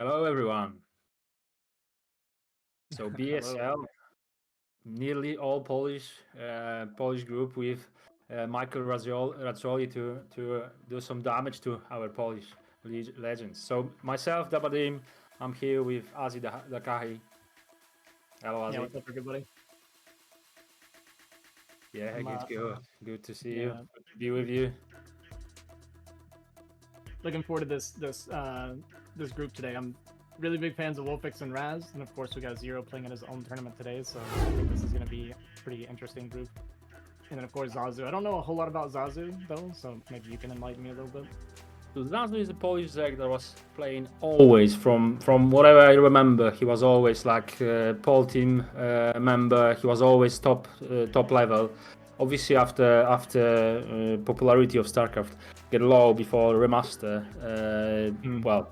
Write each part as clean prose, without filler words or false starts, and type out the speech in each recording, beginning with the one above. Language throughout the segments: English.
Hello, everyone. So Hello. BSL, nearly all Polish group with Michael Razzoli to do some damage to our Polish legends. So myself, Dabadim, I'm here with Azi Dakahi. Hello, Yeah, Azi. what's up, everybody? Yeah, I'm good to see you. yeah, Good to be with you. looking forward to this group today. I'm really big fans of WolFix and Razz, and of course we got Zero playing in his own tournament today, so I think this is gonna be a pretty interesting group. And then of course Zazu. I don't know a whole lot about Zazu though, so maybe you can enlighten me a little bit. So Zazu is a Polish Zek that was playing always from whatever I remember. He was always like Pol team member. He was always top level. Obviously, after popularity of StarCraft get low before Remaster, well,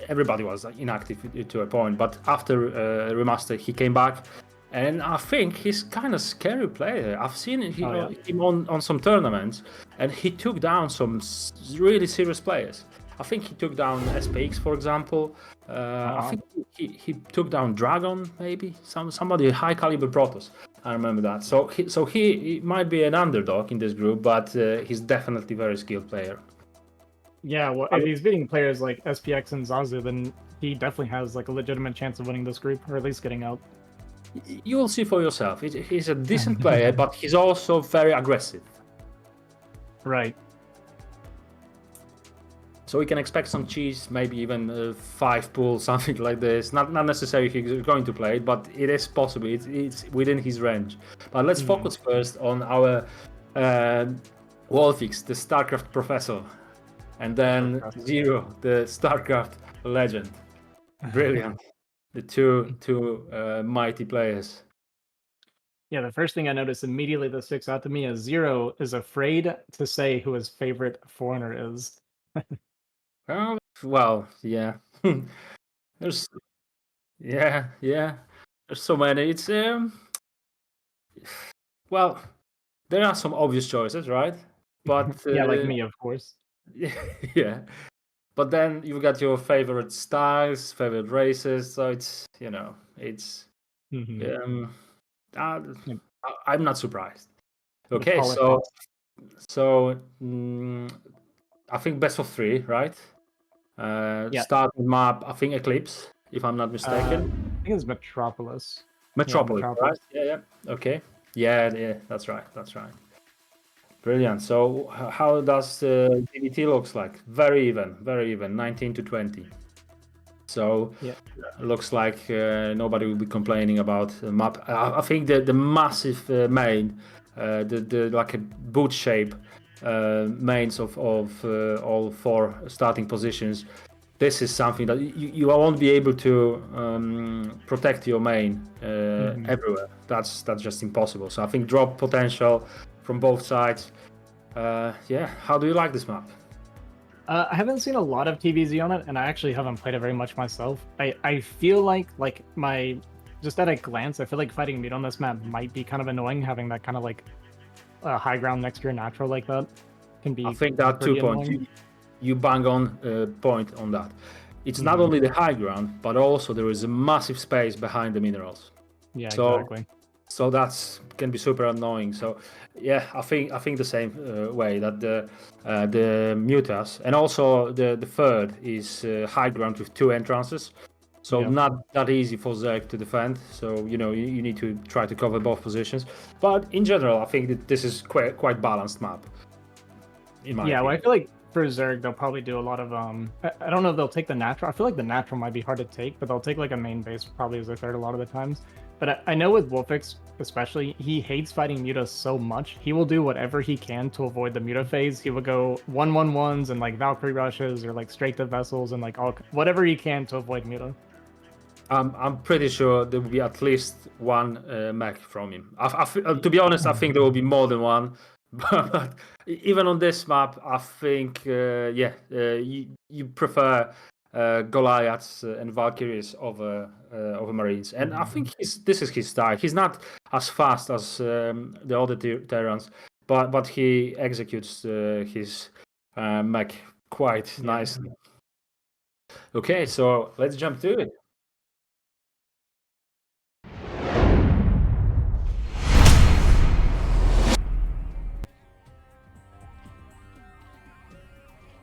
everybody was inactive to a point. But after Remaster, he came back, and I think he's kind of scary player. I've seen him on some tournaments, and he took down some really serious players. I think he took down SPX, for example. I think he took down Dragon, maybe somebody high caliber Protoss. I remember that. So he might be an underdog in this group, but he's definitely a very skilled player. Yeah, well, if he's beating players like SPX and Zazu, then he definitely has like a legitimate chance of winning this group, or at least getting out. You'll see for yourself. He's a decent player, but he's also very aggressive. Right. So we can expect some cheese, maybe even 5 pull, something like this. Not necessarily he's going to play it, but it is possible. It's within his range. But let's focus first on our WolFix, the StarCraft professor, and then Zero, the StarCraft legend. Brilliant. The two mighty players. Yeah, the first thing I noticed immediately that sticks out to me is Zero is afraid to say who his favorite foreigner is. Well, yeah. There's yeah. There's so many. It's well, there are some obvious choices, right? But Yeah, like me, of course. yeah. But then you've got your favorite styles, favorite races. So it's um, uh, I'm not surprised. Okay, so I think best of 3, right? Yeah. Start with map. I think Eclipse, if I'm not I mistaken. think it's Metropolis. Yeah, Metropolis, right? Metropolis. Yeah. Okay. Yeah. That's right. Brilliant. So how does DBT looks like? Very even, 19 to 20. So Yeah. looks like nobody will be complaining about the map. I think the massive main, the like a boot shape mains of all 4 starting positions. This is something that you won't be able to protect your main everywhere. That's just impossible. So I think drop potential from both sides. Yeah, how do you like this map? I haven't seen a lot of TVZ on it, and I actually haven't played it very much myself. I feel like my just at a glance, I feel like fighting mid on this map might be kind of annoying. Having that kind of like high ground next to your natural like that can be I think there are 2 pretty points. annoying. You bang on point on that. It's not only the high ground, but also there is a massive space behind the minerals. Yeah, So, exactly. so that's can be super annoying. So, yeah, I think the same way that the mutas and also the third is high ground with 2 entrances. So not that easy for Zerg to defend. So you need to try to cover both positions. But in general, I think that this is quite balanced map. In my opinion. Well, I feel like for Zerg they'll probably do a lot of I don't know if they'll take the natural. I feel like the natural might be hard to take, but they'll take like a main base probably as their third a lot of the times. But I know with WolFix especially, he hates fighting Muta so much. He will do whatever he can to avoid the Muta phase. He will go 1-1-1s and like Valkyrie rushes or like straight to vessels and like all whatever he can to avoid Muta. I'm pretty sure there will be at least 1 mech from him. To be honest, I think there will be more than 1. But even on this map, I think you prefer Goliaths and Valkyries over Marines, and I think this is his style. He's not as fast as the other Terrans, but he executes his mech quite nicely. Okay, so let's jump to it.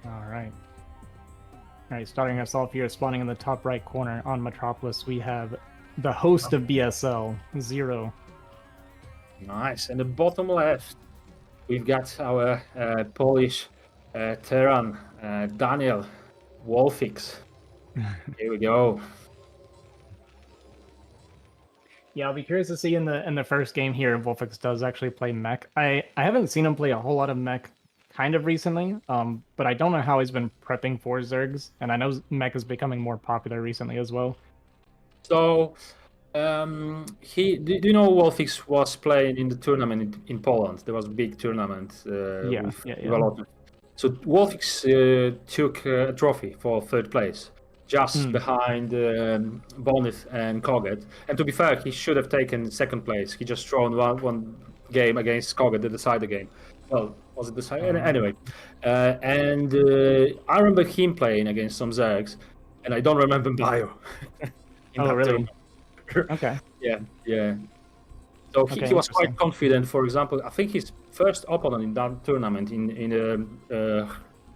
All right, starting us off here, spawning in the top right corner on Metropolis, we have the host of BSL, Zero. Nice. And the bottom left, we've got our Polish Terran, Daniel, WolFix. Here we go. Yeah, I'll be curious to see in the first game here if WolFix does actually play mech. I haven't seen him play a whole lot of mech kind of recently, but I don't know how he's been prepping for Zergs, and I know mech is becoming more popular recently as well. So, do you know WolFix was playing in the tournament in Poland? There was a big tournament with a lot of. So WolFix took a trophy for third place, just behind Bonif and Koget. And to be fair, he should have taken second place. He just thrown one game against Koget, the decider game. Well, was it decider? Anyway, and I remember him playing against some Zergs, and I don't remember Bio. Oh, really? Okay. Yeah. So he was quite confident. For example, I think his first opponent in that tournament in the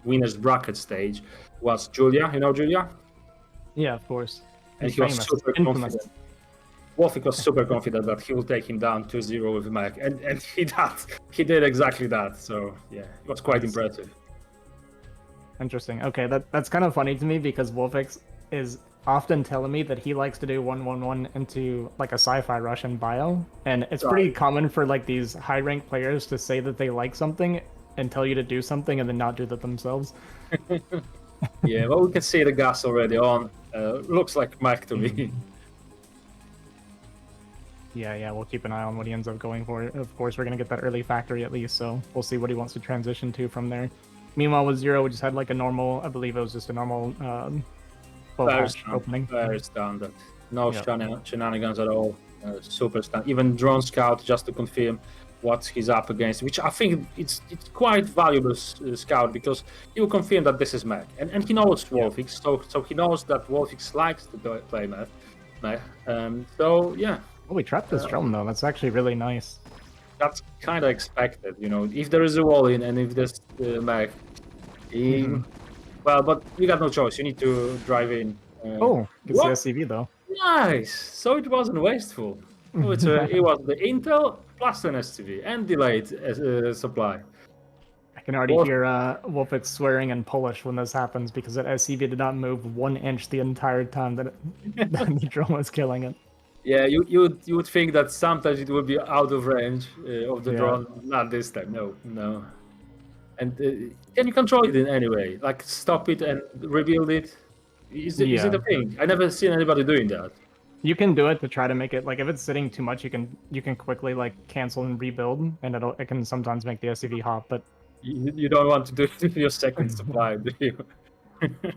winners bracket stage was Julia. You know Julia? Yeah, of course. And he was super confident. WolFix was super confident that he will take him down 2-0 with mech, and he did exactly that. So yeah, it was quite impressive. Interesting. Okay, that's kind of funny to me because WolFix is often telling me that he likes to do 1-1-1 into like a sci-fi Russian bio, and it's pretty common for like these high-ranked players to say that they like something and tell you to do something and then not do that themselves. Yeah, well, we can see the gas already on. Looks like mech to me. Yeah, we'll keep an eye on what he ends up going for. Of course, we're going to get that early factory at least, so we'll see what he wants to transition to from there. Meanwhile, with Zero, we just had like a normal, I believe it was just a normal opening. Very standard. No shenanigans at all. Super standard. Even drone scout just to confirm what he's up against, which I think it's quite valuable scout because he will confirm that this is mech, and he knows WolFix, so he knows that WolFix likes to play mech. So yeah. Oh, we trapped this drone though. That's actually really nice. That's kind of expected, you know. If there is a wall in and if there's mech, well, but you got no choice. You need to drive in. Oh, it's the SCV though. Nice. So it wasn't wasteful. It was the Intel plus an SCV and delayed supply. I can already hear WolFix swearing in Polish when this happens because that SCV did not move 1 inch the entire time that the drone was killing it. Yeah, you would think that sometimes it would be out of range of the drone. Not this time. No. And can you control it in any way? Like stop it and rebuild it? Is it a thing? I never seen anybody doing that. You can do it to try to make it like if it's sitting too much, you can quickly like cancel and rebuild, and it can sometimes make the SCV hop. But you don't want to do it with your second supply, do you?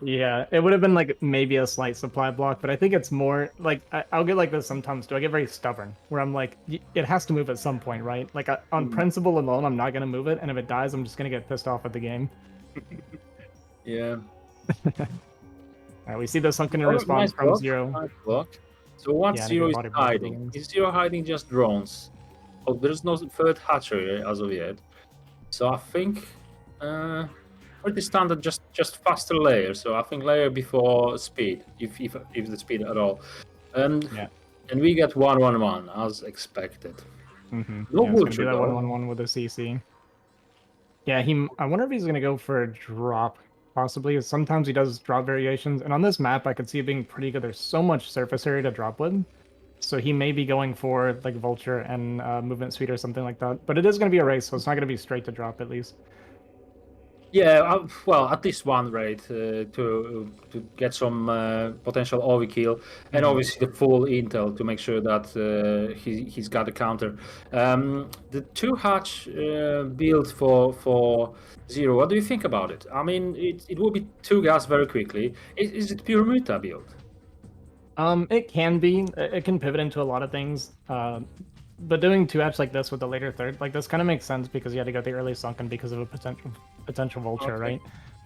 Yeah, it would have been like maybe a slight supply block, but I think it's more like I'll get like this sometimes too. I get very stubborn where I'm like, it has to move at some point, right? Like on principle alone, I'm not gonna move it, and if it dies, I'm just gonna get pissed off at the game. Yeah. All right, we see the sunken response from Zero. Nice block. So what Zero is hiding? Is Zero hiding just drones? Oh, there's no third hatchery as of yet. So I think pretty standard, just faster layer. So I think layer before speed, if the speed at all. And we get 1-1-1 as expected. No bullshit. That 1-1-1 with a CC. Yeah, I wonder if he's gonna go for a drop. Possibly. Sometimes he does drop variations, and on this map, I could see it being pretty good. There's so much surface area to drop with, so he may be going for like Vulture and Movement Speed or something like that. But it is going to be a race, so it's not going to be straight to drop at least. Yeah, well, at least one raid to get some potential overkill, and obviously the full intel to make sure that he's got a counter. The 2-hatch build for Zero, what do you think about it? I mean, it will be 2 gas very quickly. Is it pure Muta build? It can be. It can pivot into a lot of things. But doing 2-hatch like this with the later third, like this kind of makes sense because you had to go the early sunken because of a potential vulture, right?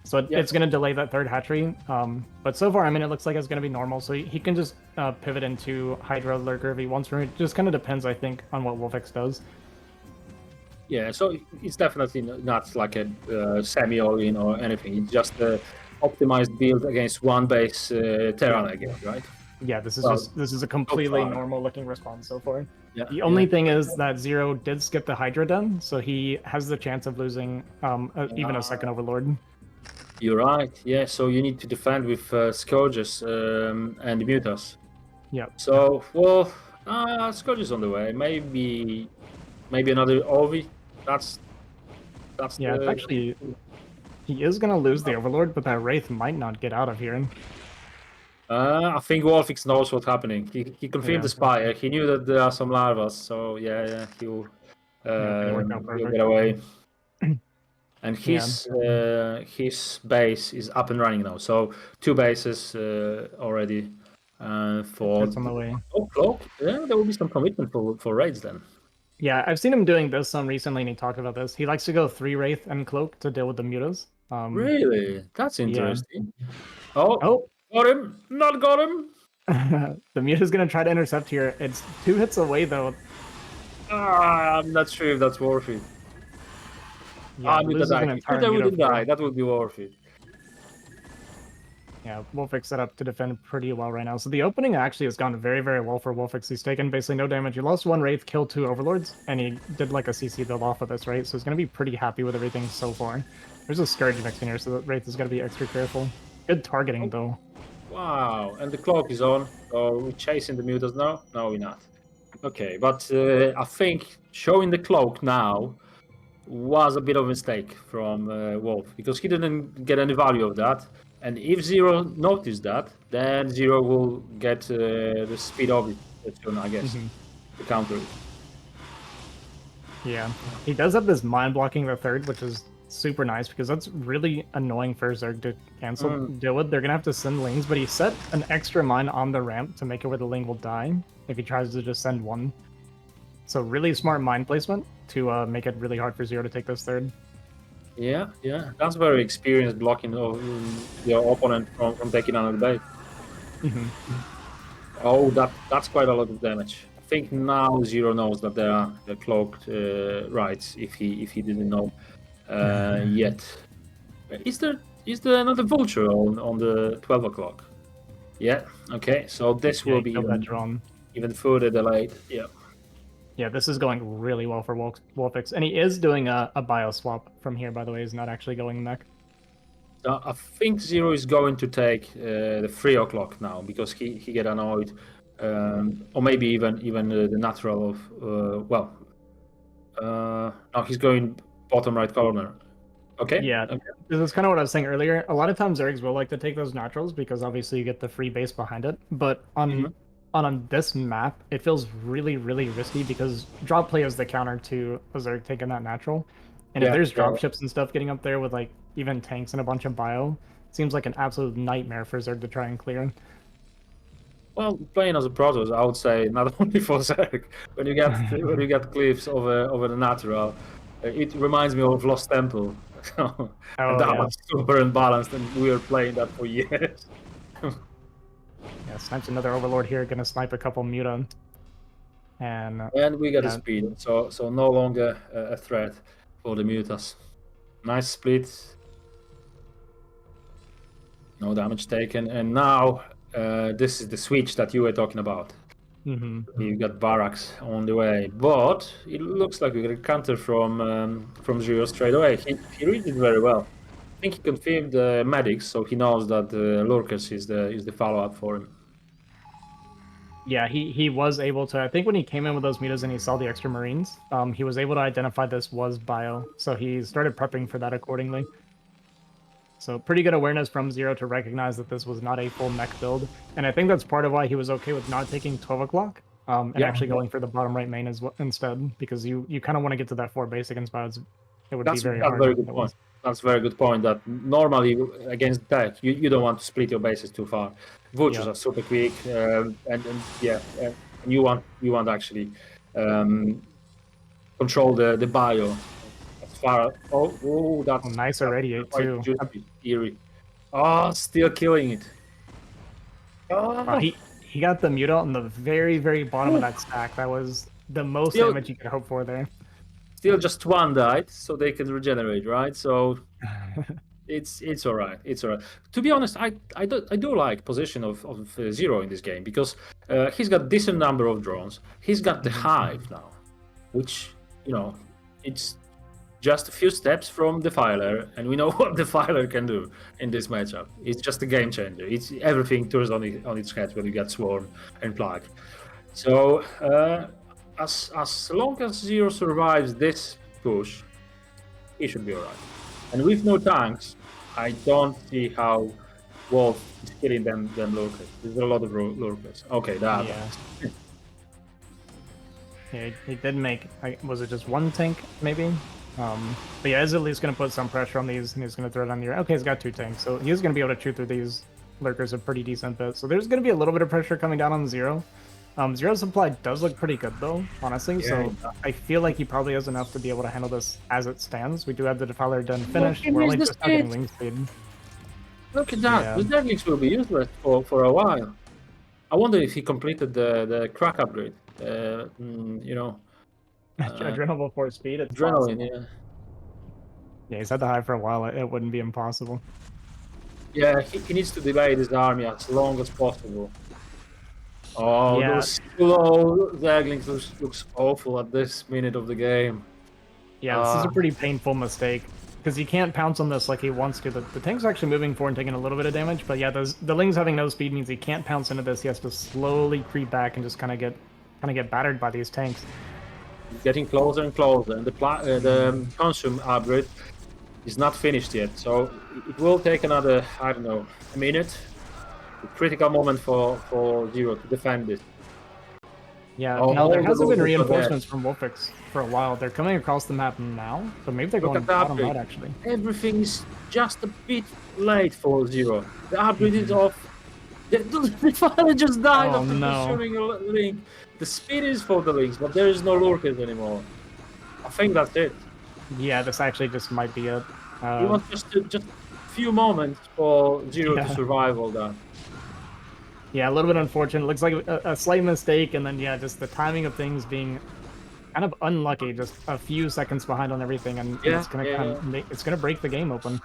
So it's going to delay that third hatchery. But so far, I mean, it looks like it's going to be normal. So he can just pivot into Hydra Lurker if he wants to. It just kind of depends, I think, on what WolFix does. Yeah, so it's definitely not like a semi-all-in or anything. It's just a optimized build against one base Terran, I guess, right? Yeah, this is a completely normal looking response so far. Yeah, The only thing is that Zero did skip the Hydra Den, so he has the chance of losing even a second Overlord. You're right. Yeah, so you need to defend with Scourges and Mutas. Yeah. So, well, Scourges on the way. Maybe another Ovi. That's yeah. It's actually, he is gonna lose the Overlord, but that Wraith might not get out of here. I think WolFix knows what's happening. He confirmed the Spire. He knew that there are some larvas, so yeah, he'll get away. And his base is up and running now. So 2 bases already for on the way. Cloak. Yeah, there will be some commitment for raids then. Yeah, I've seen him doing this some recently, and he talked about this. He likes to go 3 Wraith and Cloak to deal with the mutas. Really? That's interesting. Yeah. Oh, got him! Not got him! The muta's gonna try to intercept here. It's 2 hits away though. I'm not sure if that's worth it. Yeah, loses an entire muta. That would be worth it. Yeah, WolFix set up to defend pretty well right now. So the opening actually has gone very, very well for WolFix. He's taken basically no damage. He lost 1 Wraith, killed 2 Overlords, and he did like a CC build off of this, right? So he's going to be pretty happy with everything so far. There's a Scourge mix in here, so the Wraith is going to be extra careful. Good targeting, though. Wow, and the clock is on. So we're chasing the mutas now? No, we're not. Okay, but I think showing the cloak now was a bit of a mistake from Wolf, because he didn't get any value of that. And if Zero noticed that, then Zero will get the speed of it soon, I guess, to counter it. Yeah, he does have this mind blocking the third, which is super nice because that's really annoying for Zerg to cancel deal with. They're gonna have to send lings, but he set an extra mine on the ramp to make it where the ling will die if he tries to just send 1. So really smart mine placement to make it really hard for Zero to take this third. Yeah, that's very experienced blocking of your opponent from taking another base. Oh, that's quite a lot of damage. I think now Zero knows that there are cloaked rights if he didn't know yet. Is there another vulture on the 12 o'clock? Yeah. Okay. So this will be even further delayed. Yeah. Yeah, this is going really well for WolFix, and he is doing a bio swap from here. By the way, he's not actually going mech. I think Zero is going to take the 3 o'clock now because he get annoyed, or maybe even the natural of no, he's going bottom right corner. Okay. Yeah, okay. This is kind of what I was saying earlier. A lot of times Zergs will like to take those naturals because obviously you get the free base behind it, but on this map, it feels really, really risky because drop play is the counter to a Zerg taking that natural. And if there's dropships and stuff getting up there with like even tanks and a bunch of bio, it seems like an absolute nightmare for Zerg to try and clear. Well, playing as a Protoss, I would say not only for Zerg. When you get cliffs over the natural, it reminds me of Lost Temple. And that was super unbalanced, and we were playing that for years. Yeah, snipes another Overlord here, gonna snipe a couple Muta. And we got a speed, so no longer a threat for the Mutas. Nice split. No damage taken, and now this is the switch that you were talking about. You got barracks on the way, but it looks like we got a counter from Zero straight away. He read it very well. I think he confirmed the medics, so he knows that the lurkers is the follow-up for him. Yeah, he was able to. I think when he came in with those mutas and he saw the extra marines, he was able to identify this was bio, so he started prepping for that accordingly. So pretty good awareness from Zero to recognize that this was not a full mech build, and I think that's part of why he was okay with not taking 12 o'clock and actually going for the bottom right main instead, because you kind of want to get to that 4 basic inspires. It would be very hard. Very good point. That's a very good point. That normally against tech, you don't want to split your bases too far. Vultures are super quick, and you want actually control the bio as far. Oh, that's nice already, quite too. juicy, eerie. Oh, still killing it. Oh, He got the mute out on the very, very bottom of that stack. That was the most Still- damage you could hope for there. still just one died, so they can regenerate, right? So it's all right. It's all right. To be honest, I do like position of Zero in this game because he's got decent number of drones. He's got the hive now, which it's just a few steps from Defiler, and we know what Defiler can do in this matchup. It's just a game changer. It's everything turns on its head when you get Swarm and Plague. So as long as Zero survives this push, he should be alright. And with no tanks, I don't see how Wolf is killing them lurkers. There's a lot of lurkers. Okay, that. Yeah. Yeah, he did make. Was it just one tank, maybe? But yeah, is at least going to put some pressure on these, and he's going to throw it on the. Okay, he's got 2 tanks, so he's going to be able to chew through these lurkers a pretty decent bit. So there's going to be a little bit of pressure coming down on Zero. Zero's supply does look pretty good, though, honestly. Yeah, So I feel like he probably has enough to be able to handle this as it stands. We do have the Defiler done finished. We're only just getting wing speed. Look at that. Yeah. The Deadlings will be useless for a while. I wonder if he completed the crack upgrade. Adrenal force speed. It's Adrenaline, possible. yeah. Yeah, he's had the high for a while. It wouldn't be impossible. Yeah, he needs to divide his army as long as possible. Oh, Yeah. those slow Zerglings looks awful at this minute of the game. Yeah, this is a pretty painful mistake. Because he can't pounce on this like he wants to. The tank's actually moving forward and taking a little bit of damage, but yeah, the Lings having no speed means he can't pounce into this. He has to slowly creep back and just kind of get battered by these tanks. Getting closer and closer, and the consume upgrade is not finished yet, so it will take another, I don't know, a minute. A critical moment for Zero to defend this. Yeah, Oh, no, there the hasn't been locals are reinforcements from WolFix for a while. They're coming across the map now, so maybe they're Look going at the bottom upgrade. right, actually. Everything is just a bit late for Zero. The upgrade is off. The fire just died Oh, after no. consuming a link. The speed is for the links, but there is no lurkers anymore. I think that's it. Yeah, this actually just might be it. It was just a few moments for Zero to survive all that. Yeah, a little bit unfortunate. Looks like a slight mistake, and then yeah, just the timing of things being kind of unlucky. Just a few seconds behind on everything, and it's gonna it's gonna break the game open.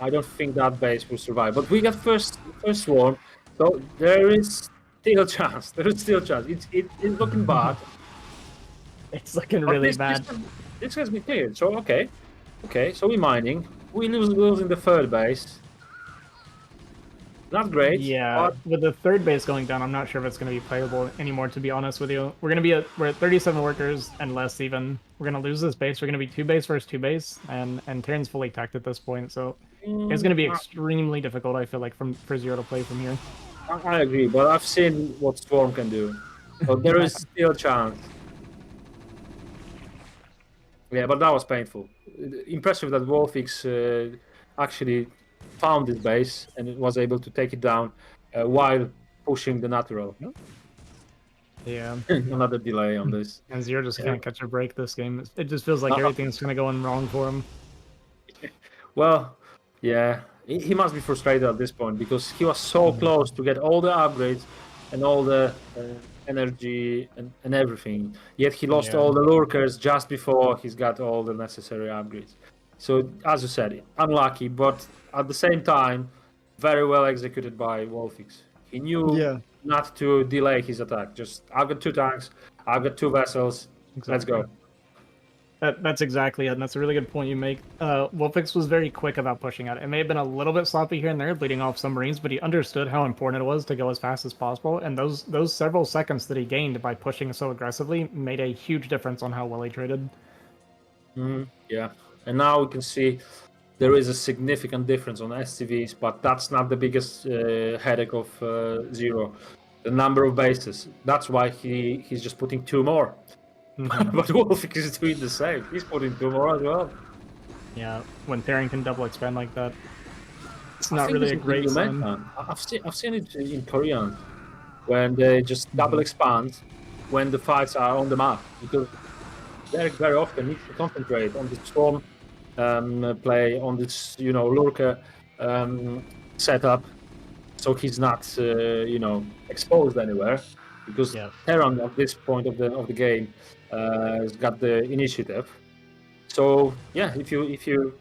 I don't think that base will survive, but we got first swarm, so there is still a chance. There is still a chance. It's looking bad. It's looking But really bad. This has been cleared. So okay, so we're mining. We losing the third base. Not great. Yeah, with the third base going down, I'm not sure if it's going to be playable anymore, to be honest with you. We're at 37 workers and less even. We're going to lose this base. We're going to be 2 base versus 2 base, and Terran's fully tacked at this point, so it's going to be extremely difficult, I feel like, for Zero to play from here. I agree, but I've seen what Swarm can do, so there is still a chance. Yeah, but that was painful. Impressive that WolFix actually found this base and was able to take it down while pushing the natural. Yeah. Another delay on this. And Zero just can't catch a break this game. It just feels like everything's kind of going wrong for him. Well, yeah, he must be frustrated at this point because he was so close to get all the upgrades and all the energy and everything. Yet he lost all the lurkers just before he's got all the necessary upgrades. So, as you said, unlucky, but at the same time, very well executed by WolFix. He knew not to delay his attack. Just, I've got 2 tanks, I've got 2 vessels, let's go. That's exactly it, and that's a really good point you make. WolFix was very quick about pushing out. It may have been a little bit sloppy here and there, bleeding off some Marines, but he understood how important it was to go as fast as possible, and those several seconds that he gained by pushing so aggressively made a huge difference on how well he traded. Yeah, and now we can see there is a significant difference on SCVs, but that's not the biggest headache of Zero. The number of bases. That's why he's just putting 2 more. But WolFix is doing the same. He's putting 2 more as well. Yeah, when Theron can double expand like that, it's not really a great sign. I've seen it in Korean when they just double expand when the fights are on the map, because Derek very often needs to concentrate on the storm play, on this, lurker setup, so he's not, exposed anywhere, because Yeah. Terran at this point of the game has got the initiative. So yeah, if you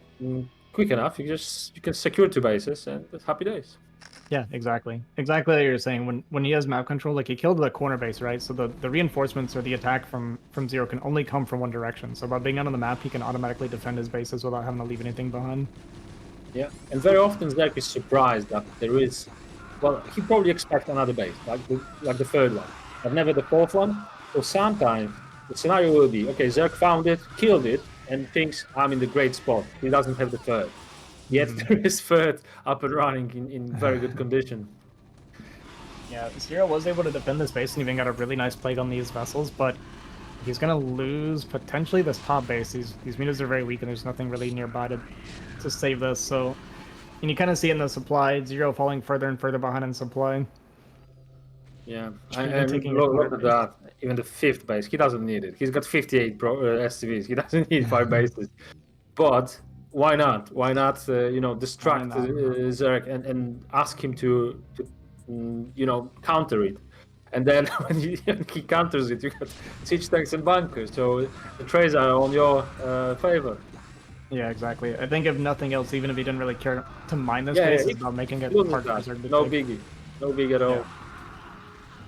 quick enough, you can secure 2 bases and it's happy days. Yeah, exactly. Exactly what you're saying. When he has map control, like he killed the corner base, right? So the reinforcements or the attack from Zero can only come from one direction. So by being out on the map, he can automatically defend his bases without having to leave anything behind. Yeah, and very often Zerk is surprised that there is. Well, he probably expects another base, like the third one, but never the fourth one. So sometimes the scenario will be, okay, Zerk found it, killed it, and thinks I'm in the great spot. He doesn't have the third. Yet there is third up and running in very good condition. Yeah, Zero was able to defend this base and even got a really nice plague on these vessels, but he's gonna lose potentially this top base. These meters are very weak and there's nothing really nearby to save this. So, and you kind of see it in the supply, Zero falling further and further behind in supply. Yeah, Even and taking a look corner at base. that. Even the 5th base, he doesn't need it. He's got 58 SCVs. He doesn't need 5 bases. But why not? Why not? Distract Zerk and ask him to counter it. And then when he counters it, you got siege tanks and bunkers. So the trades are on your favor. Yeah, exactly. I think if nothing else, even if he didn't really care to mine this Yeah, base, yeah, it's about making it Look hard at for that. Zerg to No take. biggie. No big at all.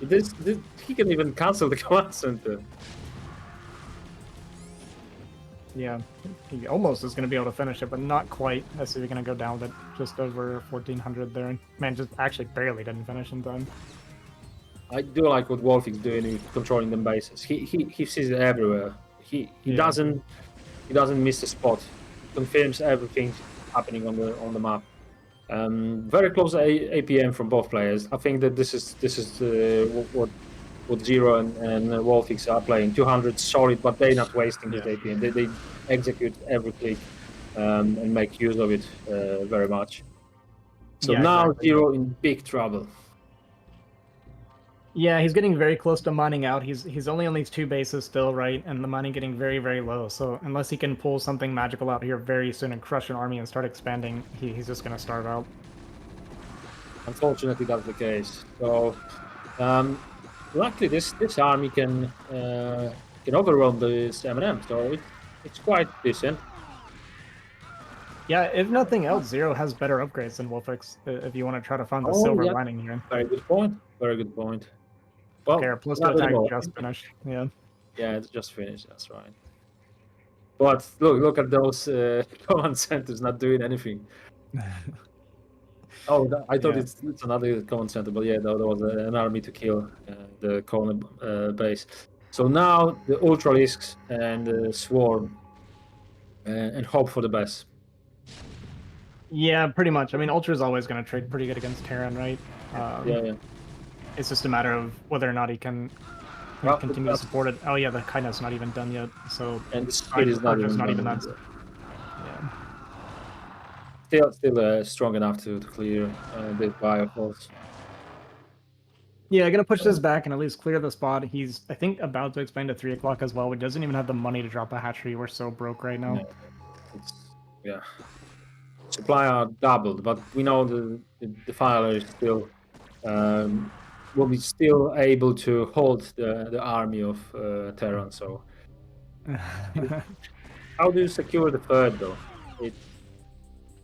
This, he can even cancel the command center. Yeah, he almost is going to be able to finish it, but not quite. Let's see if we're going to go down with it just over 1400 there. Man, just actually barely didn't finish in time. I do like what WolFix doing with controlling them bases. He sees it everywhere. He doesn't miss a spot. He confirms everything happening on the map. Very close APM from both players. I think that this is what Zero and WolFix are playing. 200 solid, but they're not wasting this APM. They execute every click and make use of it very much. So now exactly. Zero in big trouble. Yeah, he's getting very close to mining out. He's only on these 2 bases still, right? And the mining getting very, very low. So unless he can pull something magical out here very soon and crush an army and start expanding, he's just going to starve out. Unfortunately, that's the case. So luckily, this army can overwhelm this M&M. So it's quite decent. Yeah, if nothing else, Zero has better upgrades than WolFix if you want to try to find the silver lining here. Very good point. Very good point. Well, okay, our plus 2 attack just finished. Yeah. Yeah, it's just finished. That's right. But look at those command centers not doing anything. Oh, I thought it's another command center, but yeah, there was an army to kill the corner base. So now the Ultralisks and the Swarm and hope for the best. Yeah, pretty much. I mean, Ultra is always going to trade pretty good against Terran, right? Yeah. It's just a matter of whether or not he can continue to support it. Oh yeah, the kindness not even done yet. So and the speed is not even that. Yeah. Still strong enough to clear the fireballs. Yeah, gonna push this back and at least clear the spot. He's, I think, about to expand to 3 o'clock as well. He doesn't even have the money to drop a hatchery. We're so broke right now. Yeah. Supply are doubled, but we know the filer is still will be still able to hold the army of Terran. So how do you secure the third though?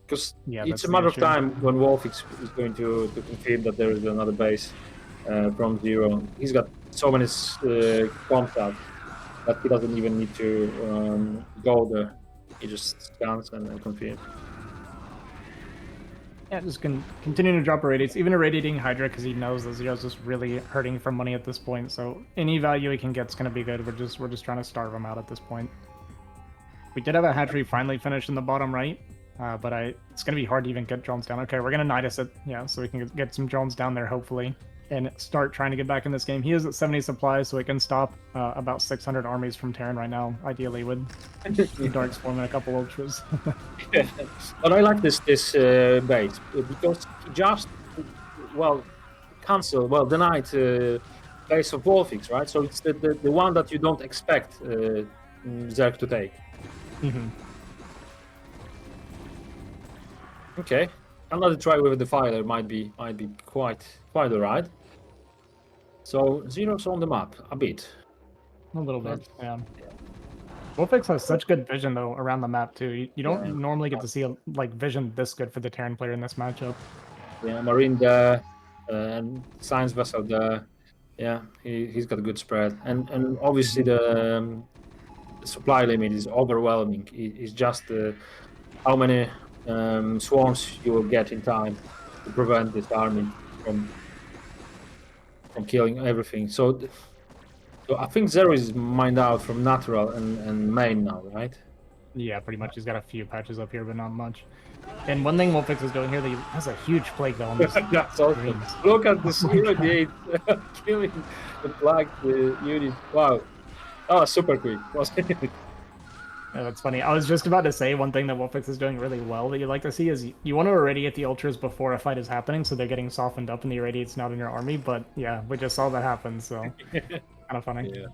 Because it's a matter of time when WolFix is going to confirm that there is another base from Zero. He's got so many contacts that he doesn't even need to go there. He just scans and confirms. Yeah, just continuing to drop irradiates, even irradiating Hydra because he knows that Zero's just really hurting for money at this point. So any value he can get is going to be good. We're just trying to starve him out at this point. We did have a hatchery finally finished in the bottom right, but it's going to be hard to even get drones down. Okay, we're going to Nidus it, so we can get some drones down there hopefully and start trying to get back in this game. He is at 70 supplies, so he can stop about 600 armies from Terran right now, ideally with Dark Swarm and a couple Ultras. But I like this base because he just denied base of WolFix, right? So it's the one that you don't expect Zerg to take. Mm-hmm. Okay, another try with the Defiler might be quite alright. So Zero's on the map a bit. A little bit, yeah. WolFix has such good vision though around the map too. You don't normally get to see like vision this good for the Terran player in this matchup. Yeah, Marine there, and Science Vessel there. Yeah, he's got a good spread, and obviously the supply limit is overwhelming. It's just how many swarms you will get in time to prevent this army from killing everything. So, so I think Zero is mined out from natural and main now, right? Yeah, pretty much. He's got a few patches up here, but not much. And one thing WolFix is doing here, that he has a huge plague though on this. That's awesome. Look at the Zero Gate killing the plague unit. Wow. Oh, super quick, wasn't it? Yeah, that's funny. I was just about to say one thing that WolFix is doing really well that you like to see is you want to irradiate the ultras before a fight is happening, so they're getting softened up and the irradiate's not in your army. But yeah, we just saw that happen, so kind of funny. Yeah.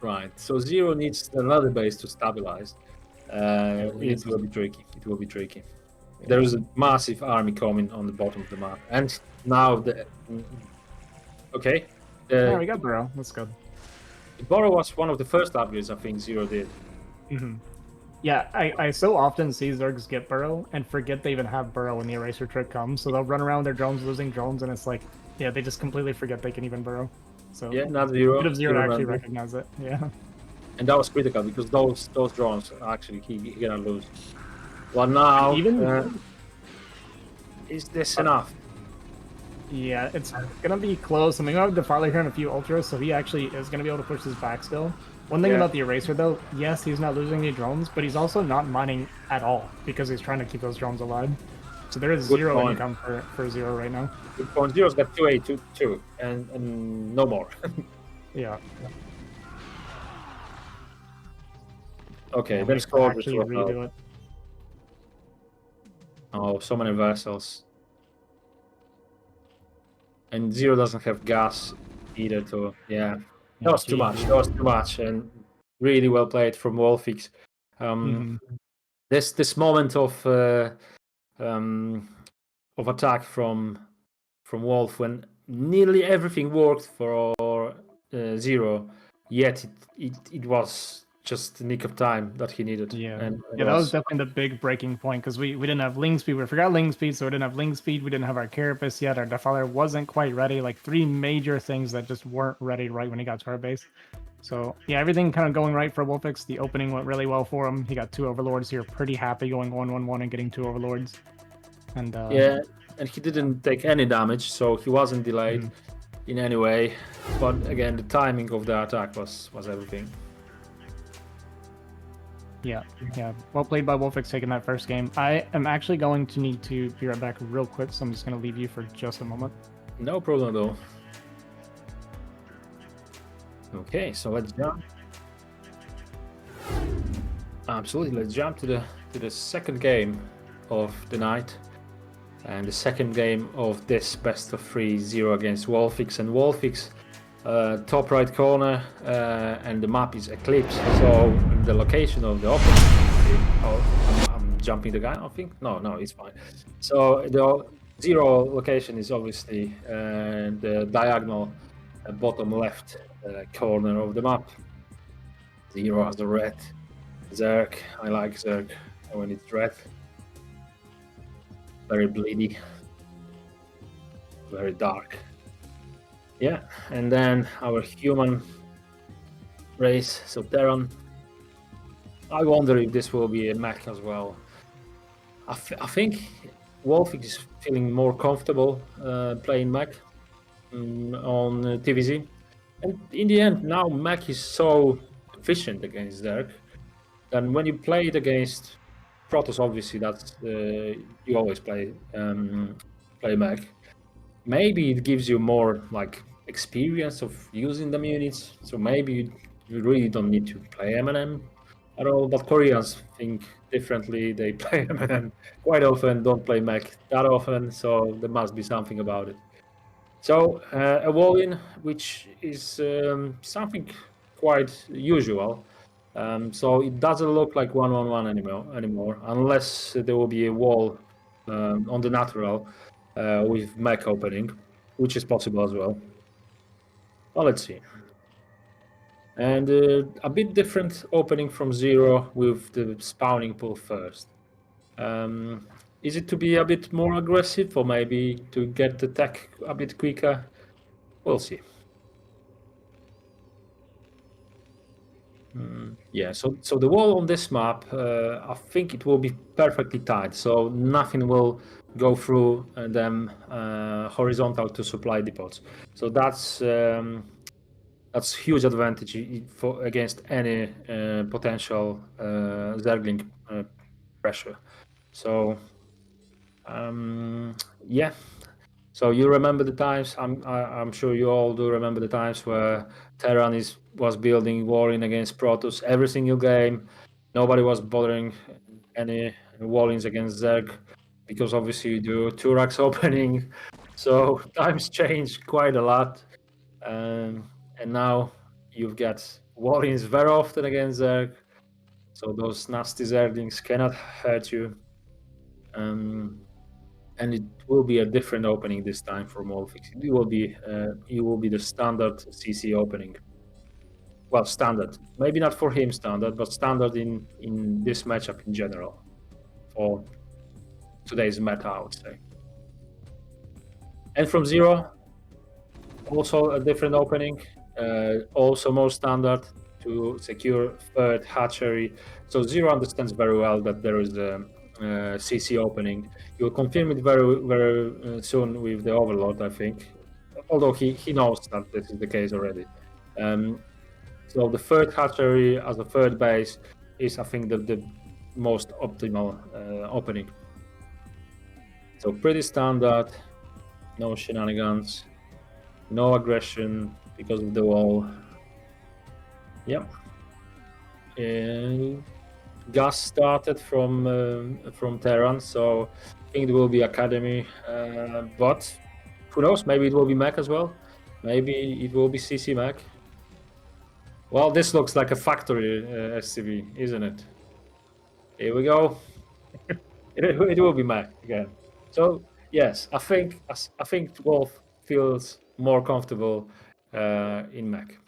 Right. So Zero needs another base to stabilize. It will be tricky. It will be tricky. There is a massive army coming on the bottom of the map, and now the okay. Yeah, we got Burrow. That's good. The Burrow was one of the first upgrades I think Zero did. Mm-hmm. Yeah, I so often see Zergs get Burrow and forget they even have Burrow when the Eraser trick comes. So they'll run around with their drones losing drones, and it's like, yeah, they just completely forget they can even Burrow. So Yeah, not Zero. good of Zero to actually remember. recognize it. Yeah. And that was critical because those drones actually he gonna lose. Well, now is this enough? Yeah, it's gonna be close. I mean, we have Defiler here and a few ultras, so he actually is gonna be able to push his back still. One thing about the Eraser though, yes, he's not losing any drones, but he's also not mining at all because he's trying to keep those drones alive. So there is zero income for Zero right now. Good point. Zero's got 2A, 2, and no more. Yeah. Okay, Yeah, let's we go actually redo it. Oh, so many vessels. And Zero doesn't have gas either, so yeah. That was too much. That was too much, and really well played from WolFix. This moment of attack from Wolf when nearly everything worked for Zero, yet it was just the nick of time that he needed. Yeah, and that was definitely the big breaking point because we didn't have Ling speed. We forgot Ling speed, so we didn't have Ling speed. We didn't have our Carapace yet. Our Defiler wasn't quite ready. Like 3 major things that just weren't ready right when he got to our base. So yeah, everything kind of going right for WolFix. The opening went really well for him. He got 2 Overlords here, pretty happy going 1-1-1 and getting 2 Overlords. And yeah, and he didn't take any damage, so he wasn't delayed in any way. But again, the timing of the attack was everything. Yeah. Well played by WolFix taking that first game. I am actually going to need to be right back real quick, so I'm just going to leave you for just a moment. No problem at all. Okay, so let's jump. Absolutely, let's jump to the second game of the night. And the second game of this best of 3 Zero against WolFix. And WolFix, top right corner, and the map is Eclipse. So the location of the opponent. Oh, I'm jumping the guy, I think. No, it's fine. So the Zero location is obviously the diagonal bottom left corner of the map. Zero has the red Zerg. I like Zerg when it's red. Very bleedy, very dark. Yeah, and then our human race, so Terran. I wonder if this will be a mech as well. I think WolFix is feeling more comfortable playing mech on TVZ. And in the end, now mech is so efficient against Zerg. And when you play it against Protoss, obviously that's you always play mech. Maybe it gives you more like experience of using the units. So maybe you really don't need to play M&M at all. But Koreans think differently. They play M&M quite often, don't play mech that often. So there must be something about it. So a wall-in, which is something quite usual. So it doesn't look like 1-1-1 anymore, unless there will be a wall on the natural with mech opening, which is possible as well. Well, let's see. And a bit different opening from Zero with the spawning pool first. Is it to be a bit more aggressive, or maybe to get the tech a bit quicker? We'll see. Yeah, so the wall on this map, I think it will be perfectly tight, so nothing will go through them horizontal to supply depots. So that's huge advantage for against any potential Zergling pressure. So yeah. So you remember the times? I'm sure you all do remember the times where Terran was building walling against Protoss every single game. Nobody was bothering any wallings against Zerg because obviously you do 2 racks opening. So times changed quite a lot, and now you've got wallings very often against Zerg. So those nasty Zerglings cannot hurt you. And it will be a different opening this time for WolFix. It will be the standard CC opening. Well, standard. Maybe not for him standard, but standard in this matchup in general. For today's meta, I would say. And from Zero, also a different opening. Also more standard to secure third hatchery. So Zero understands very well that there is a CC opening. You'll confirm it very soon with the Overlord, I think. Although he knows that this is the case already. So the third hatchery as a third base is, I think, the most optimal opening. So pretty standard, no shenanigans, no aggression because of the wall. Yep. And Gas started from Terran, so I think it will be Academy, but who knows, maybe it will be Mech as well. Maybe it will be CC Mech. Well, this looks like a factory SCV, isn't it? Here we go. it will be Mech again. So yes, I think Wolf feels more comfortable in Mech,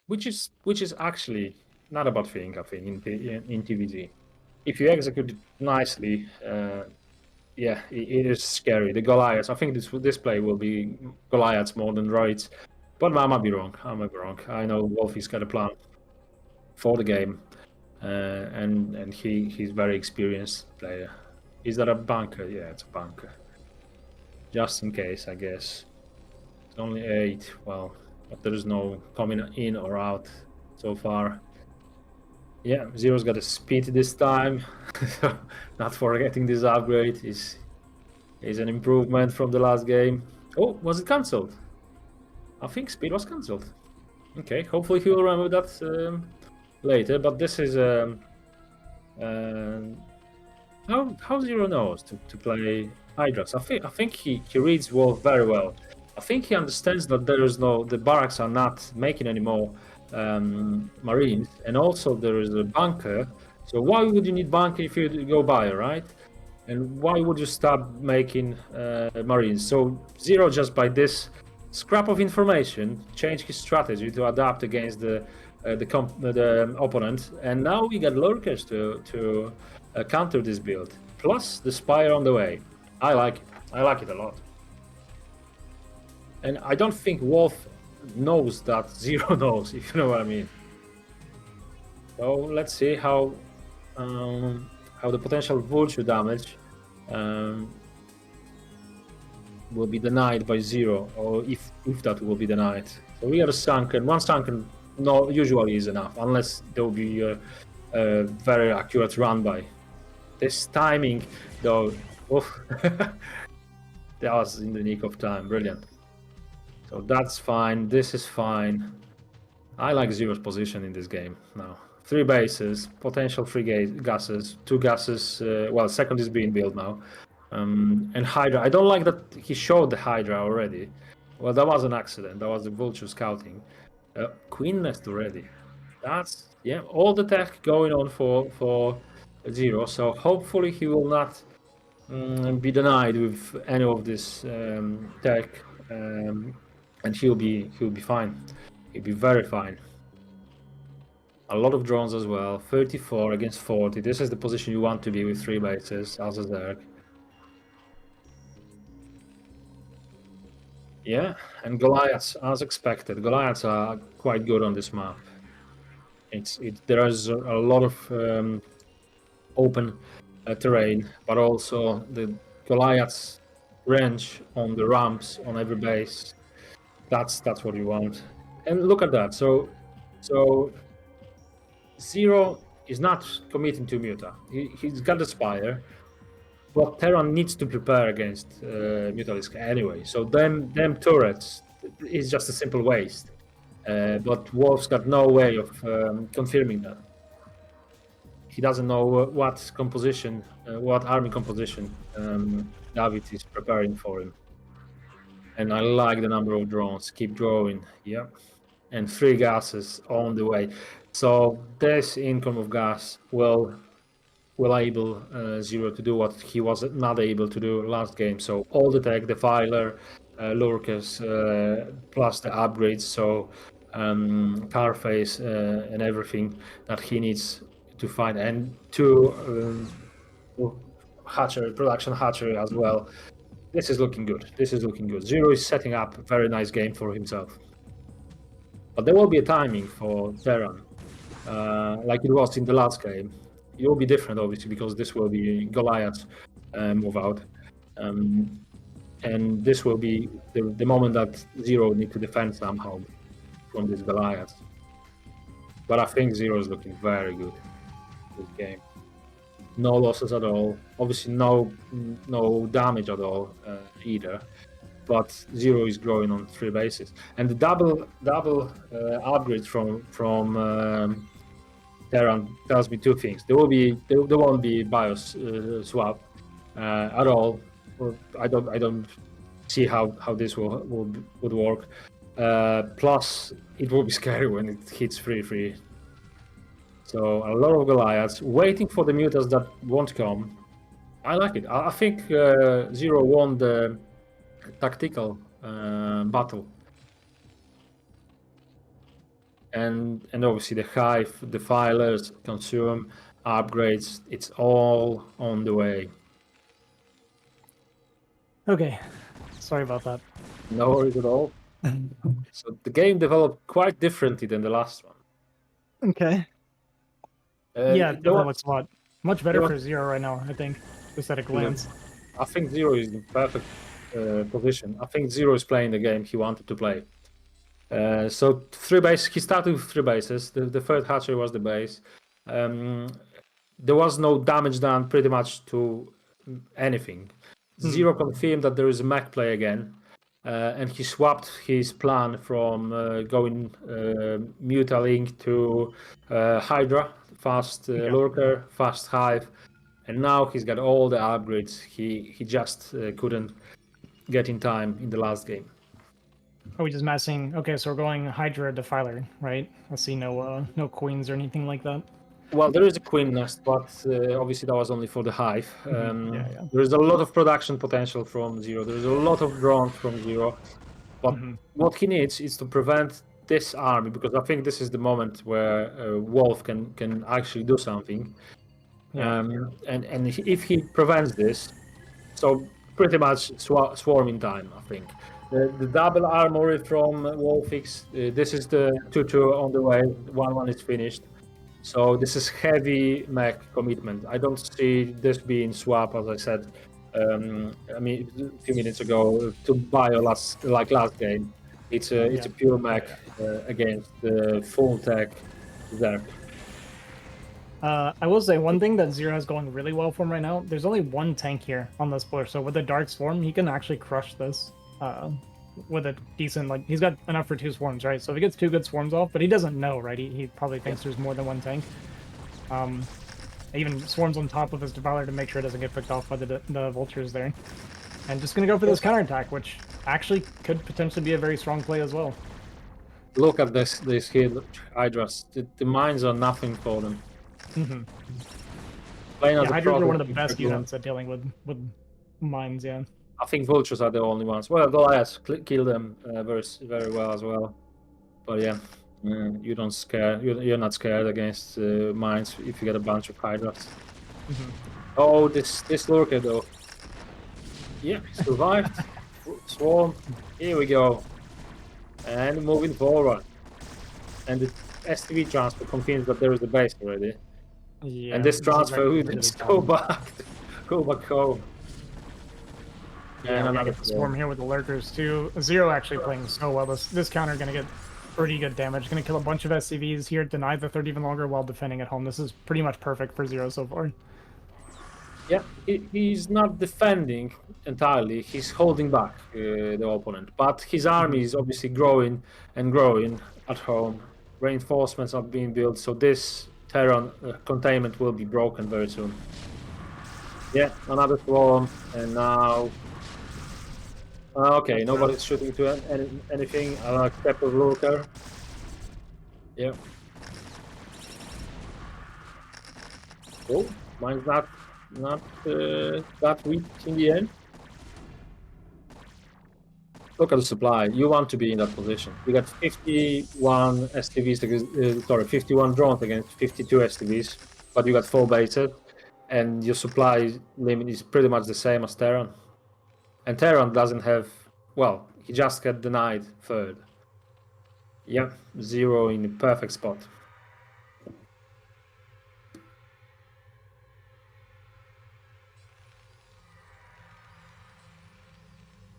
which is actually not a bad thing, I think, in TVZ. If you execute it nicely, yeah, it is scary. The Goliaths, I think this play will be Goliaths more than droids, but I might be wrong. I know Wolfie's got a plan for the game, and he's very experienced player. Is that a bunker? Yeah, it's a bunker. Just in case, I guess. It's only 8. Well, but there is no coming in or out so far. Yeah, Zero's got a speed this time. Not forgetting this upgrade is an improvement from the last game. Oh, was it cancelled? I think speed was cancelled. Okay, hopefully he will remember that later. But this is how Zero knows to play Hydrax. I think he reads Wolf very well. I think he understands that the barracks are not making any more Marines, and also there is a bunker. So why would you need bunker if you go by, right? And why would you stop making Marines? So Zero, just by this scrap of information, changed his strategy to adapt against the opponent, and now we got lurkers to counter this build. Plus the Spire on the way. I like it. I like it a lot. And I don't think Wolf knows that Zero knows, if you know what I mean. So let's see how the potential vulture damage will be denied by Zero, or if that will be denied. So we got a sunken. One sunken no usually is enough, unless there will be a very accurate run by. This timing, though, that was in the nick of time. Brilliant. So that's fine. This is fine. I like Zero's position in this game now. 3 bases, potential 3 gases, 2 gases. Well, second is being built now. And Hydra. I don't like that he showed the Hydra already. Well, that was an accident. That was the vulture scouting. Queen nest already. That's yeah. All the tech going on for Zero. So hopefully he will not be denied with any of this tech, and he'll be fine. He'll be very fine. A lot of drones as well. 34 against 40. This is the position you want to be with 3 bases as a Zerg. Yeah, and Goliaths, as expected. Goliaths are quite good on this map. There is a lot of open terrain, but also the Goliaths range on the ramps on every base. That's what you want. And look at that. So Zero is not committing to Muta. He's got the Spire, but Terran needs to prepare against Mutalisk anyway. So them turrets is just a simple waste. But Wolf's got no way of confirming that. He doesn't know what composition, what army composition David is preparing for him. And I like the number of drones. Keep drawing. Yep. And 3 gases on the way. So this income of gas will able Zero to do what he was not able to do last game. So all the tech, the filer, lurkers, plus the upgrades. So Carface and everything that he needs to find, and 2 hatchery, production hatchery as well. This is looking good. This is looking good. Zero is setting up a very nice game for himself. But there will be a timing for Terran, like it was in the last game. It will be different, obviously, because this will be Goliath's move out. And this will be the moment that Zero need to defend somehow from this Goliath. But I think Zero is looking very good this game. No losses at all. Obviously, no damage at all either. But Zero is growing on 3 bases, and the double upgrades from Terran tells me 2 things. There won't be BIOS swap at all. I don't see how this would work. Plus, it will be scary when it hits 3-3. So a lot of Goliaths waiting for the mutas that won't come. I like it. I think Zero won the tactical battle, and obviously the hive, the filers, consume, upgrades. It's all on the way. Okay, sorry about that. No worries at all. So the game developed quite differently than the last one. Okay. Yeah, it definitely looks a lot much better for Zero right now, I think, just at a glance. I think Zero is in perfect position. I think Zero is playing the game he wanted to play. So 3 bases. He started with 3 bases. The third hatchery was the base. There was no damage done pretty much to anything. Zero confirmed that there is a mech play again, and he swapped his plan from going Mutalink to Hydra, fast lurker, fast hive, and now he's got all the upgrades. He just couldn't get in time in the last game. Are we just messing? Okay, so we're going Hydra Defiler, right? I see no queens or anything like that. Well, there is a queen nest, but obviously that was only for the hive. Yeah. There is a lot of production potential from Zero. There is a lot of drones from Zero. But what he needs is to prevent this army, because I think this is the moment where Wolf can actually do something. And if he prevents this, so pretty much swarming time, I think. The double armory from WolFix, this is the 2-2 on the way. 1-1 is finished. So this is heavy mech commitment. I don't see this being swap, as I said. I mean, a few minutes ago to bio last game. It's a pure mech against the full tech Zerg. I will say one thing that Zero is going really well for him right now. There's only 1 tank here on this board, so with the Dark Swarm, he can actually crush this with a decent, like, he's got enough for 2 swarms, right? So if he gets 2 good swarms off, but he doesn't know, right? He probably thinks there's more than 1 tank. Even swarms on top of his Defiler to make sure it doesn't get picked off by the vultures there. And just gonna go for this counterattack, which actually could potentially be a very strong play as well. Look at this here, Hydras. The mines are nothing for them. Mm-hmm. Playing Yeah, as a Hydras are one of the Protect best Dragoon. units at dealing with mines. Yeah. I think Vultures are the only ones. Well, Goliaths kill them very well as well. But yeah, you don't scare. You're not scared against mines if you get a bunch of Hydras. Mm-hmm. Oh, this lurker though. Yeah, survived. Swarm. Here we go. And moving forward. And the STV transfer confirms that there is a base already. Yeah. And this transfer, really let's go fun. back. Go back home. Yeah, And we're gonna another get the swarm here with the lurkers too. Zero actually playing so well. This counter gonna get pretty good damage. Gonna kill a bunch of SCVs here, deny the third even longer while defending at home. This is pretty much perfect for Zero so far. Yeah, he's not defending entirely. He's holding back the opponent. But his army is obviously growing and growing at home. Reinforcements are being built, so this Terran containment will be broken very soon. Yeah, another swarm, and now... okay, nobody's shooting to anything except for Lurker. Yeah. Oh, mine's not that weak in the end. Look at the supply. You want to be in that position. You got 51 STVs against, sorry, 51 drones against 52 STVs, but you got 4 bases, and your supply limit is pretty much the same as Terran. And Terran doesn't have, well, he just got denied third. Yeah, Zero in the perfect spot.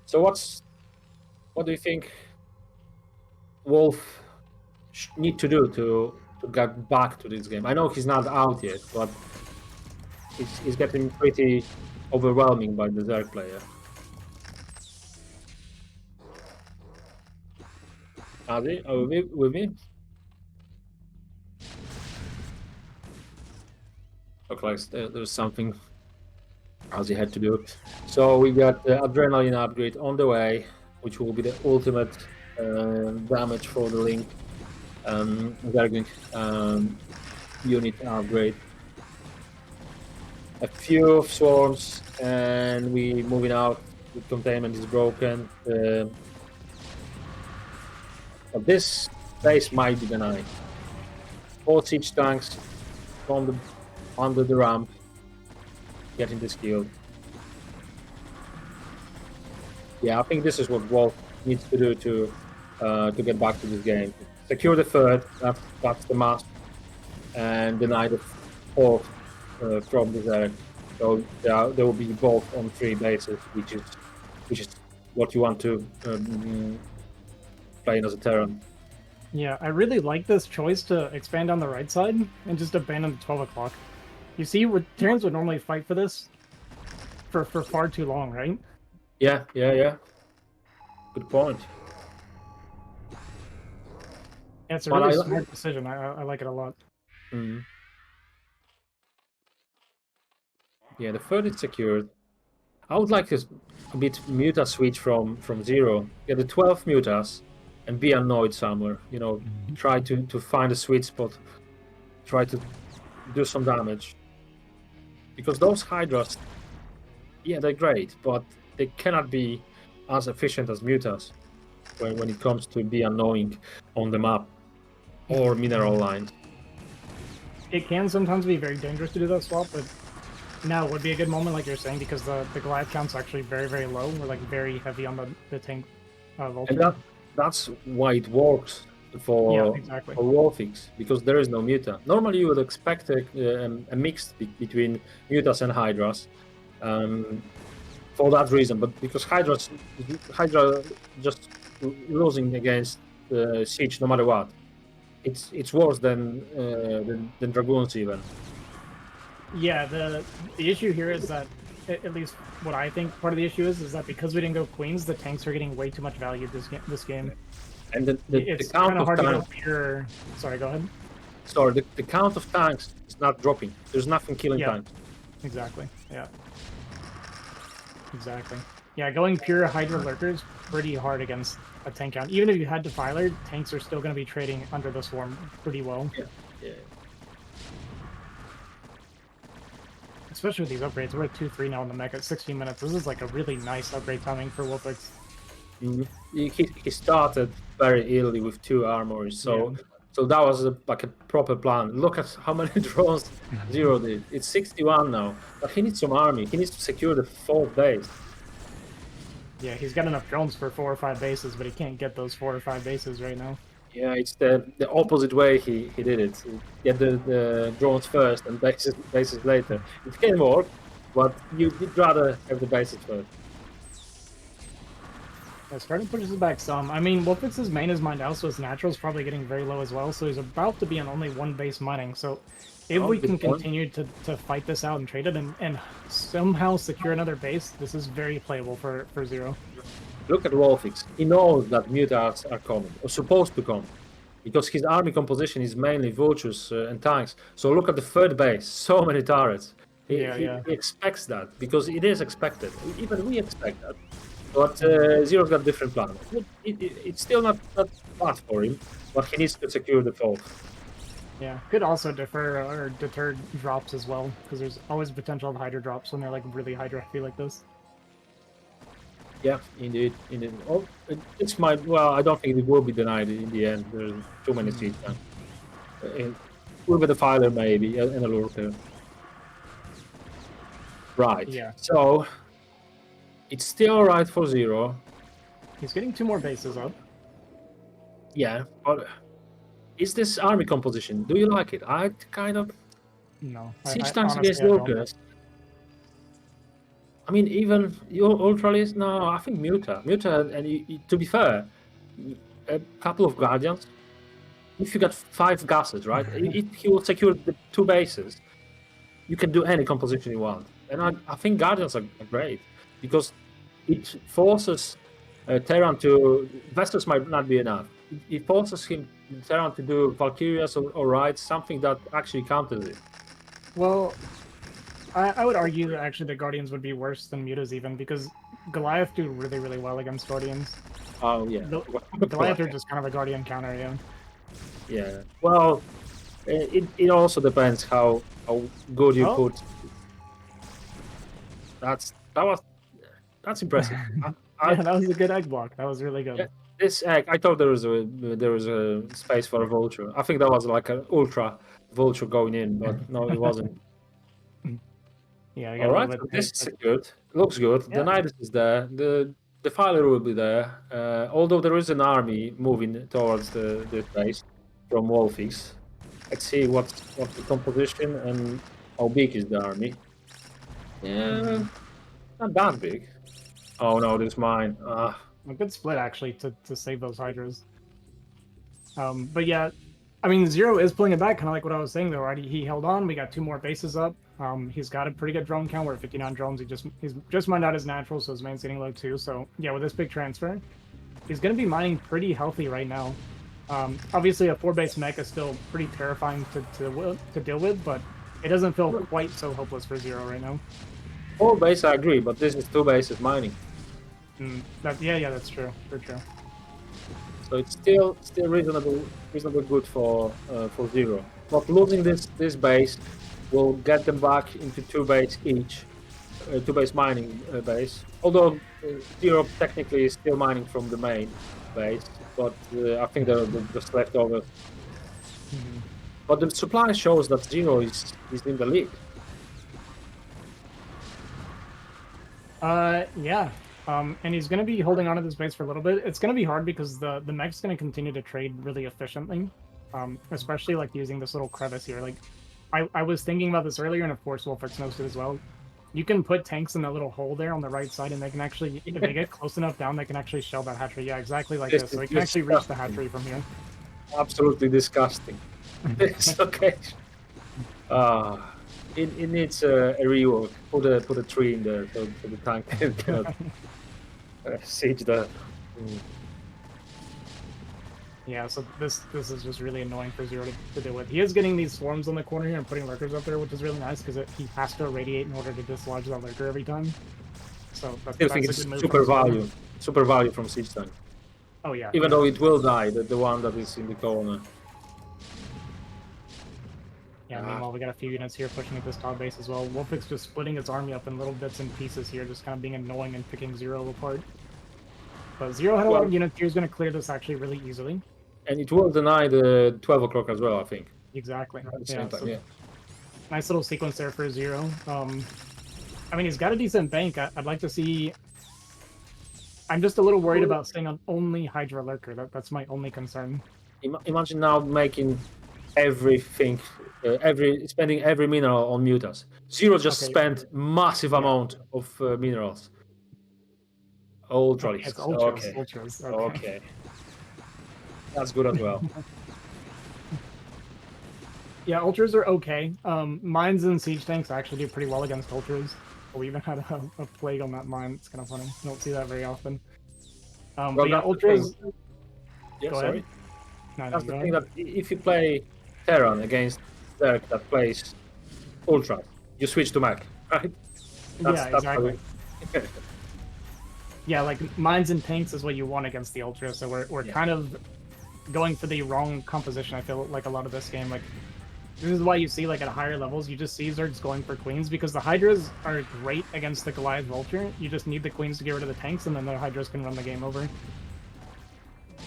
So what do you think Wolf need to do to get back to this game? I know he's not out yet, but it's getting pretty overwhelming by the Zerg player. Adi, are you with me? Looks like there's something Ozzy had to do. So we got the Adrenaline upgrade on the way, which will be the ultimate damage for the Link Zerg unit upgrade. A few swarms, and we moving out. The containment is broken. But this base might be denied. 4 siege tanks under the ramp, getting this kill. Yeah, I think this is what Wolf needs to do to get back to this game. Secure the third, that's the must, and deny the fourth from the Zerg. So there will be both on 3 bases, which is what you want to playing as a Terran. Yeah, I really like this choice to expand on the right side and just abandon the 12 o'clock. You see, Terrans would normally fight for this for far too long, right? Yeah. Good point. Yeah, it's a really smart decision. I like it a lot. Mm. Yeah, the third is secured. I would like a bit muta switch from Zero. Get the 12 mutas and be annoyed somewhere. You know, try to find a sweet spot. Try to do some damage. Because those Hydras, yeah, they're great, but they cannot be as efficient as mutas when it comes to be annoying on the map or mineral lines. It can sometimes be very dangerous to do that swap, but now would be a good moment, like you're saying, because the Goliath count's actually very, very low. We're like very heavy on the tank vulture. And that's why it works for WolFix, because there is no muta. Normally you would expect a mix between mutas and Hydras for that reason, but because Hydra just losing against Siege no matter what, it's worse than Dragoons even. Yeah, the issue here is that, at least what I think part of the issue is that because we didn't go Queens, the tanks are getting way too much value this game. And the it's count kind of of hard tanks... to go pure... Sorry, go ahead. Sorry, the count of tanks is not dropping. There's nothing killing tanks. Exactly, yeah. Exactly. Yeah, going pure Hydra Lurkers pretty hard against a tank count. Even if you had Defiler, tanks are still going to be trading under the swarm pretty well. Yeah, yeah. Especially with these upgrades. We're at 2-3 now in the mech at 16 minutes. This is like a really nice upgrade timing for WolFix. He started very early with 2 armors, so Yeah. so that was like a proper plan. Look at how many drones Zero did. It's 61 now, but he needs some army. He needs to secure the 4th base. Yeah, he's got enough drones for 4 or 5 bases, but he can't get those 4 or 5 bases right now. Yeah, it's the opposite way he did it. Get the drones first and bases later. It can work, but you'd rather have the bases first. Yeah, starting pushes it back some. I mean, WolFix's main is mined out, so his natural's probably getting very low as well, so he's about to be on only 1 base mining. So if we can continue to fight this out and trade it and somehow secure another base, this is very playable for Zero. Look at WolFix. He knows that mutards are coming, or supposed to come, because his army composition is mainly vultures and tanks. So look at the 3rd base, so many turrets. He expects that, because it is expected. Even we expect that. But Zero's got different plan. It's still not bad for him, but he needs to secure the 4th. Yeah, could also defer or deter drops as well, because there's always potential of Hydra drops when they're like really Hydra heavy like this. Yeah, indeed. Oh, it's my well. I don't think it will be denied in the end. There's too many seats now. With the Defiler maybe and a Lurker. Right. Yeah. So it's still right for Zero. He's getting 2 more bases up. Yeah, but is this army composition? Do you like it? I kind of. No. Siege tanks against Lurkers. I mean, even your Ultralisk. No, I think Muta, and to be fair, a couple of Guardians. If you got 5 gases, right? He will secure the 2 bases. You can do any composition you want, and I think Guardians are great because it forces Terran to. Vestas might not be enough. It forces him Terran to do Valkyrias or Rides, something that actually counters it. Well, I would argue that actually the Guardians would be worse than Mutas even, because Goliath do really, really well against Guardians. Oh, yeah. Goliath are just kind of a Guardian counter, yeah. Yeah. Well, it also depends how good you put. That's impressive. Yeah, that was a good egg block. That was really good. Yeah, this egg, I thought there was a space for a vulture. I think that was like an ultra vulture going in, but no, it wasn't. Yeah. All right, so this is good. Looks good. Yeah. The Nidus is there. The Defiler will be there. Although there is an army moving towards the base from WolFix. Let's see what's the composition and how big is the army. Yeah, not that big. Oh no, this is mine. A good split actually to save those Hydras. But yeah, I mean, Zero is pulling it back, kind of like what I was saying though. Already he held on. We got 2 more bases up. He's got a pretty good drone count. We're at 59 drones. He's just mined out his natural, so his main's getting low too. So yeah, with this big transfer, he's going to be mining pretty healthy right now. Obviously, a 4-base mech is still pretty terrifying to deal with, but it doesn't feel quite so hopeless for Zero right now. 4 base, I agree, but this is 2 bases mining. Yeah, that's true. For true. So it's still reasonably good for Zero. But losing this base will get them back into 2 base each, 2 base mining base. Although Zero technically is still mining from the main base, but I think they're just left over. But the supply shows that Zero is in the league. Yeah. And he's going to be holding on to this base for a little bit. It's going to be hard because the mech's going to continue to trade really efficiently, especially like using this little crevice here. Like, I was thinking about this earlier, and of course WolFix knows it as well. You can put tanks in that little hole there on the right side, and they can actually, if they get close enough down, they can actually shell that hatchery. Yeah, exactly like this. So they can actually reach the hatchery from here. Absolutely disgusting. It's okay. It needs a rework. Put a tree in there so the tank cannot siege that. Yeah, so this is just really annoying for Zero to deal with. He is getting these swarms on the corner here and putting lurkers up there, which is really nice because he has to irradiate in order to dislodge that lurker every time. So Still think that's a it's good move. super value from Siege Tank. Oh yeah. Even though it will die, the one that is in the corner. Yeah, meanwhile, we got a few units here pushing at this top base as well. WolFix just splitting its army up in little bits and pieces here, just kind of being annoying and picking Zero apart. But Zero had a lot of units here. He's going to clear this actually really easily. And it will deny the 12 o'clock as well, I think. Exactly. At the same time, so yeah. Nice little sequence there for Zero. I mean, he's got a decent bank. I'd like to see... I'm just a little worried about staying on only Hydra Lurker. That's my only concern. Imagine now making everything, spending every mineral on mutas. Zero just spent massive amount of minerals. Ultra. It's ultras. Ultras. Okay. That's good as well. Yeah, ultras are okay. Mines and siege tanks actually do pretty well against ultras. We even had a plague on that mine. It's kind of funny. You don't see that very often. But yeah, ultras. Yeah, go sorry. Ahead. That's the thing that if you play Terran against Derek that plays Ultra, you switch to Mac, right? That's exactly. Yeah, like mines and tanks is what you want against the Ultra, so we're kind of going for the wrong composition, I feel like, a lot of this game. Like, this is why you see, like, at higher levels, you just see Zergs going for queens, because the Hydras are great against the Goliath Vulture. You just need the queens to get rid of the tanks, and then the Hydras can run the game over.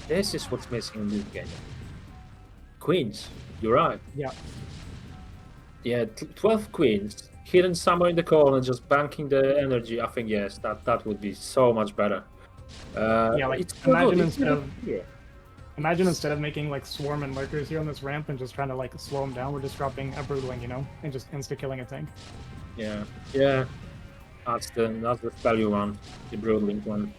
This is what's missing in this game. Queens, you're right. Yeah. Yeah, 12 queens, hidden somewhere in the corner, just banking the energy. I think, yes, that would be so much better. Yeah, like, imagine instead of making, like, Swarm and Lurkers here on this ramp and just trying to, like, slow them down, we're just dropping a Broodwing, you know? And just insta-killing a tank. Yeah. That's the value one, the Broodwing one.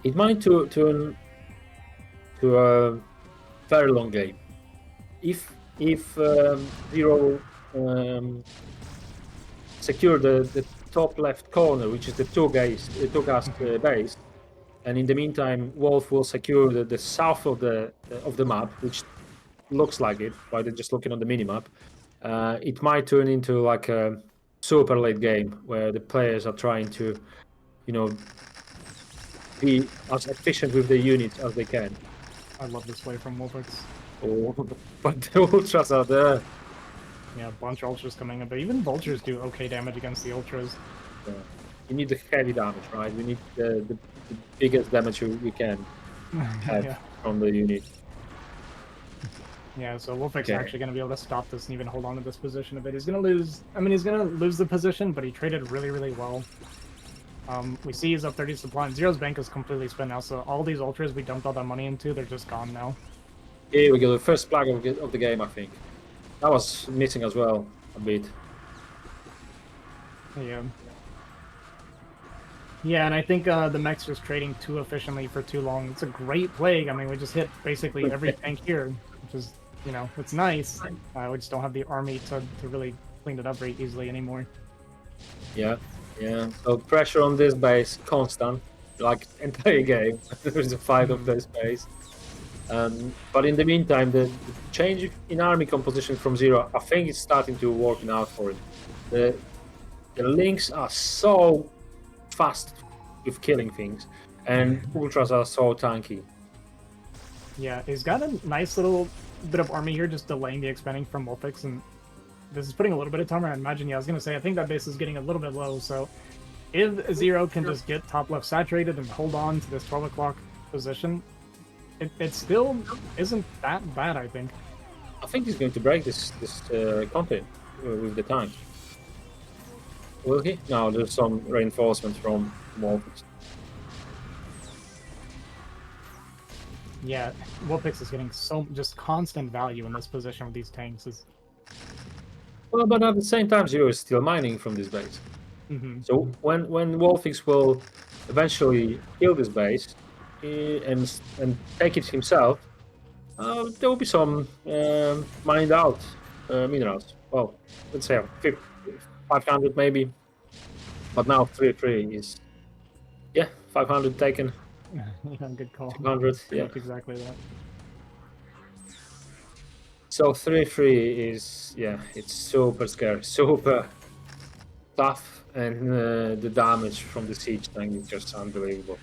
It might turn to a very long game. If Zero secure the top left corner, which is the two gas base, and in the meantime, Wolf will secure the south of the map, which looks like it, by just looking on the minimap. It might turn into like a super late game where the players are trying to, you know, be as efficient with the units as they can. I love this play from WolFix. Oh, but the ultras are there. Yeah, a bunch of ultras coming in, but even vultures do okay damage against the ultras. Yeah. You need the heavy damage, right? We need the biggest damage we can have from the unit. Yeah, so WolFix is actually going to be able to stop this and even hold on to this position a bit. He's going to lose... I mean, he's going to lose the position, but he traded really, really well. We see he's up 30 supply, and Zero's bank is completely spent now, so all these ultras we dumped all that money into, they're just gone now. Here we go, the first flag of the game, I think. That was missing as well, a bit. Yeah. Yeah, and I think the mech's just trading too efficiently for too long. It's a great plague. I mean, we just hit basically every tank here, which is, you know, it's nice. We just don't have the army to really clean it up very easily anymore. Yeah. So pressure on this base, constant, like entire game. There's a fight of this base. But in the meantime, the change in army composition from Zero, I think it's starting to work out for him. The links are so fast with killing things, and ultras are so tanky. Yeah, he's got a nice little bit of army here, just delaying the expanding from WolFix, and this is putting a little bit of time. I imagine, yeah, I was going to say, I think that base is getting a little bit low, so if Zero can just get top left saturated and hold on to this 12 o'clock position, it still isn't that bad, I think. I think he's going to break this content with the time. Will he? No, there's some reinforcement from WolFix. Yeah, WolFix is getting so just constant value in this position with these tanks. Well, but at the same time, Zero is still mining from this base. So when WolFix will eventually kill this base and take it himself, there will be some mined out minerals. Well, let's say 500 maybe. But now 3-3 is 500 taken. Yeah, good call. 200, yeah. Exactly that. So 3-3 is it's super scary, super. stuff, and the damage from the siege tank is just unbelievable.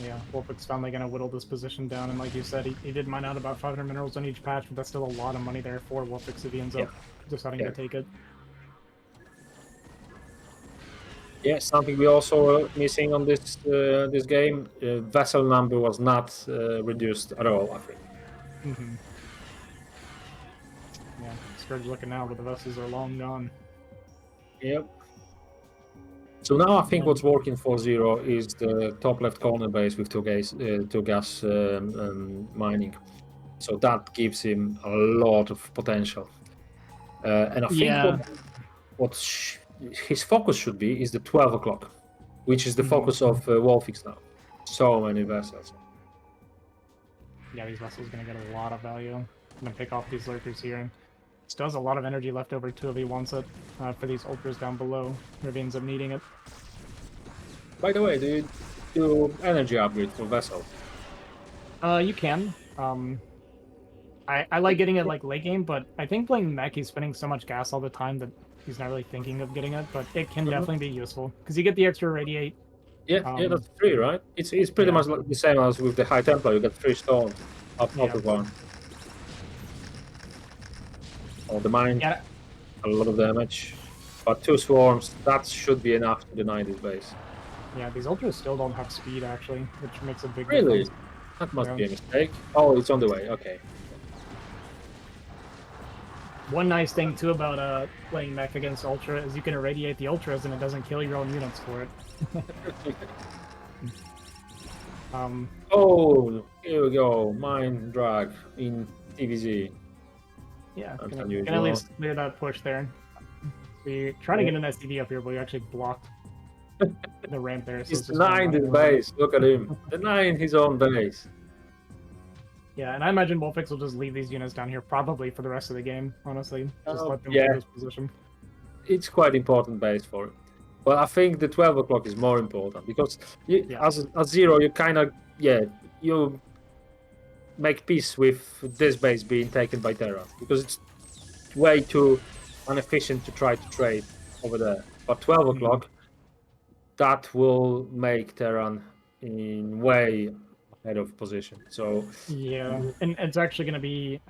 Yeah, WolFix finally gonna whittle this position down, and like you said, he did mine out about 500 minerals on each patch, but that's still a lot of money there for WolFix if he ends up deciding to take it. Yeah, something we also were missing on this this game. Vessel number was not reduced at all, I think. Mm-hmm. Yeah, Scourge looking now, but the vessels are long gone. Yep. So now I think what's working for Zero is the top left corner base with two gas mining. So that gives him a lot of potential. And I think his focus should be is the 12 o'clock, which is the focus of WolFix now. So many vessels. Yeah, these vessels gonna get a lot of value. I'm gonna pick off these lurkers here. Still has a lot of energy left over too if he wants it for these ultras down below, if he ends up needing it. By the way, do you do energy upgrade for vessel? You can. I like getting it like late game, but I think playing mech, he's spending so much gas all the time that he's not really thinking of getting it, but it can definitely be useful because you get the extra radiate. Yeah, that's free, right? It's pretty much like the same as with the High Templar. You get 3 storms up of one. Oh, the mine, a lot of damage, but 2 swarms, that should be enough to deny this base. Yeah, these ultras still don't have speed actually, which makes a big really difference. That must be a mistake. Oh, it's on the way. Okay. One nice thing too about playing mech against ultra is you can irradiate the ultras and it doesn't kill your own units for it. Oh, here we go. Mine drag in TVZ. Yeah, can at least clear that push there. We trying to get an STV up here, but we actually blocked the ramp there. So He's denying his base. Look at him. Denying his own base. Yeah, and I imagine WolFix will just leave these units down here probably for the rest of the game, honestly. Just let them hold this position. It's quite important base for him. But I think the 12 o'clock is more important because as Zero, you kind of, you make peace with this base being taken by Terra because it's way too inefficient to try to trade over there. But 12 o'clock, that will make Terran in way ahead of position. So yeah, and it's actually going to be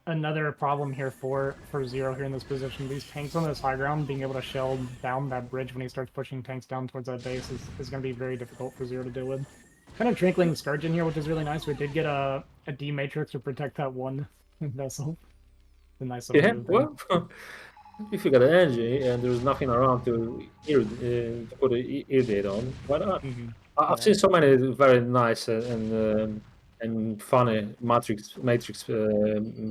another problem here for Zero here in this position. These tanks on this high ground, being able to shell down that bridge when he starts pushing tanks down towards that base is going to be very difficult for Zero to deal with. Kind of trinkling the Scourge in here, which is really nice. We did get a D matrix to protect that one vessel. A nice little move there. Well, if you got energy and there's nothing around to put an irradiate on, why not? I've seen so many very nice and funny matrix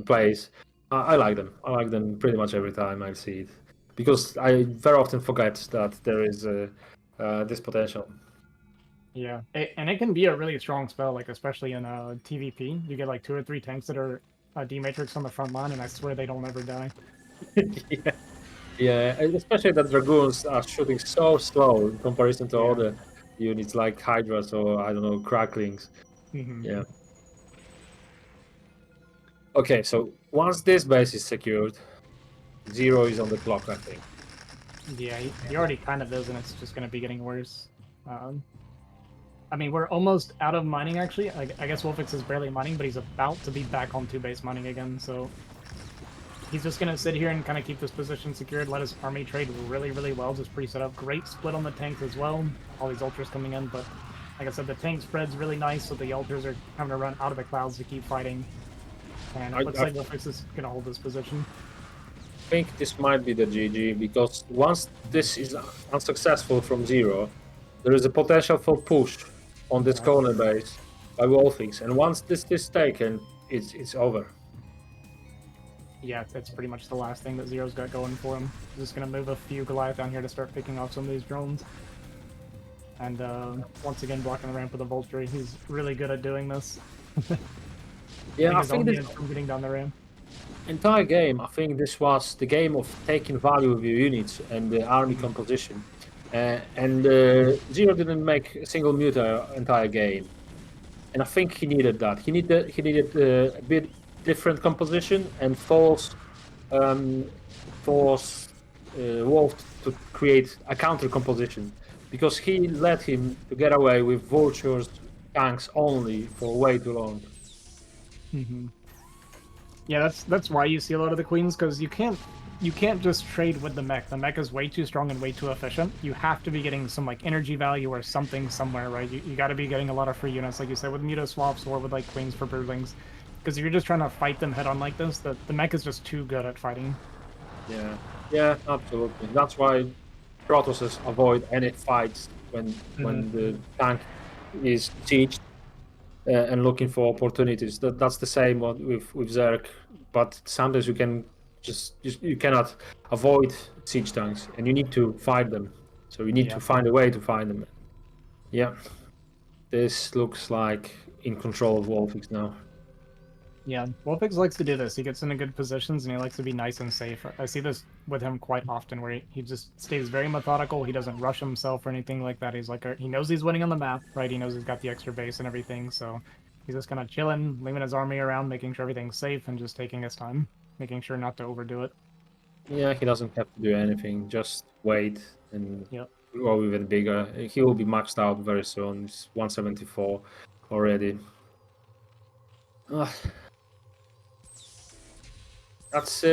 plays. I like them. I like them pretty much every time I see it because I very often forget that there is this potential. Yeah, and it can be a really strong spell, like especially in TVP. You get like 2 or 3 tanks that are D-Matrix on the front line, and I swear they don't ever die. Yeah, especially that Dragoons are shooting so slow in comparison to other units like Hydras or, I don't know, Cracklings. Yeah. Okay, so once this base is secured, Zero is on the clock, I think. Yeah, he already kind of is, and it's just going to be getting worse. I mean, we're almost out of mining, actually. I guess WolFix is barely mining, but he's about to be back on 2-base mining again, so... He's just going to sit here and kind of keep this position secured, let his army trade really, really well, just pre-set up. Great split on the tanks as well. All these ultras coming in, but like I said, the tank spread's really nice, so the ultras are having to run out of the clouds to keep fighting. And it looks like WolFix is going to hold this position. I think this might be the GG, because once this is unsuccessful from Zero, there is a potential for push on this corner base by WolFix, and once this is taken, it's over. Yeah, that's pretty much the last thing that Zero's got going for him. He's just going to move a few Goliath down here to start picking off some of these drones. And once again, blocking the ramp with a Vulture. He's really good at doing this. I think this from getting down the ramp. Entire game, I think this was the game of taking value of your units and the army composition. And Zero didn't make a single muta entire game. And I think he needed that. He needed a bit different composition and force Wolf to create a counter composition, because he let him to get away with vultures tanks only for way too long. Yeah, that's why you see a lot of the queens, because you can't just trade with the mech. The mech is way too strong and way too efficient. You have to be getting some like energy value or something somewhere, right? You got to be getting a lot of free units, like you said, with Muta swaps or with like queens for broodlings. Because if you're just trying to fight them head on like this, the mech is just too good at fighting. Yeah, absolutely. That's why Protosses avoid any fights when the tank is sieged and looking for opportunities. That's the same with Zerg, but sometimes you can just you cannot avoid siege tanks, and you need to fight them. So you need to find a way to find them. Yeah, this looks like in control of WolFix now. Yeah, WolFix likes to do this. He gets into good positions and he likes to be nice and safe. I see this with him quite often, where he just stays very methodical. He doesn't rush himself or anything like that. He's like, he knows he's winning on the map, right? He knows he's got the extra base and everything, so he's just kind of chilling, leaving his army around, making sure everything's safe, and just taking his time, making sure not to overdo it. Yeah, he doesn't have to do anything. Just wait and Yep. go even bigger. He will be maxed out very soon. It's 174 already. That's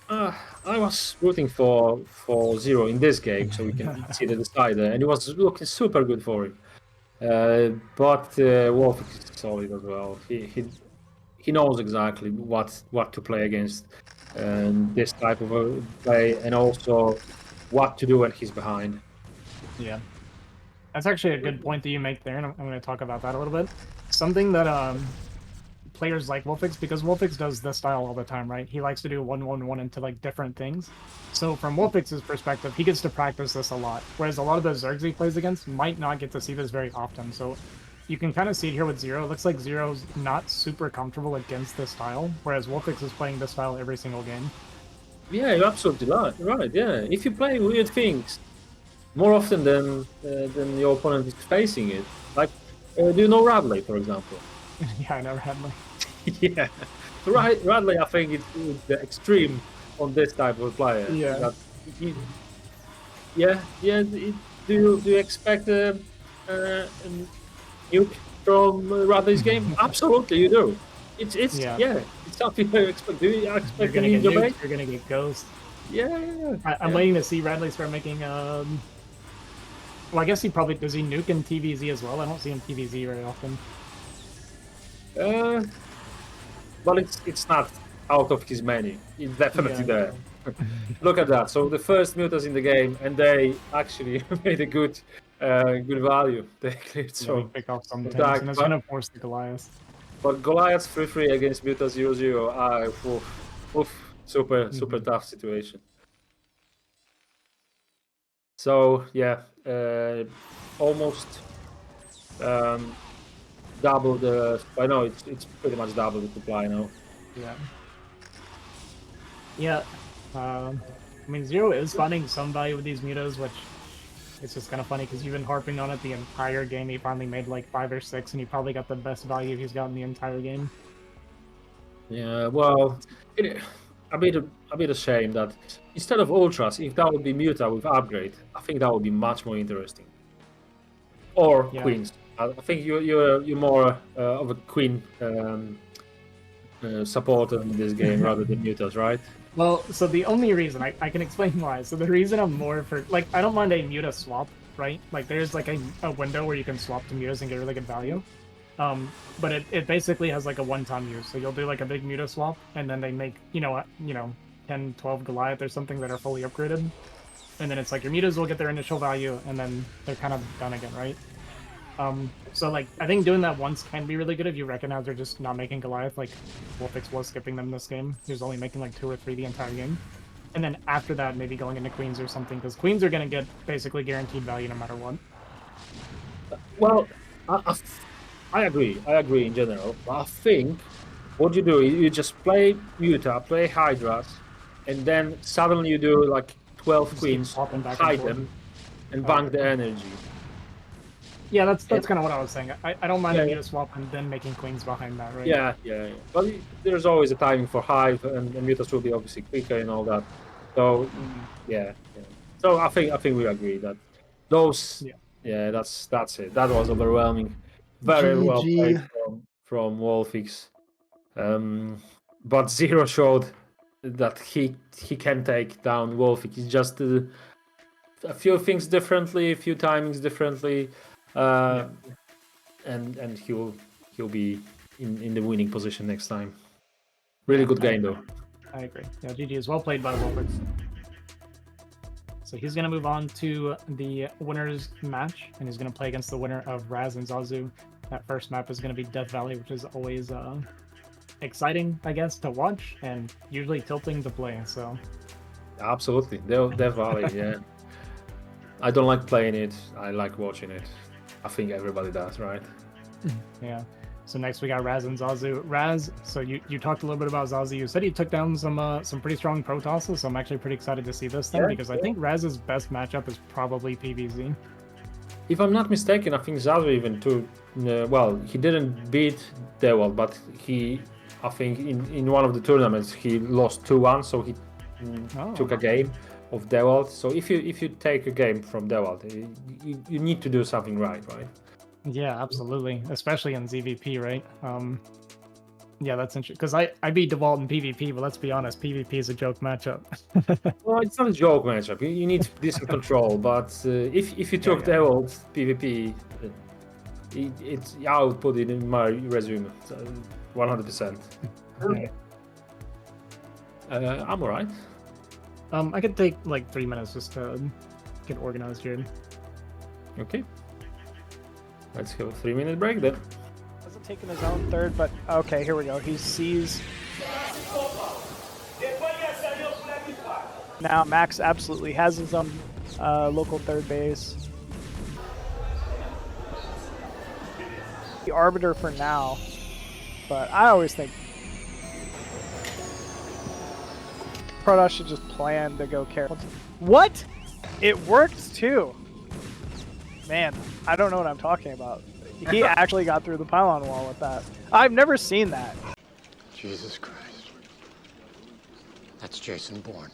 I was rooting for Zero in this game, so we can see the decider, and it was looking super good for him. But Wolf is solid as well. He knows exactly what to play against, this type of a play, and also what to do when he's behind. Yeah. That's actually a good point that you make there, and I'm going to talk about that a little bit. Something that players like WolFix, because WolFix does this style all the time, right? He likes to do 1-1-1 into like different things. So from WolFix's perspective, he gets to practice this a lot, whereas a lot of the Zergs he plays against might not get to see this very often. So you can kind of see it here with Zero. It looks like Zero's not super comfortable against this style, whereas WolFix is playing this style every single game. Yeah, you're absolutely right. Yeah, if you play weird things more often than your opponent is facing it, like do you know Radley, for example? Yeah, I never had my. Yeah, Radley, I think it's the extreme on this type of player. Yeah. Do you expect a nuke from Radley's game? Absolutely, you do. It's it's something you expect. Do you expect You're an gonna ninja bait? You're gonna get ghost. Yeah. I'm waiting to see Radley start making. Well, I guess he probably does. He nuke in TVZ as well. I don't see him TVZ very often. But it's not out of his menu. It's definitely there. Look at that. So the first mutas in the game, and they actually made a good value. They cleared So pick off some tanks, and it's gonna force the Goliath. But Goliath's 3-3 against Muta 0-0, super tough situation. So yeah, almost double the. I know it's pretty much double the supply now. Yeah. I mean, Zero is finding some value with these mutas, which it's just kind of funny because you've been harping on it the entire game. He finally made like 5 or 6, and he probably got the best value he's gotten the entire game. Yeah, well, a bit ashamed that instead of ultras, if that would be Muta with upgrade, I think that would be much more interesting. Or queens. I think you're more of a queen supporter in this game rather than mutas, right? Well, so the only reason I can explain why. So the reason I'm more for, like, I don't mind a muta swap, right? Like there's like a window where you can swap to mutas and get really good value. But it basically has like a one-time use. So you'll do like a big muta swap, and then they make 10, 12 Goliath or something that are fully upgraded, and then it's like your mutas will get their initial value, and then they're kind of done again, right? So like I think doing that once can be really good if you recognize they're just not making Goliath. Like WolFix was skipping them this game. He was only making like 2 or 3 the entire game. And then after that, maybe going into queens or something, because queens are going to get basically guaranteed value no matter what. Well, I agree in general. But I think what you do, you just play Muta, play Hydras, and then suddenly you do like 12 queens, hide them, and bank the energy. Yeah, that's kind of what I was saying. I don't mind a muta swap and then making queens behind that, right? Yeah. But there's always a timing for hive, and mutas will be obviously quicker and all that. So yeah. So I think we agree that those. Yeah. Yeah, that's it. That was overwhelming. Very well played GG. from WolFix. But Zero showed that he can take down WolFix. It's just a few things differently, a few timings differently, and he'll be in the winning position next time. Really good game though. I agree. Yeah, GG is well played by WolFix. So he's going to move on to the winner's match, and he's going to play against the winner of Razz and Zazu. That first map is going to be Death Valley, which is always exciting, I guess, to watch, and usually tilting to play. So Absolutely, Death Valley. Yeah, I don't like playing it. I like watching it. I think everybody does, right? yeah. So next we got Razz and Zazu. Razz, so you talked a little bit about Zazu. You said he took down some pretty strong pro tosses, so I'm actually pretty excited to see this thing because I think Razz's best matchup is probably PvZ. If I'm not mistaken, I think Zazu even took. Well, he didn't beat Dewald, but I think in one of the tournaments he lost 2-1, so he took a game of Dewald. So if you take a game from Dewald, you need to do something right? Yeah, absolutely, especially in ZVP, right? Yeah, that's interesting because I beat DeWalt in PvP, but let's be honest, PvP is a joke matchup. Well, it's not a joke matchup. You need decent control, but if you took Dewald PvP, I would put it in my resume, 100%. I'm alright. I could take like 3 minutes just to get organized here. Okay. Let's have a 3-minute break then. Hasn't taken his own third, but okay, here we go. He sees. Now Max absolutely has his own local third base. The arbiter for now, but I always think Protoss should just plan to go careful. What? It worked too. Man, I don't know what I'm talking about. He actually got through the pylon wall with that. I've never seen that. Jesus Christ. That's Jason Bourne.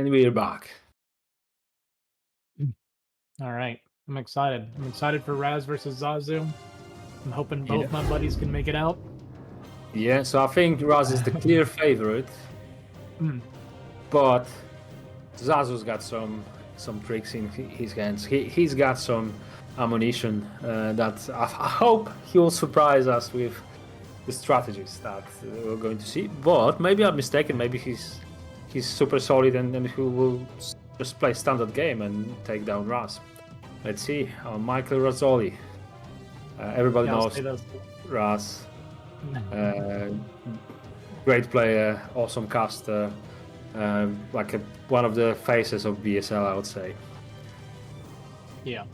And we're back. All right. I'm excited. I'm excited for Razz versus Zazu. I'm hoping both my buddies can make it out. Yeah, so I think Razz is the clear favorite. But Zazu's got some tricks in his hands. He's got some ammunition that I hope he will surprise us with the strategies that we're going to see. But maybe I'm mistaken. Maybe he's super solid and he will just play standard game and take down Razz. Let's see. Michael Razzoli. Everybody knows Razz. Great player, awesome caster. Like one of the faces of BSL, I would say. Yeah,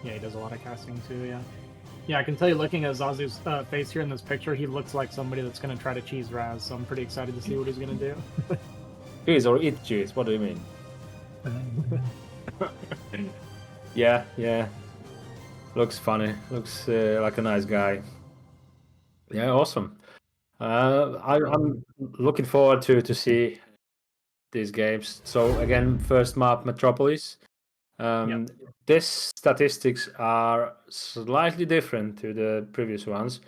he does a lot of casting too. Yeah, I can tell you, looking at Zazu's face here in this picture, he looks like somebody that's going to try to cheese Razz. So I'm pretty excited to see what he's going to do. Cheese or eat cheese? What do you mean? Yeah. Looks funny. Looks like a nice guy. Yeah, awesome. I'm looking forward to see these games. So again, first map Metropolis. These statistics are slightly different to the previous ones.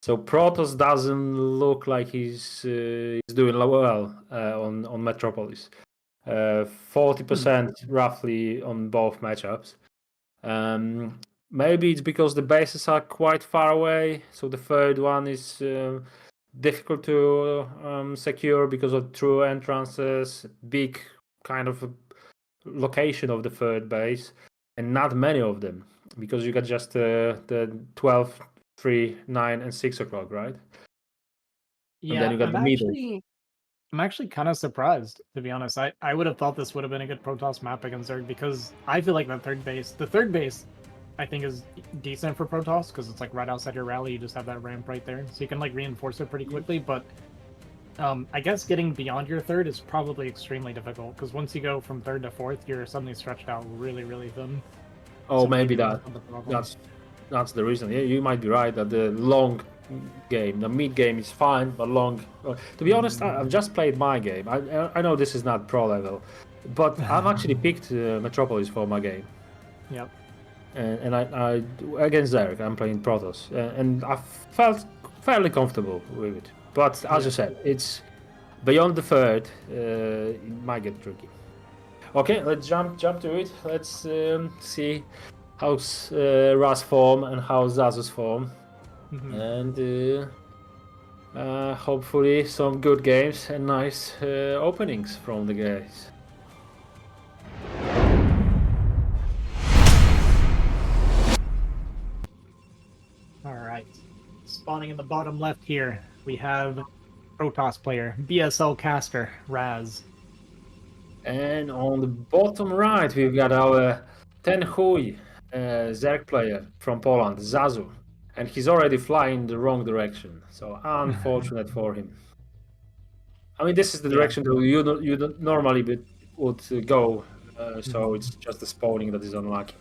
So Protoss doesn't look like he's doing well on Metropolis. 40% roughly on both matchups. Maybe it's because the bases are quite far away. So the third one is difficult to secure because of true entrances, big kind of location of the third base, and not many of them because you got just the 12, 3, 9, and 6 o'clock, right? Yeah, and then you got the middle. I'm actually kind of surprised, to be honest. I would have thought this would have been a good Protoss map against Zerg because I feel like the third base, I think is decent for Protoss because it's like right outside your rally. You just have that ramp right there, so you can like reinforce it pretty quickly. But I guess getting beyond your third is probably extremely difficult because once you go from third to fourth, you're suddenly stretched out really, really thin. Oh, So maybe that's that's the reason. Yeah, you might be right that the long game, the mid game is fine, but long. To be honest, I've just played my game. I know this is not pro level, but I've actually picked Metropolis for my game. Yep. And I against Derek, I'm playing Protoss, and I felt fairly comfortable with it. But as you said, it's beyond the third. It might get tricky. Okay, let's jump to it. Let's see how's Razz form and how Zazu's form, and hopefully some good games and nice openings from the guys. All right. Spawning in the bottom left here, we have Protoss player, BSL caster, Razz. And on the bottom right, we've got our Ten Hui Zerg player from Poland, Zazu. And he's already flying the wrong direction, so unfortunate for him. I mean, this is the direction that you normally would go, so it's just the spawning that is unlucky.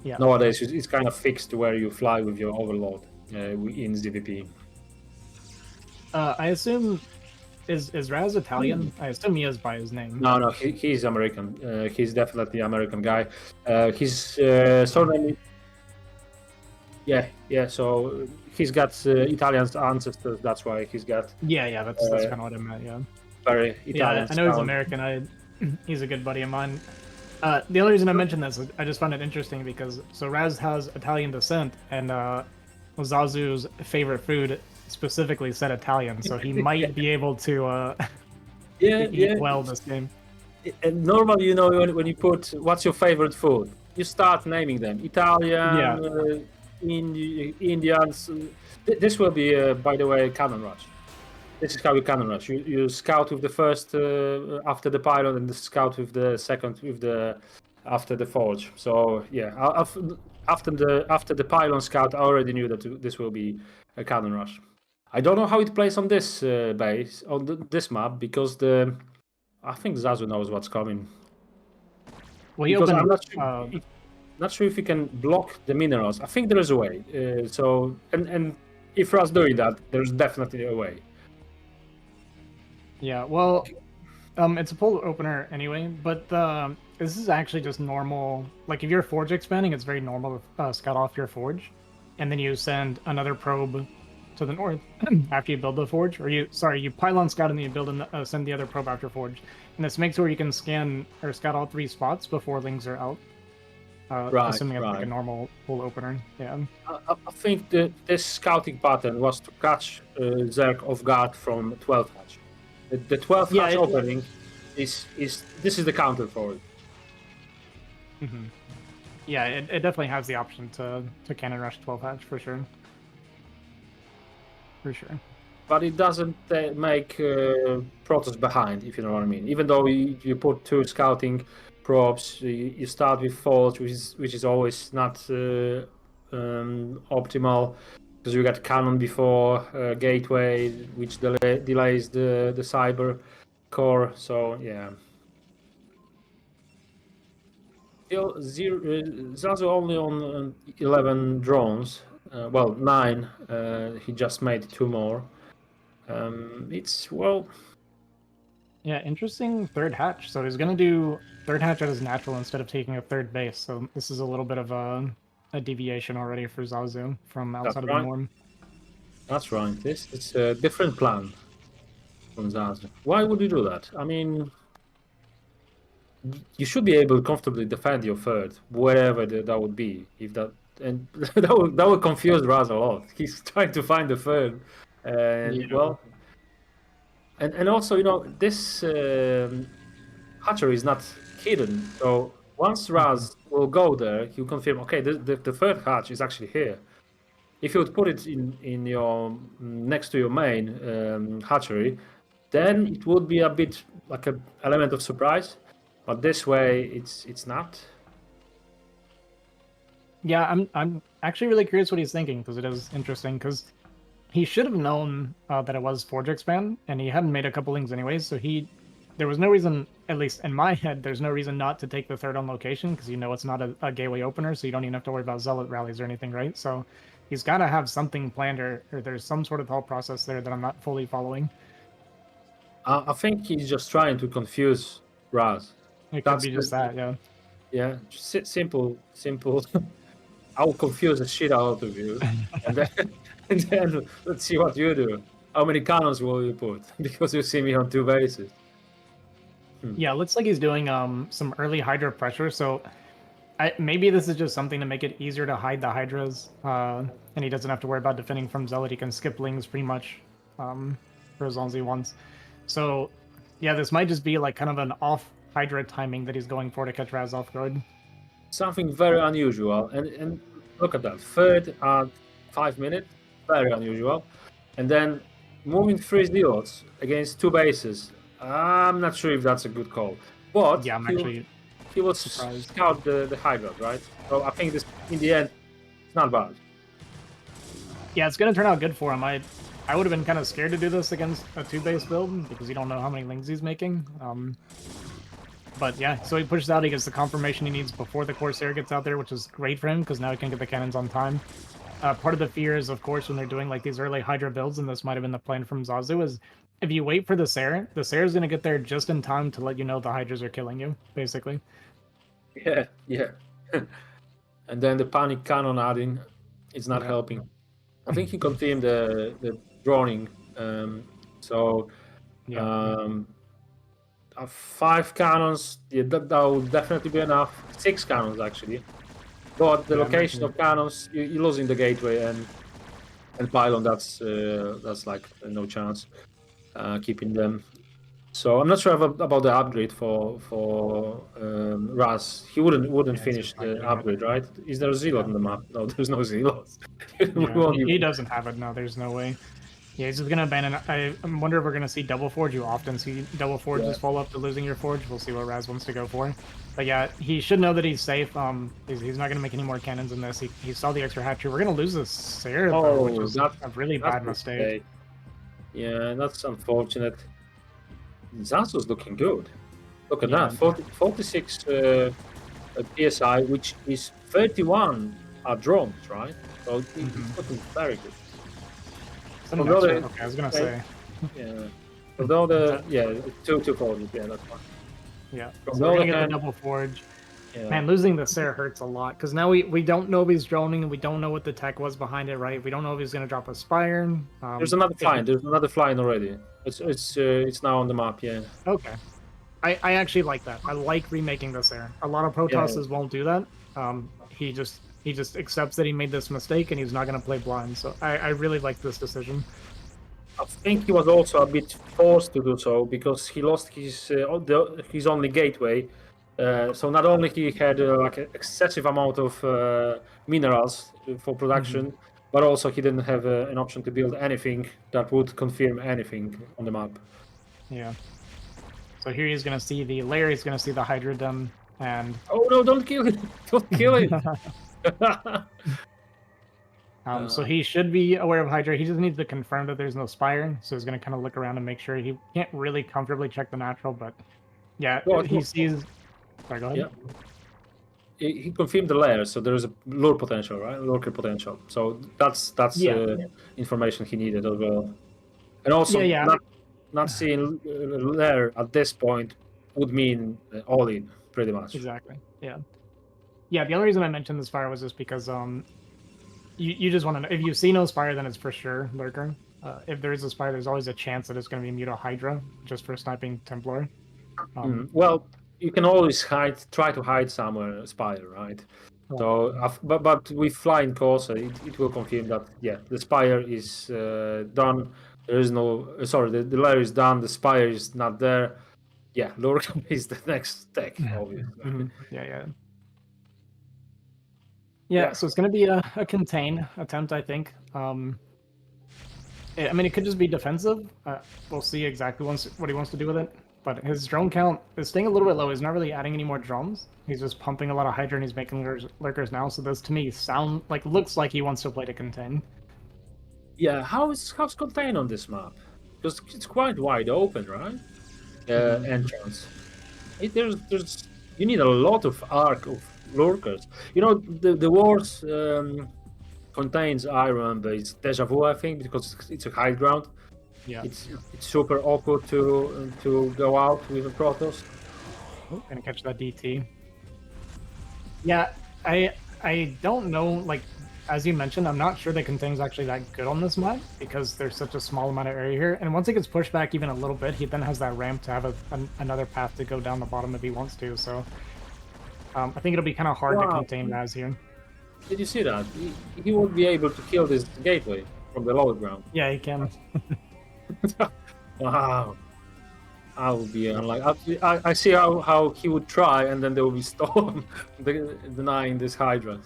Yeah. Nowadays, it's kind of fixed to where you fly with your overload in ZVP. I assume is Razz Italian? I assume he is by his name. No, he's American. He's definitely American guy. His surname. Yeah. So he's got Italian ancestors. That's why he's got. Yeah. That's kind of what I meant. Yeah. Very Italian. Yeah, I know he's American. He's a good buddy of mine. The only reason I mentioned this, I just found it interesting because Razz has Italian descent, and Zazu's favorite food specifically said Italian, so he might be able to eat well this game. And normally, when you put what's your favorite food, you start naming them. Italian, Indians. This will be, by the way, cannon rush. This is how you cannon rush. You scout with the first after the pylon, and the scout with the second after the forge. So yeah, after the pylon scout, I already knew that this will be a cannon rush. I don't know how it plays on this base on this map because I think Zazu knows what's coming. Well, because I'm not sure if you can block the minerals. I think there is a way. And if Razz doing that, there's definitely a way. Yeah, well, It's a pull opener anyway, but this is actually just normal. Like if you're forge expanding, it's very normal to scout off your forge, and then you send another probe to the north after you build the forge, or you pylon scout and then you build and send the other probe after forge, and this makes it where you can scan or scout all 3 spots before lings are out. Right, assuming it's like a right. normal pull opener. Yeah. I think that this scouting pattern was to catch Zerg off guard from 12th hatch. The 12th Yeah, hatch it- opening is this is the counter for it. Mhm. Yeah, it definitely has the option to cannon rush 12 hatch for sure. For sure. But it doesn't make Protoss behind, if you know what I mean. Even though you put 2 scouting probes, you start with Forge, which is always not optimal, because you got cannon before gateway, which delays the cyber core. So yeah. Zazu only on 11 drones. Well, 9. He just made 2 more. It's well. Yeah, interesting third hatch. So he's gonna do third hatch at his natural instead of taking a third base. So this is a little bit of a deviation already for Zazu from outside of the right. norm. That's right. This is a different plan from Zazu. Why would you do that? I mean, you should be able to comfortably defend your third, wherever that would be. If that and that would confuse Razz a lot. He's trying to find the third, and Yeah. well, and also this hatchery is not hidden. So once Razz will go there, he'll confirm. Okay, the third hatch is actually here. If you would put it in your next to your main hatchery, then it would be a bit like an element of surprise. But this way, it's not. Yeah, I'm actually really curious what he's thinking because it is interesting because he should have known that it was Forge Expand and he hadn't made a couple things anyways, so there was no reason, at least in my head, there's no reason not to take the third on location because it's not a gateway opener, so you don't even have to worry about zealot rallies or anything, right? So he's got to have something planned or there's some sort of thought process there that I'm not fully following. I think he's just trying to confuse Razz. It could be just that, yeah. Yeah, just simple. I will confuse the shit out of you, and then let's see what you do. How many cannons will you put? Because you see me on 2 bases. Yeah, looks like he's doing some early Hydra pressure, so maybe this is just something to make it easier to hide the Hydras, and he doesn't have to worry about defending from Zealot. He can skip Lings pretty much for as long as he wants. So, yeah, this might just be like kind of an off Hydra timing that he's going for to catch Razz off guard. Something very unusual, and look at that, third at 5 minutes, very unusual, and then moving 3 zealots against 2 bases. I'm not sure if that's a good call, but Yeah, he will surprised. scout the Hydra, right? So I think this, in the end, it's not bad. Yeah, it's gonna turn out good for him. I would have been kind of scared to do this against a 2-base build because you don't know how many Lings he's making. But yeah, so he pushes out, he gets the confirmation he needs before the Corsair gets out there, which is great for him because now he can get the cannons on time. Part of the fear is, of course, when they're doing like these early Hydra builds, and this might have been the plan from Zazu, is if you wait for the Sair is going to get there just in time to let you know the Hydras are killing you, basically. Yeah. And then the panic cannon adding is not helping. I think he confirmed the droning. So 5 cannons, yeah, that would definitely be enough. 6 cannons actually. But the location of cannons, you're losing the gateway and pylon. That's like no chance keeping them. So I'm not sure about the upgrade for Razz. He wouldn't finish the upgrade, right? Is there a zealot on the map? No, there's no zealots. He doesn't have it. No, there's no way. Yeah, he's just gonna abandon. I wonder if we're gonna see double forge. You often see double forges follow up to losing your forge. We'll see what Razz wants to go for. But yeah, he should know that he's safe. He's not gonna make any more cannons in this. He saw the extra hatchery. We're gonna lose this Sair, though, which is a really bad mistake. Yeah, that's unfortunate. Zazu's looking good. Look at that, 46 PSI, which is 31 drones, right? So it's looking very good. Okay, I was gonna say. Yeah. Although two forges, yeah, that's fine. Yeah, From so the we're gonna other get the hand, double forge. yeah. Man, losing the Sarah hurts a lot because now we don't know if he's droning and we don't know what the tech was behind it, right? We don't know if he's gonna drop a Spire. There's another flying. There's another flying already. It's now on the map. Yeah. Okay. I actually like that. I like remaking this air. A lot of Protosses won't do that. He just accepts that he made this mistake and he's not gonna play blind. So I really like this decision. I think he was also a bit forced to do so because he lost his only gateway. So not only he had like an excessive amount of minerals for production, but also he didn't have an option to build anything that would confirm anything on the map. Yeah. So here he's gonna see the lair. He's gonna see the Hydra done, and Oh no! Don't kill it! Don't kill it! so he should be aware of Hydra. He just needs to confirm that there's no Spire. So he's gonna kind of look around and make sure. He can't really comfortably check the natural, but yeah, he sees. Sorry, go ahead. Yeah. He confirmed the layer, so there is a lure potential, right? Lurker potential. So that's information he needed as well. And also, not seeing layer at this point would mean all in, pretty much. Exactly. Yeah. Yeah. The only reason I mentioned the Spire was just because you just want to know if you see no Spire, then it's for sure Lurker. If there is a Spire, there's always a chance that it's going to be Muto Hydra just for sniping Templar. Well, you can always try to hide somewhere Spire, right? So, but with flying Corsair, it will confirm that the Spire is done. There is no the layer is done. The Spire is not there. Yeah, Lurker is the next tech, obviously. Yeah, so it's going to be a contain attempt, I think. I mean, it could just be defensive. We'll see exactly what he wants to do with it. But his drone count is staying a little bit low. He's not really adding any more drones. He's just pumping a lot of Hydra and he's making lurkers now. So this, to me, looks like he wants to play to contain. Yeah, how's contain on this map? Because it's quite wide open, right? Entrance. There's you need a lot of arc of lurkers. You know, the wars contains, I remember, it's Deja Vu, I think, because it's a high ground. Yeah, it's super awkward to go out with a Protoss. Oh, gonna catch that DT. Yeah, I don't know. Like as you mentioned, I'm not sure that contain's actually that good on this map because there's such a small amount of area here. And once it gets pushed back even a little bit, he then has that ramp to have another path to go down the bottom if he wants to. So I think it'll be kind of hard to contain Razz here. Did you see that? He won't be able to kill this gateway from the lower ground. Yeah, he can. Wow. I would be unlucky. I see how he would try, and then there will be Storm denying this Hydra.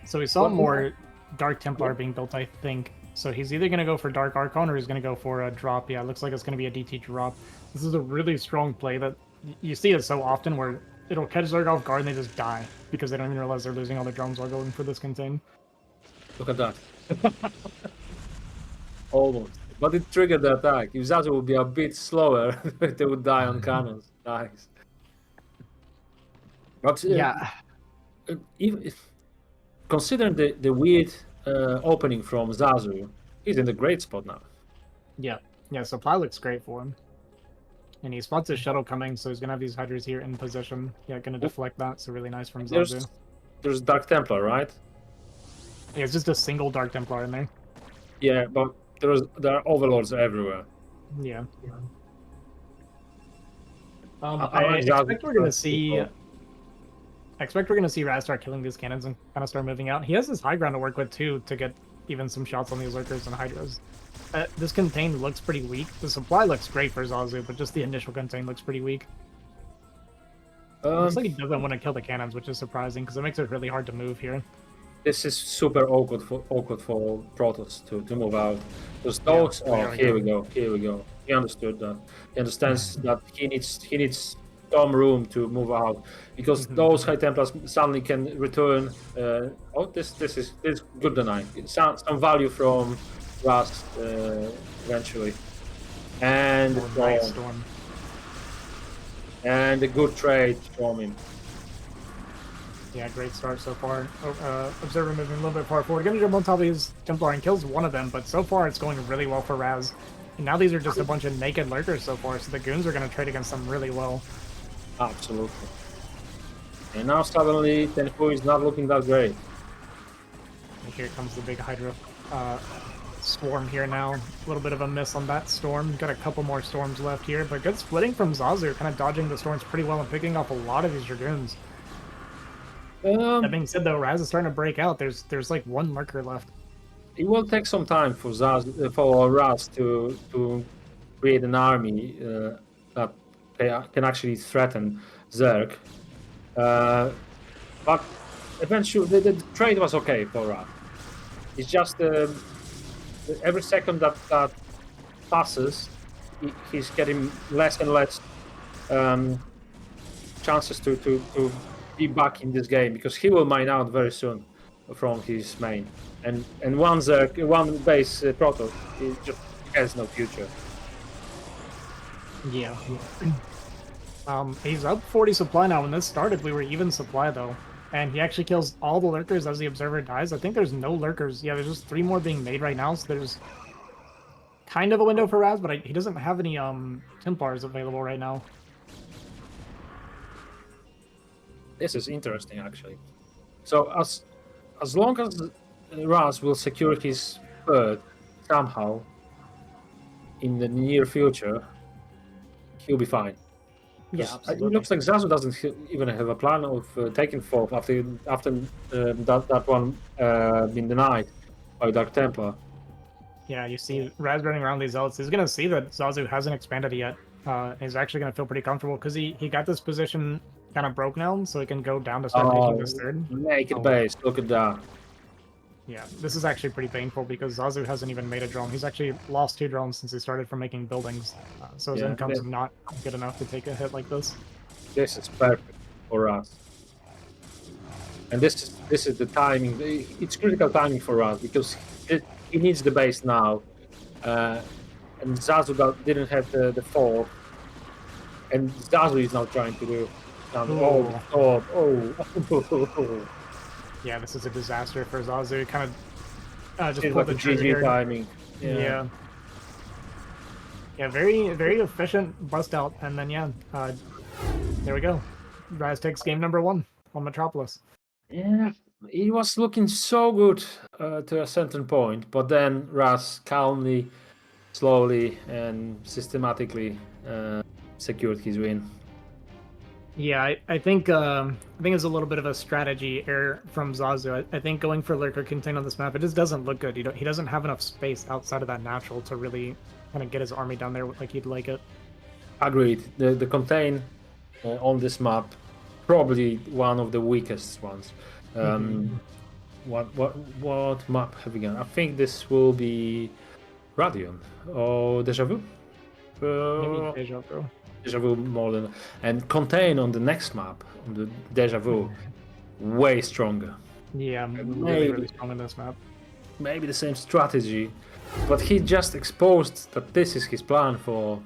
So we saw more Dark Templar being built, I think. So he's either going to go for Dark Archon or he's going to go for a drop. Yeah, it looks like it's going to be a DT drop. This is a really strong play that you see it so often where it'll catch Zerg off guard and they just die because they don't even realize they're losing all their drones while going for this contain. Look at that. Almost. But it triggered the attack. If Zazu would be a bit slower, they would die on cannons. Nice. But considering the weird opening from Zazu, he's in a great spot now. Yeah, supply looks great for him. And he spots his shuttle coming, so he's going to have these Hydras here in position. Yeah, going to deflect that, so really nice from Zazu. There's Dark Templar, right? Yeah, it's just a single Dark Templar in there. Yeah, but there are overlords everywhere. Yeah. I expect we're gonna see. I expect we're gonna see Razz start killing these cannons and kind of start moving out. He has this high ground to work with too to get even some shots on these lurkers and hydras. This contain looks pretty weak. The supply looks great for Zazu, but just the initial contain looks pretty weak. Looks like he doesn't want to kill the cannons, which is surprising because it makes it really hard to move here. This is super awkward for Protoss to move out. Those dogs. Here we go. He understood that. He understands that he needs some room to move out because those High Templars suddenly can return. This is good deny. Some value from Razz eventually, and Storm. And a good trade from him. Yeah, great start so far. Observer moving a little bit far forward. Gonna jump on top of his Templar and kills one of them, but so far it's going really well for Razz. And now these are just a bunch of naked lurkers so far, so the goons are going to trade against them really well. Absolutely. And now suddenly Tenfu is not looking that great. And here comes the big Hydra swarm here now. A little bit of a miss on that storm. Got a couple more storms left here, but good splitting from Zazu, kind of dodging the storms pretty well and picking off a lot of these dragoons. That being said, though, Razz is starting to break out. There's like one lurker left. It will take some time for Razz to create an army that can actually threaten Zerg. But eventually, the trade was okay for Razz. It's just every second that passes, he's getting less and less chances to be back in this game, because he will mine out very soon from his main. And one base proto, it just has no future. Yeah. He's up 40 supply now. When this started, we were even supply though. And he actually kills all the lurkers as the observer dies. I think there's no lurkers. Yeah, there's just 3 more being made right now, so there's kind of a window for Razz, but he doesn't have any Templars available right now. This is interesting, actually. So as long as Razz will secure his third somehow in the near future, he'll be fine. Yeah, It absolutely. looks like Zazu doesn't even have a plan of taking fourth after that one being denied by Dark Templar. Yeah, you see Razz running around these zealots. He's going to see that Zazu hasn't expanded yet. He's actually going to feel pretty comfortable because he got this position kind of broke now, so he can go down to start taking this third. Naked base, look at that. Yeah, this is actually pretty painful because Zazu hasn't even made a drone. He's actually lost 2 drones since he started from making buildings. So his income's not good enough to take a hit like this. This is perfect for us. And this is the timing. It's critical timing for us because he needs the base now. And Zazu didn't have the fall. And Zazu is now trying to do. Yeah, this is a disaster for Zazu. Kind of just It's pulled like the a trigger GG here. timing. Yeah. Very, very efficient bust out. And then, yeah, there we go. Razz takes game number 1 on Metropolis. Yeah, he was looking so good to a certain point, but then Razz calmly, slowly, and systematically secured his win. Yeah, I think it's a little bit of a strategy error from Zazu. I think going for Lurker Contain on this map, it just doesn't look good. He doesn't have enough space outside of that natural to really kind of get his army down there like he'd like it. Agreed. The Contain on this map, probably one of the weakest ones. What map have we got? I think this will be Radion or Deja Vu. Maybe Deja Vu. Deja Vu more than, and Contain on the next map, on the Deja Vu, way stronger. Yeah, really strong on this map. Maybe the same strategy, but he just exposed that this is his plan for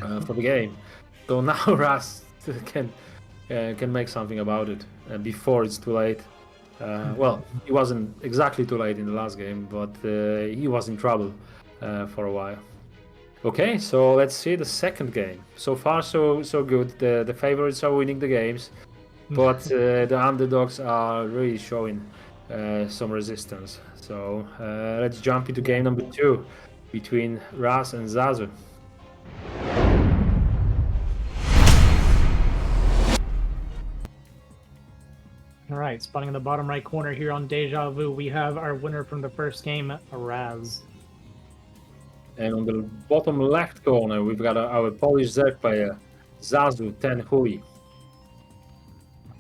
the game. So now Razz can make something about it before it's too late. Well, he wasn't exactly too late in the last game, but he was in trouble for a while. Okay, so let's see the second game. So far, so good. The favorites are winning the games, but the underdogs are really showing some resistance. So let's jump into game number 2 between Razz and Zazu. All right, spawning in the bottom right corner here on Deja Vu, we have our winner from the first game, Razz. And on the bottom left corner, we've got our Polish Zerg player, Zazu 10 Hui.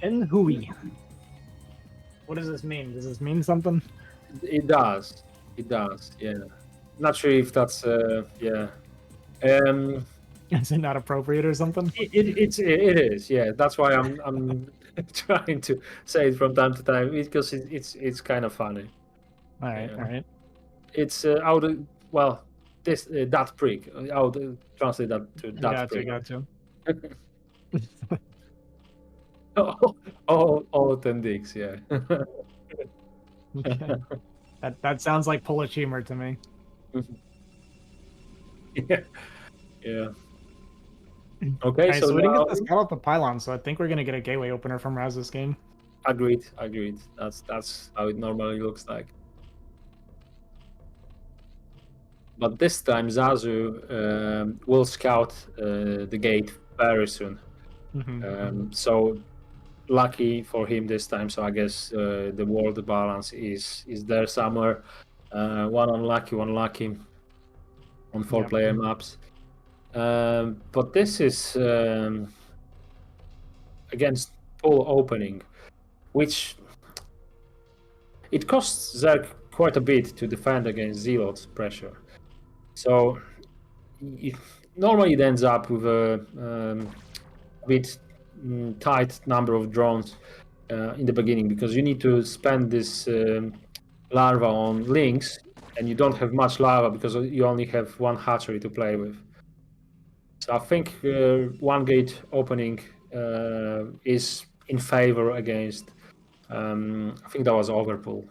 En Hui. What does this mean? Does this mean something? It does, yeah. Not sure if that's, yeah. Is it not appropriate or something? It is, yeah. That's why I'm trying to say it from time to time, because it's kind of funny. All right, Yeah. all right. It's that prick. I would translate that to that prick. Got to. all 10 dicks, yeah. Okay. That sounds like Polish humor to me. Yeah. Yeah. Okay, Alright, so so we didn't now get the scout off the pylon, so I think we're gonna get a gateway opener from Razz this game. agreed. That's how it normally looks like. But this time Zazu will scout the gate very soon. So lucky for him this time. So I guess the world balance is there somewhere. One unlucky, one lucky on four-player maps. But this is against full opening, which it costs Zerg quite a bit to defend against Zealot's pressure. So normally it ends up with a bit tight number of drones in the beginning, because you need to spend this larva on links, and you don't have much larva because you only have one hatchery to play with. So I think one gate opening is in favor against. I think that was Overpool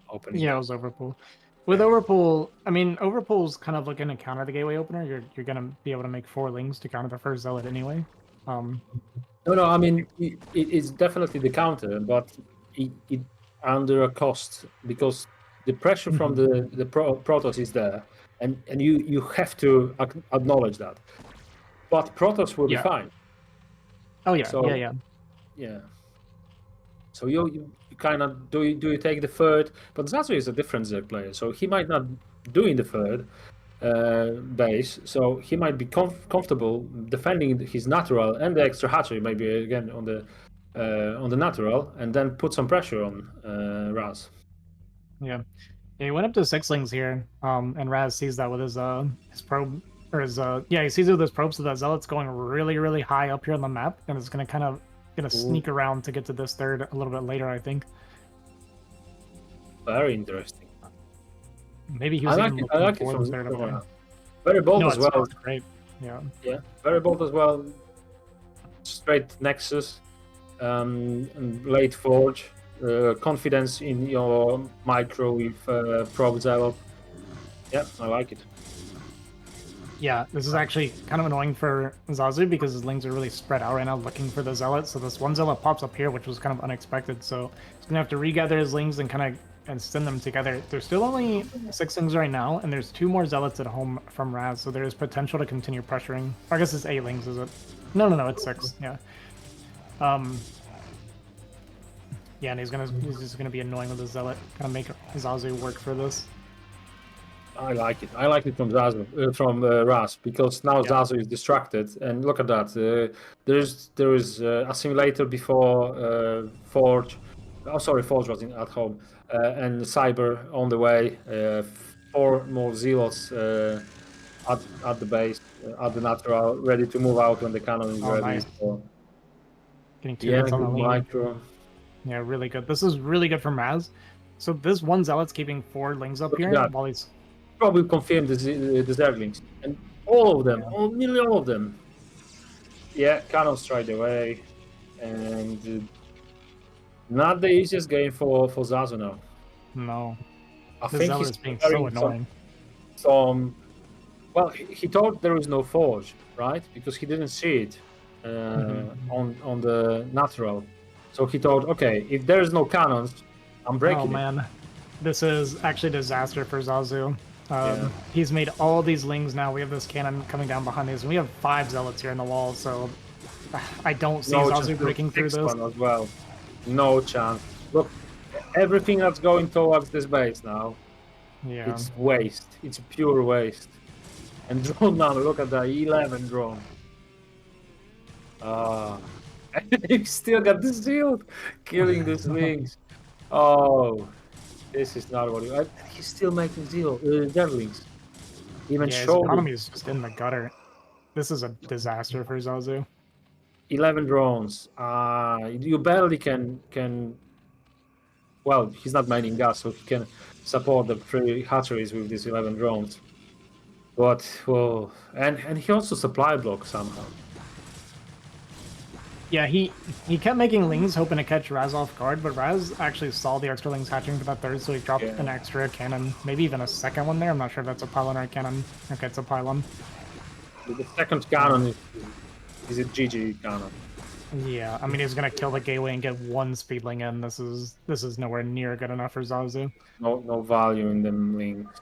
opening. Yeah, it was Overpool. With Overpool, I mean, Overpool's kind of looking to counter the gateway opener. You're gonna be able to make 4 lings to counter the first zealot anyway. No, I mean it's definitely the counter, but it under a cost, because the pressure from the Protoss is there, and you have to acknowledge that. But Protoss will be fine. Oh yeah, So, yeah. So you kind of do you take the third, but Zazu is a different Zerg player, so he might not do in the third base, so he might be comfortable defending his natural and the extra hatchery, maybe again on the natural, and then put some pressure on Razz. Yeah, he went up to 6 lings here, and Razz sees that with his probe, or his he sees it with his probe, so that zealot's going really high up here on the map, and it's gonna sneak around to get to this third a little bit later, I think. Very interesting. Maybe he was I like it from third up there. Very bold No, as well. It's great. Yeah, very bold as well. Straight Nexus, and late Forge. Confidence in your micro with probe zealot. Yeah, I like it. Yeah, this is actually kind of annoying for Zazu because his lings are really spread out right now looking for the zealot. So this one zealot pops up here, which was kind of unexpected. So he's gonna have to regather his lings and send them together. There's still only 6 lings right now, and there's 2 more zealots at home from Razz, so there is potential to continue pressuring. Or I guess it's 8 lings, is it? No, it's 6. Yeah. Yeah, and he's just gonna be annoying with the zealot. Kind of make Zazu work for this. I like it. I like it from Zazu, from Razz, because now Zazu is distracted, and look at that. There is a simulator before Forge. Oh, sorry, Forge was at home, and Cyber on the way. 4 more zealots at the base, at the natural, ready to move out when the cannon is ready. Nice. So, getting 2 hits on the lane. Micro. Yeah, really good. This is really good from Razz. So this one zealot's keeping 4 lings up here while he's probably confirmed the Zerglings, and all of them, nearly all of them. Yeah, cannon straight away, and not the easiest game for Zazu now. No, I think he's being so annoying. Well, he thought there is no forge, right? Because he didn't see it on the natural. So he thought, okay, if there is no cannons, I'm breaking it. Oh man, this is actually a disaster for Zazu. He's made all these lings now. We have this cannon coming down behind these, and we have 5 zealots here in the wall, so I don't see Zazu breaking through this. As well. No chance. Look, everything that's going towards this base now, it's waste. It's pure waste. And drone now, look at that, 11 drone. You still got the shield killing these lings. Oh. This is not what he's still making Zerglings. Even his economy is just in the gutter. This is a disaster for Zazu. 11 drones. You barely can. Well, he's not mining gas, so he can support the 3 hatcheries with these 11 drones. But and he also supply blocks somehow. Yeah, he kept making lings hoping to catch Razz off guard, but Razz actually saw the extra lings hatching for that third, so he dropped Yeah. an extra cannon, maybe even a second one there. I'm not sure if that's a pylon or a cannon. Okay, it's a pylon. The second cannon is a GG cannon. Yeah, I mean he's gonna kill the gateway and get one speedling in. This is nowhere near good enough for Zazu. No value in them links.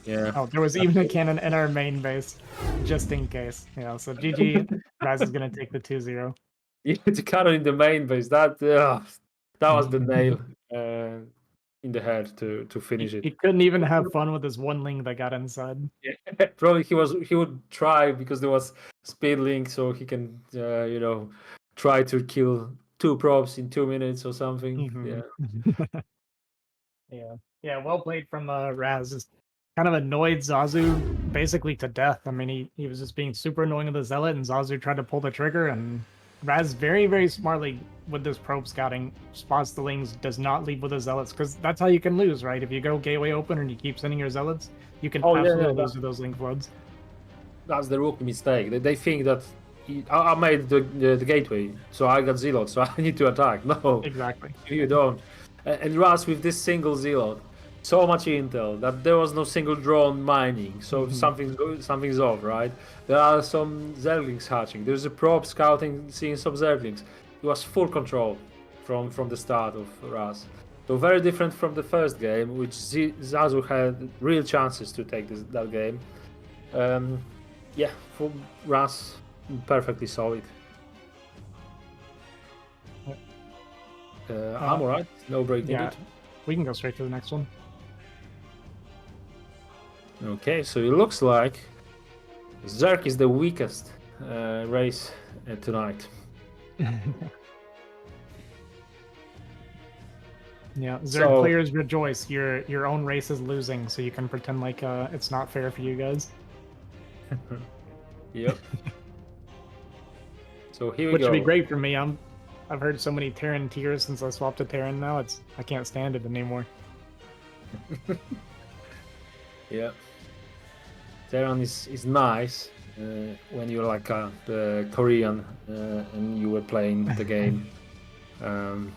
Yeah. Oh, there was even a cannon in our main base, just in case. Yeah, so GG, Razz is gonna take the 2-0. Yeah, the cannon in the main base. That was the nail in the head to finish He it. couldn't even have fun with this one ling that got inside. Yeah. Probably he would try because there was speed link, so he can try to kill 2 props in 2 minutes or something. Yeah. Yeah, well played from Razz. Just kind of annoyed Zazu basically to death. I mean, he was just being super annoying with the Zealot, and Zazu tried to pull the trigger, and Razz very, very smartly with this probe scouting spots the lings, does not leave with the Zealots, because that's how you can lose, right? If you go gateway open and you keep sending your Zealots, you can absolutely lose with those link floods. That's the rookie mistake. They think that I made the gateway, so I got Zealot, so I need to attack. No, Exactly. you don't. And Razz with this single Zealot, so much intel that there was no single drone mining, so something's off, right? There are some Zerglings hatching. There's a probe scouting, seeing some Zerglings. It was full control from the start of Razz. So very different from the first game, which Zazu had real chances to take that game. Yeah, for Razz, perfectly solid. I'm alright. No breaking Yeah, it. we can go straight to the next one. Okay, so it looks like Zerg is the weakest race tonight. Yeah, Zerg So- players rejoice. Your own race is losing, so you can pretend like it's not fair for you guys. Yep. So here we Which go. would be great for me. I've heard so many Terran tiers since I swapped to Terran now. I can't stand it anymore. Yeah. Terran is nice when you're like the Korean and you were playing the game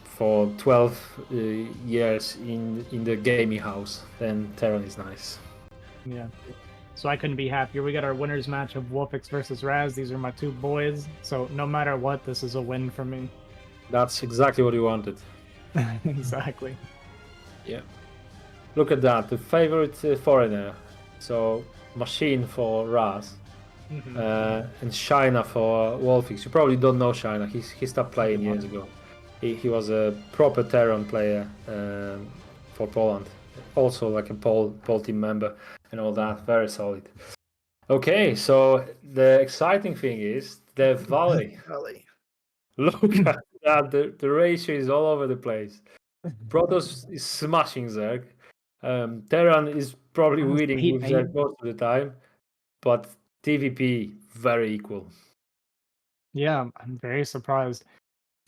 for 12 years in the gaming house. Then Terran is nice. Yeah. So I couldn't be happier. We got our winners match of WolFix versus Razz. These are my two boys. So no matter what, this is a win for me. That's exactly what you wanted. Exactly. Yeah. Look at that, the favorite foreigner. So Machine for Razz and China for WolFix. You probably don't know China. He stopped playing years ago. He was a proper Terran player for Poland. Also like a Pol team member and all that. Very solid. Okay, so the exciting thing is the Valley. Look at that. The ratio is all over the place. Protoss is smashing Zerg. Terran is probably winning with Zerg most of the time, but TVP very equal. Yeah, I'm very surprised.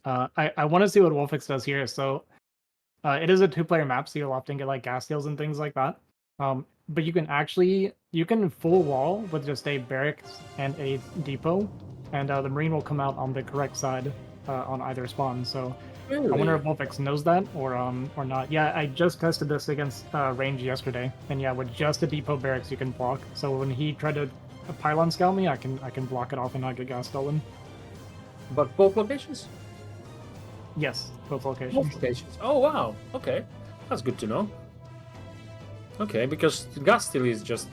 I want to see what WolFix does here. So it is a 2-player map, so you'll often get like gas steals and things like that. But you can full wall with just a barracks and a depot, and the Marine will come out on the correct side on either spawn. So Really? I wonder if WolFix knows that or not. Yeah, I just tested this against range yesterday, and yeah, with just a depot barracks you can block. So when he tried to pylon scout me, I can block it off and not get gas stolen. But both locations? Yes, both locations. Both locations. Oh wow. Okay, that's good to know. Okay, because gas steal is just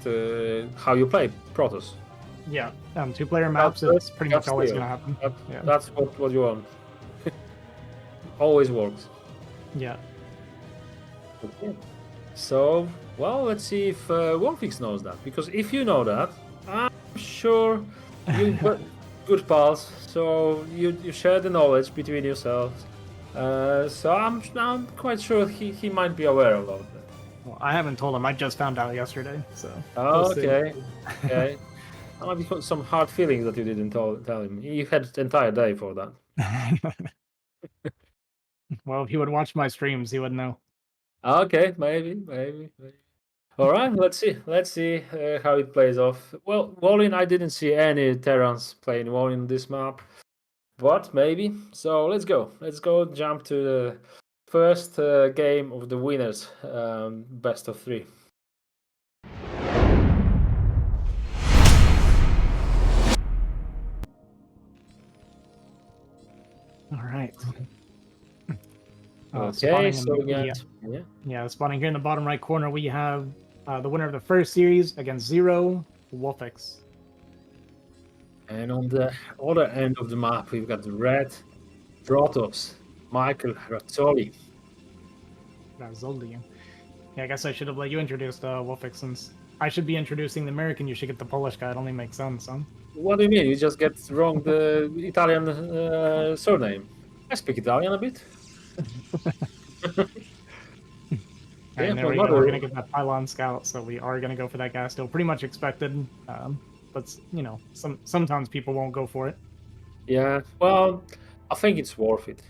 how you play Protoss. Yeah, 2-player maps, it's pretty much always steal. gonna happen. Yeah. That's what you want. Always works. Yeah. Okay. So, well, let's see if WolFix knows that. Because if you know that, I'm sure you've got good pals. So you share the knowledge between yourselves. So I'm quite sure he might be aware of that. Well, I haven't told him. I just found out yesterday. So. Oh, we'll see. okay. Okay. There might be some hard feelings that you didn't tell him. You had the entire day for that. Well, if he would watch my streams, he would know. Okay, maybe. All right, let's see how it plays off. Well, Wallin, I didn't see any Terrans playing Wallin on this map. but maybe. So let's go. Let's go jump to the first game of the winners, best of 3. All right. Okay, spawning so in we the, got yeah, spawning here in the bottom right corner, we have the winner of the first series against ZZZero, WolFix. and on the other end of the map, we've got the red Protoss, Michael Razzoli. Razzoli. Yeah, I guess I should have let you introduce WolFix, since I should be introducing the American. You should get the Polish guy. It only makes sense, huh? What do you mean? You just get wrong the Italian surname. I speak Italian a bit. And there my we go. We're mother- gonna get that pylon scout, so we are gonna go for that guy. Still pretty much expected, but you know, sometimes people won't go for it. Yeah, well, I think it's worth it.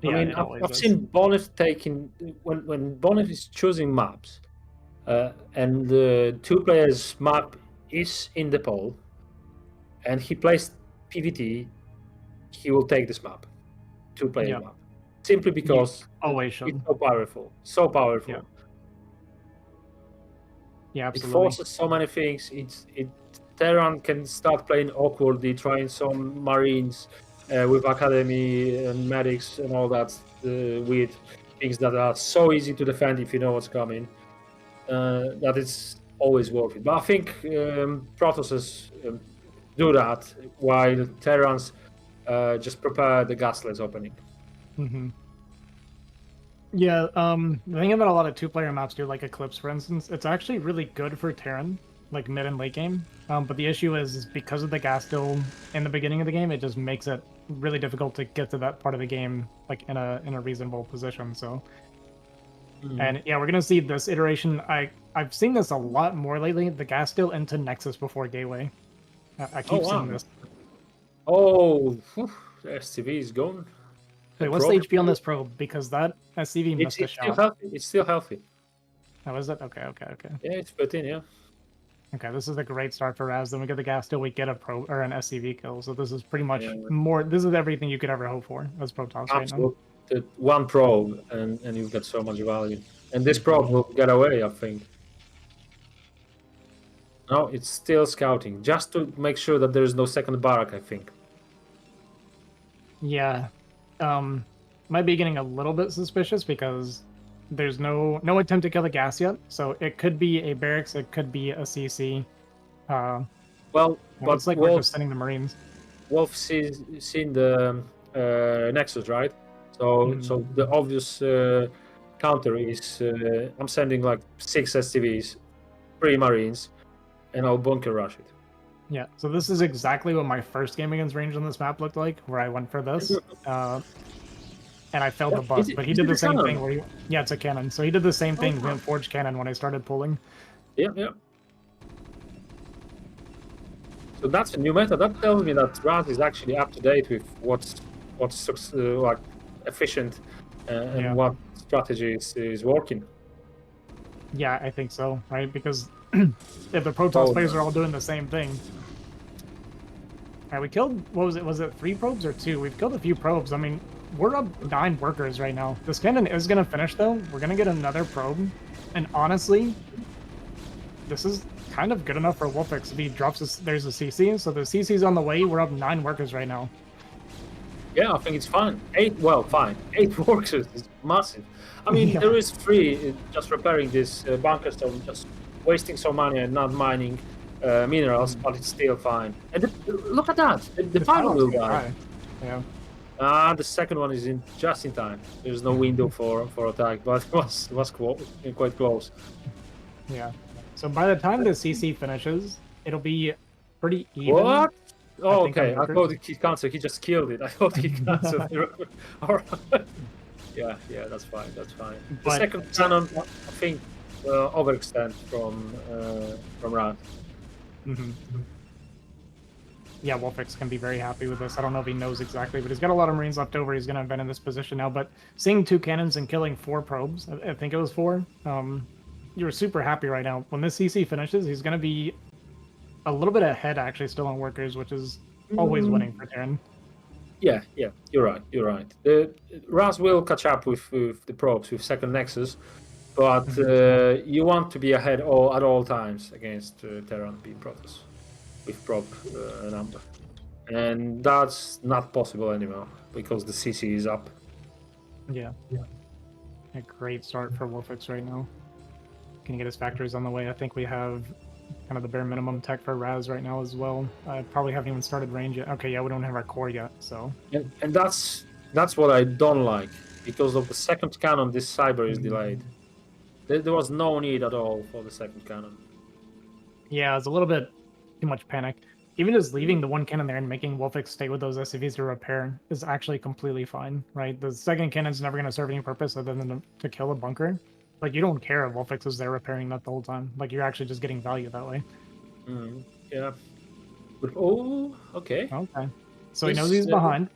Yeah, I mean, it always I've is. seen Bonif taking when Bonif is choosing maps, and the 2 players map is in the poll, and he plays PvT, he will take this map, 2 player Yeah. map, simply because Always it's should. so powerful, so powerful. Yeah. Yeah, It absolutely. forces so many things. Terran can start playing awkwardly, trying some Marines with Academy and medics and all that weird things that are so easy to defend if you know what's coming. That it's always worth it. But I think Protosses do that while Terrans just prepare the Gaslights opening. Mm-hmm. Yeah, the thing about a lot of 2-player maps too, like Eclipse, for instance, it's actually really good for Terran, like mid and late game. But the issue is because of the gas still in the beginning of the game, it just makes it really difficult to get to that part of the game like in a reasonable position. So, and yeah, we're gonna see this iteration. I've seen this a lot more lately. The gas still into Nexus before Gateway. I keep seeing this. Oh, whew, the STV is gone. Wait, what's the HP on this probe? Because that SCV missed a It's still shot. healthy. It's still healthy. Oh, is it? Okay. Yeah, it's 13, yeah. Okay, this is a great start for Razz. Then we get the gas still, we get a pro or an SCV kill. So this is pretty much Yeah. more. This is everything you could ever hope for as Protoss right now. Absolutely. The 1 probe, and you've got so much value. And this probe will get away, I think. No, it's still scouting, just to make sure that there is no second barrack, I think. Yeah, might be getting a little bit suspicious because there's no attempt to kill the gas yet. So it could be a barracks, it could be a CC. Well, But but it's like we're just sending the Marines. Wolf seen the Nexus, right? So the obvious counter is I'm sending like 6 STVs, 3 Marines, and I'll bunker rush it. Yeah, so this is exactly what my first game against range on this map looked like, where I went for this. And I failed the bust, but he did the same thing where yeah, it's a cannon. So he did the same thing with Forge Cannon when I started pulling. Yeah. So that's a new meta. That tells me that Razz is actually up to date with what's like efficient and what strategy is working. Yeah, I think so, right? Because if the Protoss players are all doing the same thing. Alright, we killed, what was it? Was it 3 probes or 2? We've killed a few probes. I mean, we're up 9 workers right now. This cannon is going to finish, though. We're going to get another probe. And honestly, this is kind of good enough for WolFix. If he drops this, there's a CC. So the CC's on the way. We're up 9 workers right now. Yeah, I think it's fine. 8 workers is massive. I mean, there is 3 just repairing this bunker stone, just wasting some money and not mining minerals, but it's still fine. And look at that! The final will die. Yeah. The second one is just in time. There's no window for attack, but it was quite close. Yeah. So by the time the CC finishes, it'll be pretty even. What? Oh, think okay. I'm I thought he canceled. He just killed it. I thought he canceled. All right. Yeah, that's fine. That's fine. The second cannon, I think, overextend from Razz. Yeah, WolFix can be very happy with this. I don't know if he knows exactly, but he's got a lot of Marines left over. He's going to have been in this position now. But seeing 2 cannons and killing 4 probes, I think it was 4, you're super happy right now. When this CC finishes, he's going to be a little bit ahead, actually, still on workers, which is always winning for Terran. Yeah, you're right. You're right. The Razz will catch up with the probes with second Nexus, but you want to be ahead at all times against Terran beam Protoss with probe number, and that's not possible anymore because the CC is up. Yeah. A great start for WolFix right now. Can he get his factories on the way? I think we have kind of the bare minimum tech for Razz right now as well. I probably haven't even started range yet. Okay, yeah, we don't have our core yet, so. And that's what I don't like because of the second cannon. This cyber is delayed. There was no need at all for the second cannon. Yeah, it's a little bit too much panic. Even just leaving the one cannon there and making WolFix stay with those SCVs to repair is actually completely fine, right? The second cannon's never going to serve any purpose other than to kill a bunker. Like, you don't care if WolFix is there repairing that the whole time. Like, you're actually just getting value that way. Yeah. But, oh, okay. Okay. So he knows he's behind.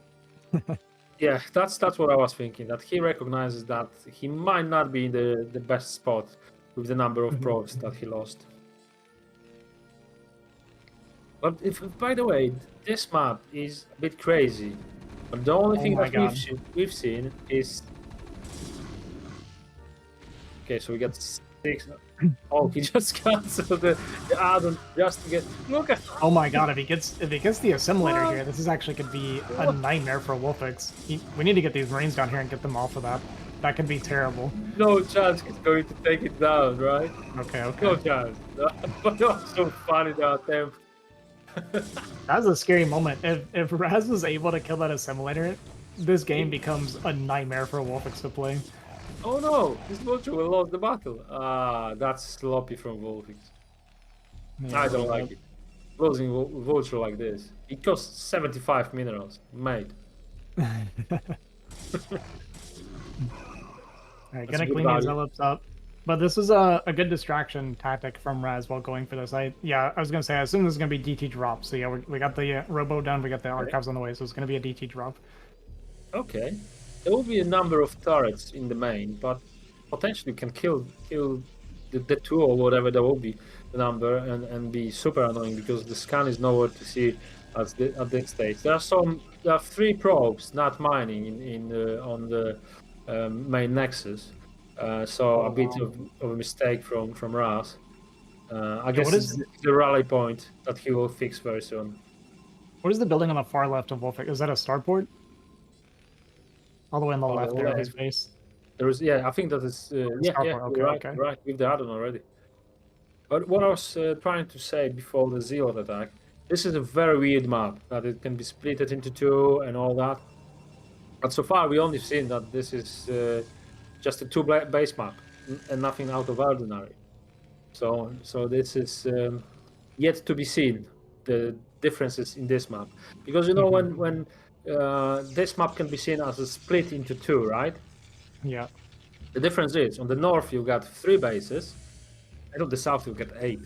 Yeah, that's what I was thinking. That he recognizes that he might not be in the best spot with the number of probes that he lost. But by the way, this map is a bit crazy. But the only thing that we've seen is. Okay, so we got 6. Oh, he just cancelled the add-on just to get. Look at. Oh my god! If he gets the assimilator here, this is actually could be a nightmare for WolFix. We need to get these Marines down here and get them off of that. That could be terrible. No chance he's going to take it down, right? Okay. No chance. But that was so funny that attempt. That's a scary moment. If Razz was able to kill that assimilator, this game becomes a nightmare for WolFix to play. Oh no, this vulture will lose the battle. Ah, that's sloppy from WolFix. Yeah, I don't like it. Losing vulture like this. It costs 75 minerals, mate. Alright, gonna clean these ellipses up. But this is a good distraction tactic from Razz while going for this. I was gonna say, I assume this is gonna be DT drop. So yeah, we got the robo done, we got the archives on the way, so it's gonna be a DT drop. Okay. There will be a number of turrets in the main, but potentially can kill the 2 or whatever there will be the number and be super annoying because the scan is nowhere to see at this stage. There are 3 probes not mining on the main nexus, so a bit of a mistake from Razz. I guess it's the rally point that he will fix very soon. What is the building on the far left of WolFix? Is that a starport? All the way on the left there of his base. There is, I think that is, right, with the add-on already. But what I was trying to say before the Zealot attack, this is a very weird map, that it can be split into 2 and all that. But so far we only seen that this is just a 2 base map and nothing out of ordinary. So this is yet to be seen, the differences in this map. Because you know when this map can be seen as a split into 2, right? Yeah. The difference is on the north you got 3 bases, and on the south you get 8.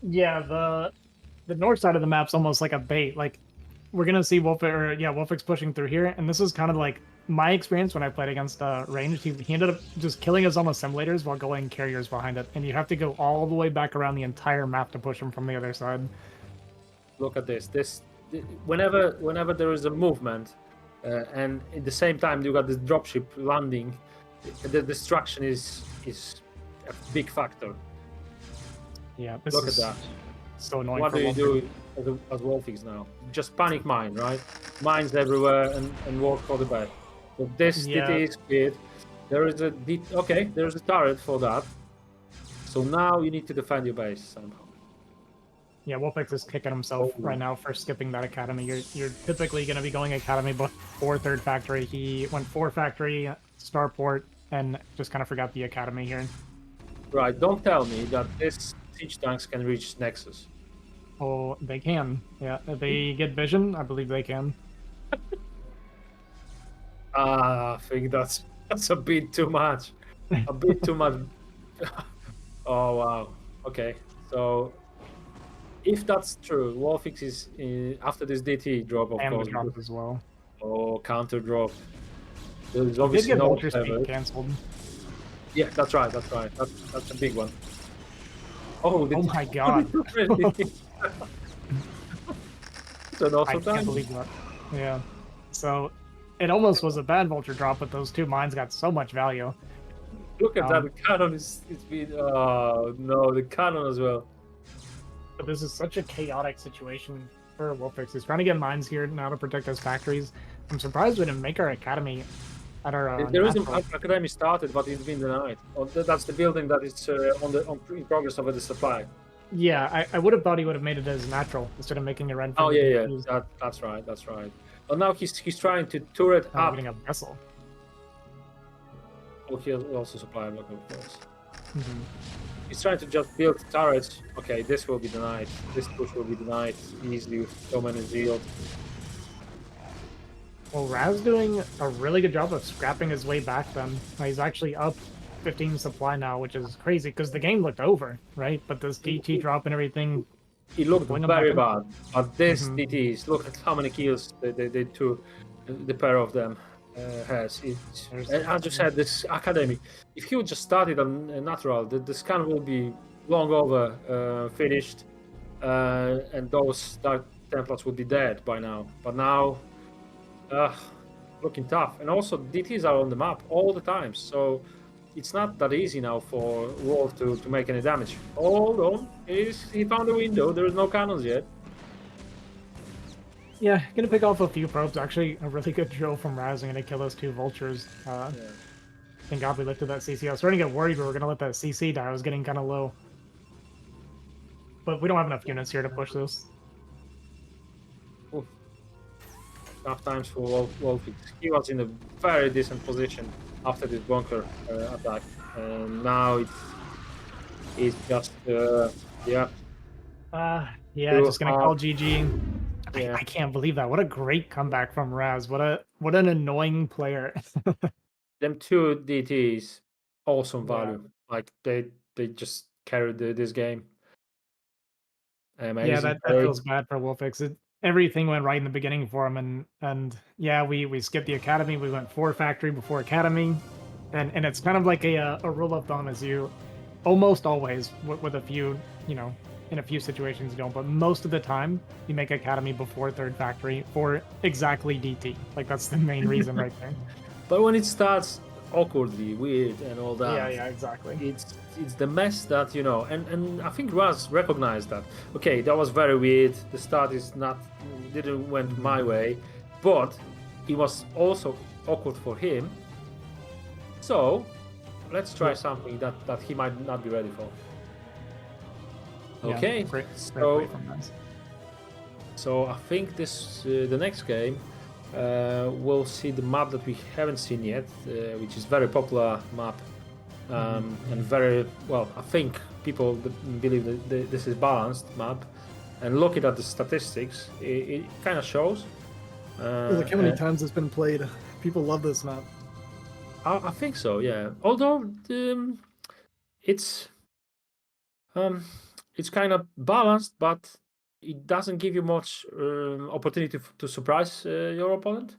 Yeah, the north side of the map's almost like a bait. Like we're gonna see WolFix pushing through here, and this is kind of like my experience when I played against ranged. He ended up just killing his own assimilators while going carriers behind it, and you have to go all the way back around the entire map to push him from the other side. Look at this. Whenever there is a movement, and at the same time you got this dropship landing, the destruction is a big factor. Yeah, look at that. So annoying. What do you do as WolFix now? Just panic mine, right? Mines everywhere and work for the best. So this DT is good. There's a turret for that. So now you need to defend your base somehow. Yeah, WolFix is kicking himself right now for skipping that academy. You're typically going to be going academy before 3rd factory. He went 4 factory, starport, and just kind of forgot the academy here. Right, don't tell me that this siege tanks can reach Nexus. Oh, they can. Yeah, if they get vision, I believe they can. I think that's a bit too much. A bit too much. Oh, wow. Okay, so if that's true, WolFix is after this DT drop, of and course. And drop as well. Oh, counter drop. There's obviously obviously no Ultra Speed cancelled. Yeah, that's right. That's a big one. Oh my god. It's an awesome I can't believe that. Yeah. So it almost was a bad vulture drop, but those two mines got so much value. Look at that, Um, the cannon it's been oh no, the cannon as well. But this is such a chaotic situation for WolFix. He's trying to get mines here now to protect his factories. I'm surprised we didn't make our academy at our There is an natural. academy started, but it's been denied. Oh, that's the building that is in progress over the supply. Yeah, I would have thought he would have made it as natural instead of making a red. Oh yeah, that's right, that's right. But now he's trying to turret Now we're up. getting a vessel. Oh, he'll also supply local force. Mhm. He's trying to just build turrets. Okay, this will be denied. This push will be denied easily with so many zeal. Well, Razz doing a really good job of scrapping his way back then. He's actually up 15 supply now, which is crazy because the game looked over, right? But this DT drop and everything. It looked Bring 'em very back bad. But this Mhm. DTs, look at how many kills they two, the pair of them has. And as you said, this academy, if he would just started on natural, the scan will be long over, finished, and those Dark Templars would be dead by now. But now, looking tough. And also, DTs are on the map all the time, so it's not that easy now for Wolf to make any damage. Hold on, he found a window. There is no cannons yet. Yeah, gonna pick off a few probes. Actually, a really good drill from Razz. I'm gonna kill those two vultures. Thank God we lifted that CC. I was starting to get worried we were gonna let that CC die. I was getting kind of low. But we don't have enough units here to push this. Oof. Tough times for WolFix. He was in a very decent position after this bunker attack, and now it's just yeah. Yeah, just gonna call GG. Yeah. I can't believe that. What a great comeback from Razz. What an annoying player. Them two DTs, awesome Yeah. value. Like they just carried this game. Amazing. Yeah, that feels bad for WolFix. Everything went right in the beginning for him, and yeah, we skipped the academy. We went 4 factory before academy, and it's kind of like a rule of thumb is you almost always with a few, you know, in a few situations you don't, but most of the time you make academy before 3rd factory for exactly DT. Like that's the main reason right there. But when it starts awkwardly, weird, and all that, Yeah, exactly. it's the mess that and I think Razz recognized that. Okay, that was very weird. The start didn't went my way, but it was also awkward for him. So let's try something that he might not be ready for. Yeah, Okay, great so play from Razz. so I think the next game we'll see the map that we haven't seen yet, which is very popular map, and very well. I think people believe that this is balanced map, and looking at the statistics, it kind of shows. Like how many times it's been played. People love this map. I think so, yeah. Although it's kind of balanced, but it doesn't give you much opportunity to surprise your opponent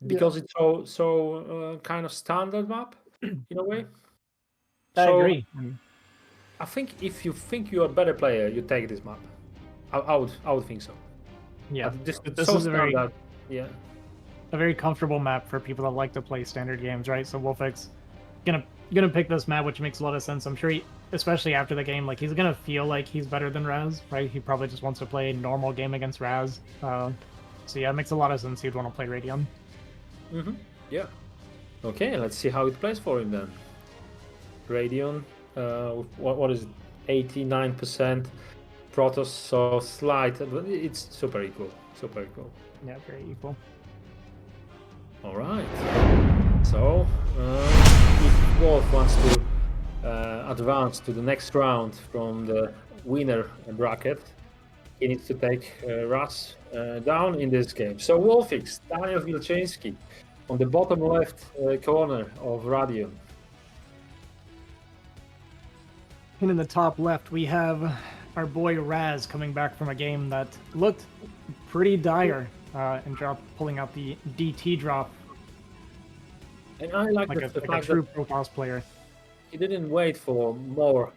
because it's so kind of standard map in a way. I So agree. I think if you think you're a better player, you take this map. I would think so. Yeah, But this so is a very standard, yeah. a very comfortable map for people that like to play standard games, right? So WolFix gonna pick this map, which makes a lot of sense. I'm sure, especially after the game, like he's gonna feel like he's better than Razz, right? He probably just wants to play a normal game against Razz. So yeah, it makes a lot of sense he'd want to play Radion. Yeah. Okay, let's see how it plays for him then. Radion, what is it? 89% Protoss, so slight, but it's super equal. Super equal. Yeah, very equal. All right. So, if Wolf wants to advance to the next round from the winner bracket, he needs to take Razz down in this game. So, WolFix, Daniel Wilczynski on the bottom left corner of Radion. And in the top left, we have our boy Razz coming back from a game that looked pretty dire and pulling out the DT drop And I like like the a fact true that Protoss player. he didn't wait for more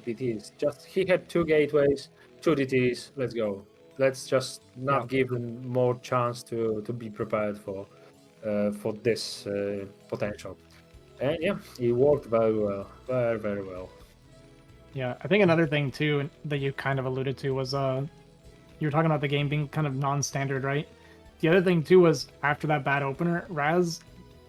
DTs. Just he had 2 gateways, 2 DTs. Let's go. Let's just not give them more chance to be prepared for this potential. And yeah, it worked very well, very well. Yeah, I think another thing too that you kind of alluded to was you were talking about the game being kind of non-standard, right? The other thing too was after that bad opener, Razz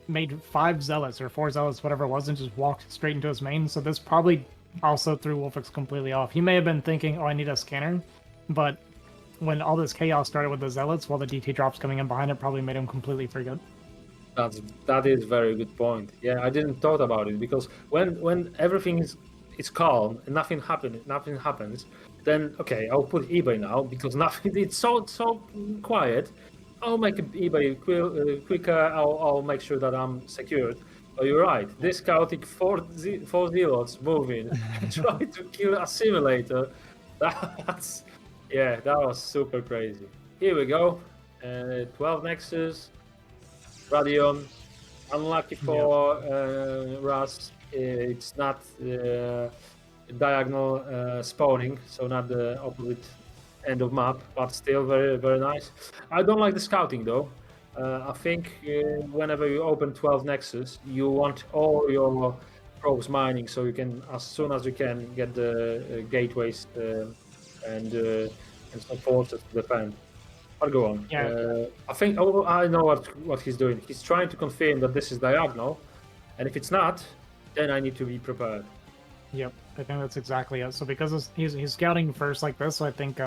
made 5 zealots or 4 zealots, whatever it was, and just walked straight into his main. So this probably also threw WolFix completely off. He may have been thinking, "Oh, I need a scanner," but when all this chaos started with the zealots, while the DT drops coming in behind it, probably made him completely forget. That is very good point. Yeah, I didn't thought about it because when everything is calm and nothing happens, then okay, I'll put eBay now because nothing. It's so quiet. I'll make eBay quicker. I'll make sure that I'm secured. Oh, you're right. This chaotic four zealots moving, try to kill a simulator. That was super crazy. Here we go. 12 Nexus. Radion, unlucky for Razz. It's not diagonal spawning, so not the opposite end of map, but still very nice. I don't like the scouting though. I think whenever you open 12 Nexus, you want all your probes mining, so you can, as soon as you can, get the gateways and some forces to defend. I'll go on. Yeah. I think I know what he's doing. He's trying to confirm that this is diagonal, and if it's not, then I need to be prepared. Yep, I think that's exactly it. So because he's scouting first like this, so I think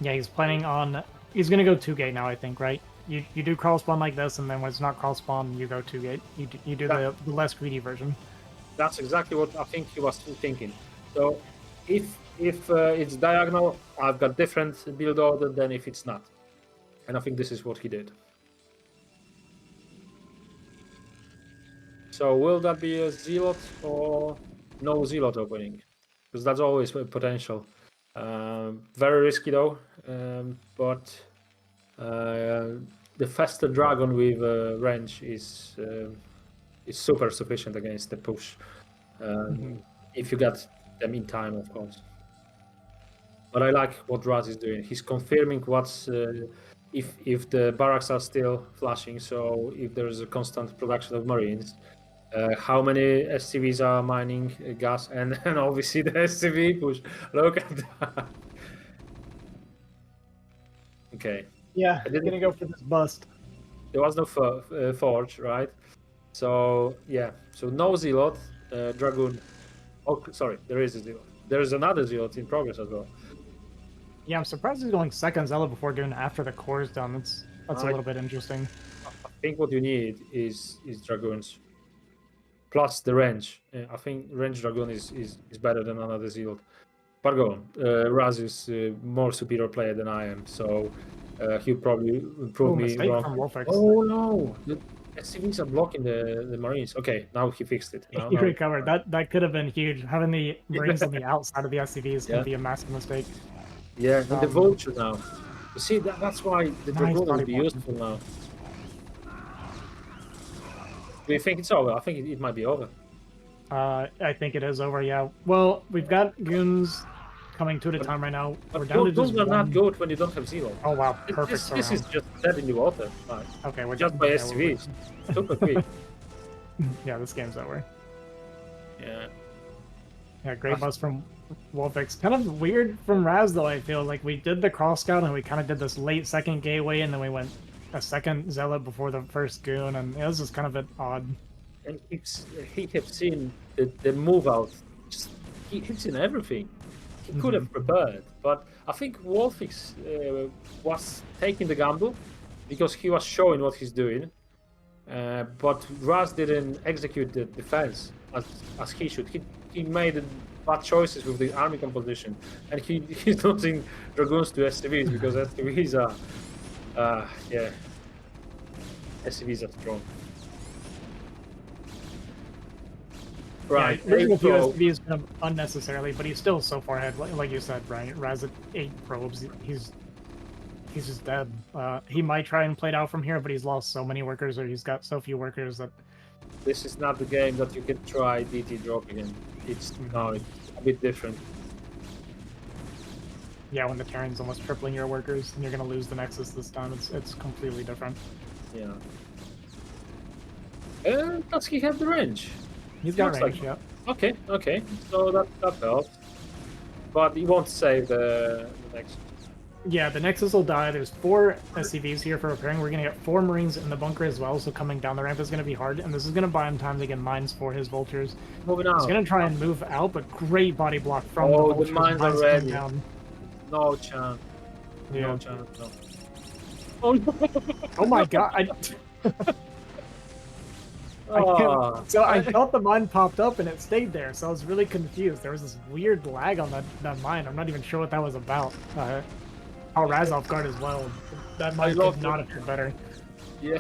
he's planning on he's gonna go 2-gate now. I think, right? You do crawl spawn like this, and then when it's not crawl spawn, you go 2-gate. You do the less greedy version. That's exactly what I think he was thinking. So if it's diagonal, I've got different build order than if it's not. And I think this is what he did. So will that be a zealot or no zealot opening? Because that's always a potential. Very risky though, but the faster dragon with range is super sufficient against the push. If you get them in time, of course. But I like what Razz is doing. He's confirming what's if the barracks are still flashing. So if there is a constant production of marines, how many SCVs are mining gas, and obviously the SCV push. Look at that. Okay. Yeah, I'm gonna go for this bust. There was no forge, right? So yeah. So no zealot, dragoon. Oh, sorry. There is a zealot. There is another zealot in progress as well. Yeah, I'm surprised he's going second zealot before doing after the core is done. That's a little bit interesting. I think what you need is dragoons plus the range. I think range dragoon is better than another zealot. But go on. Razz is more superior player than I am, so he'll probably prove me wrong. From WolFix. Oh no! The SCVs are blocking the marines. Okay, now he fixed it. He recovered. That could have been huge. Having the marines on the outside of the SCVs can be a massive mistake. Yeah, and the vulture now. You see, that's why the dragoon will be useful now. Do you think it's over? I think it might be over. I think it is over, yeah. Well, we've got goons coming 2 at a time right now. We're down to just those are one. not good when you don't have zero. Oh wow, perfect. This is just dead in the water. Right. Okay, we're just by SCVs. Super quick. Yeah, this game's over. Yeah. Yeah, great bust from WolFix. Kind of weird from Razz though, I feel like we did the cross scout and we kind of did this late second gateway and then we went a second zealot before the first goon, and it was just kind of a bit odd. And he kept seeing the move out. He kept seeing everything. He could have prepared, but I think WolFix was taking the gamble because he was showing what he's doing. But Razz didn't execute the defense as he should. He made bad choices with the army composition, and he's losing dragoons to SCVs because SCVs are SCVs are strong. Right, yeah, losing a few SCVs kind of unnecessarily, but he's still so far ahead. Like you said, right? Razz at 8 probes, he's just dead. He might try and play it out from here, but he's lost so many workers, or he's got so few workers that this is not the game that you can try DT drop again. It's a bit different. Yeah, when the Terran's almost tripling your workers, and you're gonna lose the Nexus this time. It's completely different. Yeah. Does he have the range? He's got Looks range, like- yeah. Okay, okay. So that helps. But he won't save the next. Yeah, the Nexus will die. There's 4 SCVs here for repairing. We're gonna get 4 Marines in the bunker as well, so coming down the ramp is gonna be hard, and this is gonna buy him time to get mines for his vultures. Moving out. He's gonna try and move out, but great body block from Oh, the the vultures. mines coming already. down. No chance. Yeah. No chance. No. Oh, no. Oh my god. Oh, So I thought the mine popped up and it stayed there, so I was really confused. There was this weird lag on that mine. I'm not even sure what that was about. I'll Razz off guard as well. That mine love could not have been better. yeah.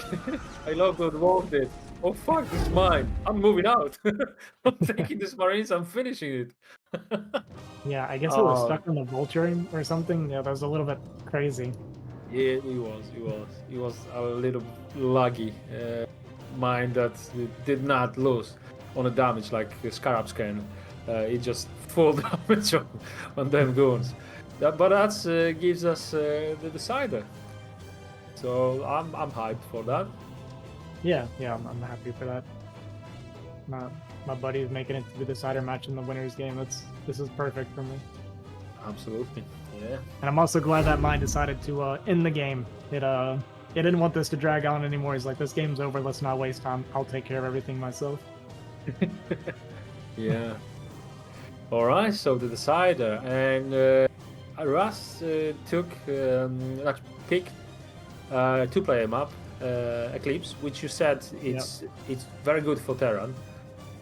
I love what Wolf did. Oh fuck, this is mine. I'm moving out. I'm taking this Marines. I'm finishing it. Yeah, I guess it was Oh. stuck on the vulture or something. Yeah, that was a little bit crazy. Yeah, he was a little laggy mine that did not lose on the damage like Scarabs can. It just full damage on them goons. But that gives us the decider. So I'm hyped for that. Yeah, I'm happy for that. My buddy is making it to the decider match in the winners game. This is perfect for me. Absolutely, yeah. And I'm also glad that mine decided to end the game. It didn't want this to drag on anymore. He's like, this game's over. Let's not waste time. I'll take care of everything myself. Yeah. All right. So the decider and Razz took picked 2-player map Eclipse, which you said it's very good for Terran,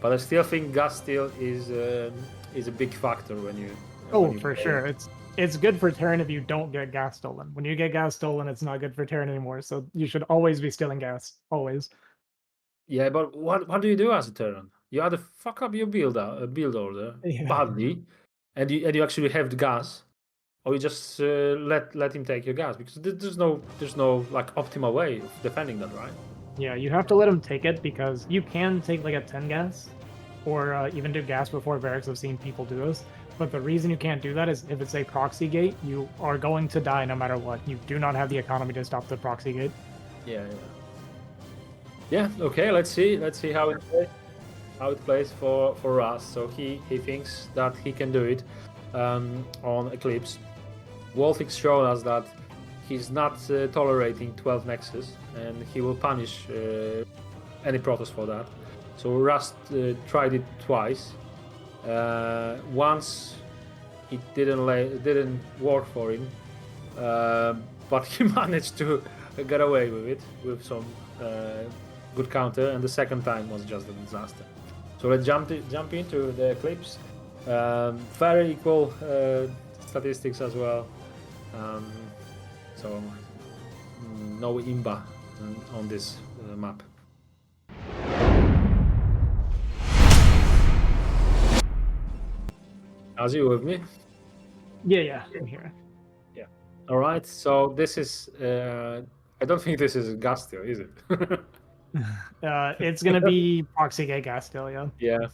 but I still think gas steal is a big factor when you. Oh, for sure. It's good for Terran if you don't get gas stolen. When you get gas stolen, it's not good for Terran anymore. So you should always be stealing gas. Always. Yeah, but what do you do as a Terran? You either fuck up your build order Yeah. badly, and you actually have the gas, or you just let him take your gas, because there's no like optimal way of defending that, right? Yeah, you have to let him take it because you can take like a 10 gas or even do gas before barracks. I've seen people do this. But the reason you can't do that is if it's a proxy gate, you are going to die no matter what. You do not have the economy to stop the proxy gate. Yeah. Okay, let's see how it plays for Razz. So he thinks that he can do it on Eclipse. WolFix showed us that he's not tolerating 12 Nexus, and he will punish any Protoss for that. So Razz tried it twice. Once it didn't work for him, but he managed to get away with it with some good counter, and the second time was just a disaster. So let's jump into the Eclipse. Very equal statistics as well. So no imba on this map. Are you with me? Yeah, I'm here. All right. So this is. I don't think this is a gas steal, is it? It's gonna be proxy gate gas still, yeah. Yeah.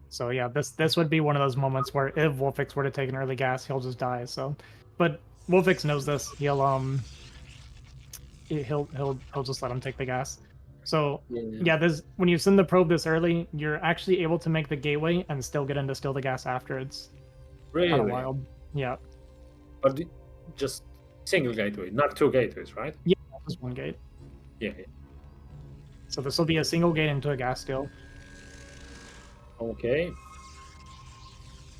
So yeah, this would be one of those moments where if WolFix were to take an early gas, he'll just die. So, but WolFix knows this. He'll just let him take the gas. So yeah, when you send the probe this early, you're actually able to make the gateway and still get in to steal the gas after. It's kind of Really? wild. Yeah, But just single gateway, not 2 gateways, right? just one gate. Yeah. So this will be a single gate into a gas steal. Okay.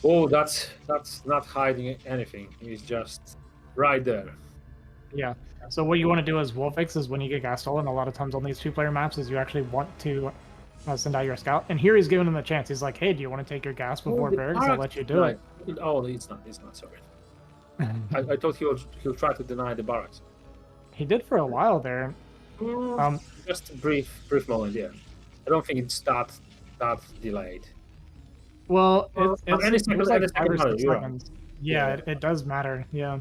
Oh, that's not hiding anything. It's just right there. Yeah. So what you want to do as WolFix is when you get gas stolen, a lot of times on these 2-player maps, is you actually want to send out your scout. And here he's giving him the chance. He's like, hey, do you want to take your gas before barracks? I'll let you do Right. it. Oh, it's not. Sorry. I thought he'll try to deny the barracks. He did for a while there. Just a brief moment. Yeah. I don't think it's that delayed. Well, it was like any 5 or second 6 matter, you're right. seconds. Yeah, it does matter. Yeah.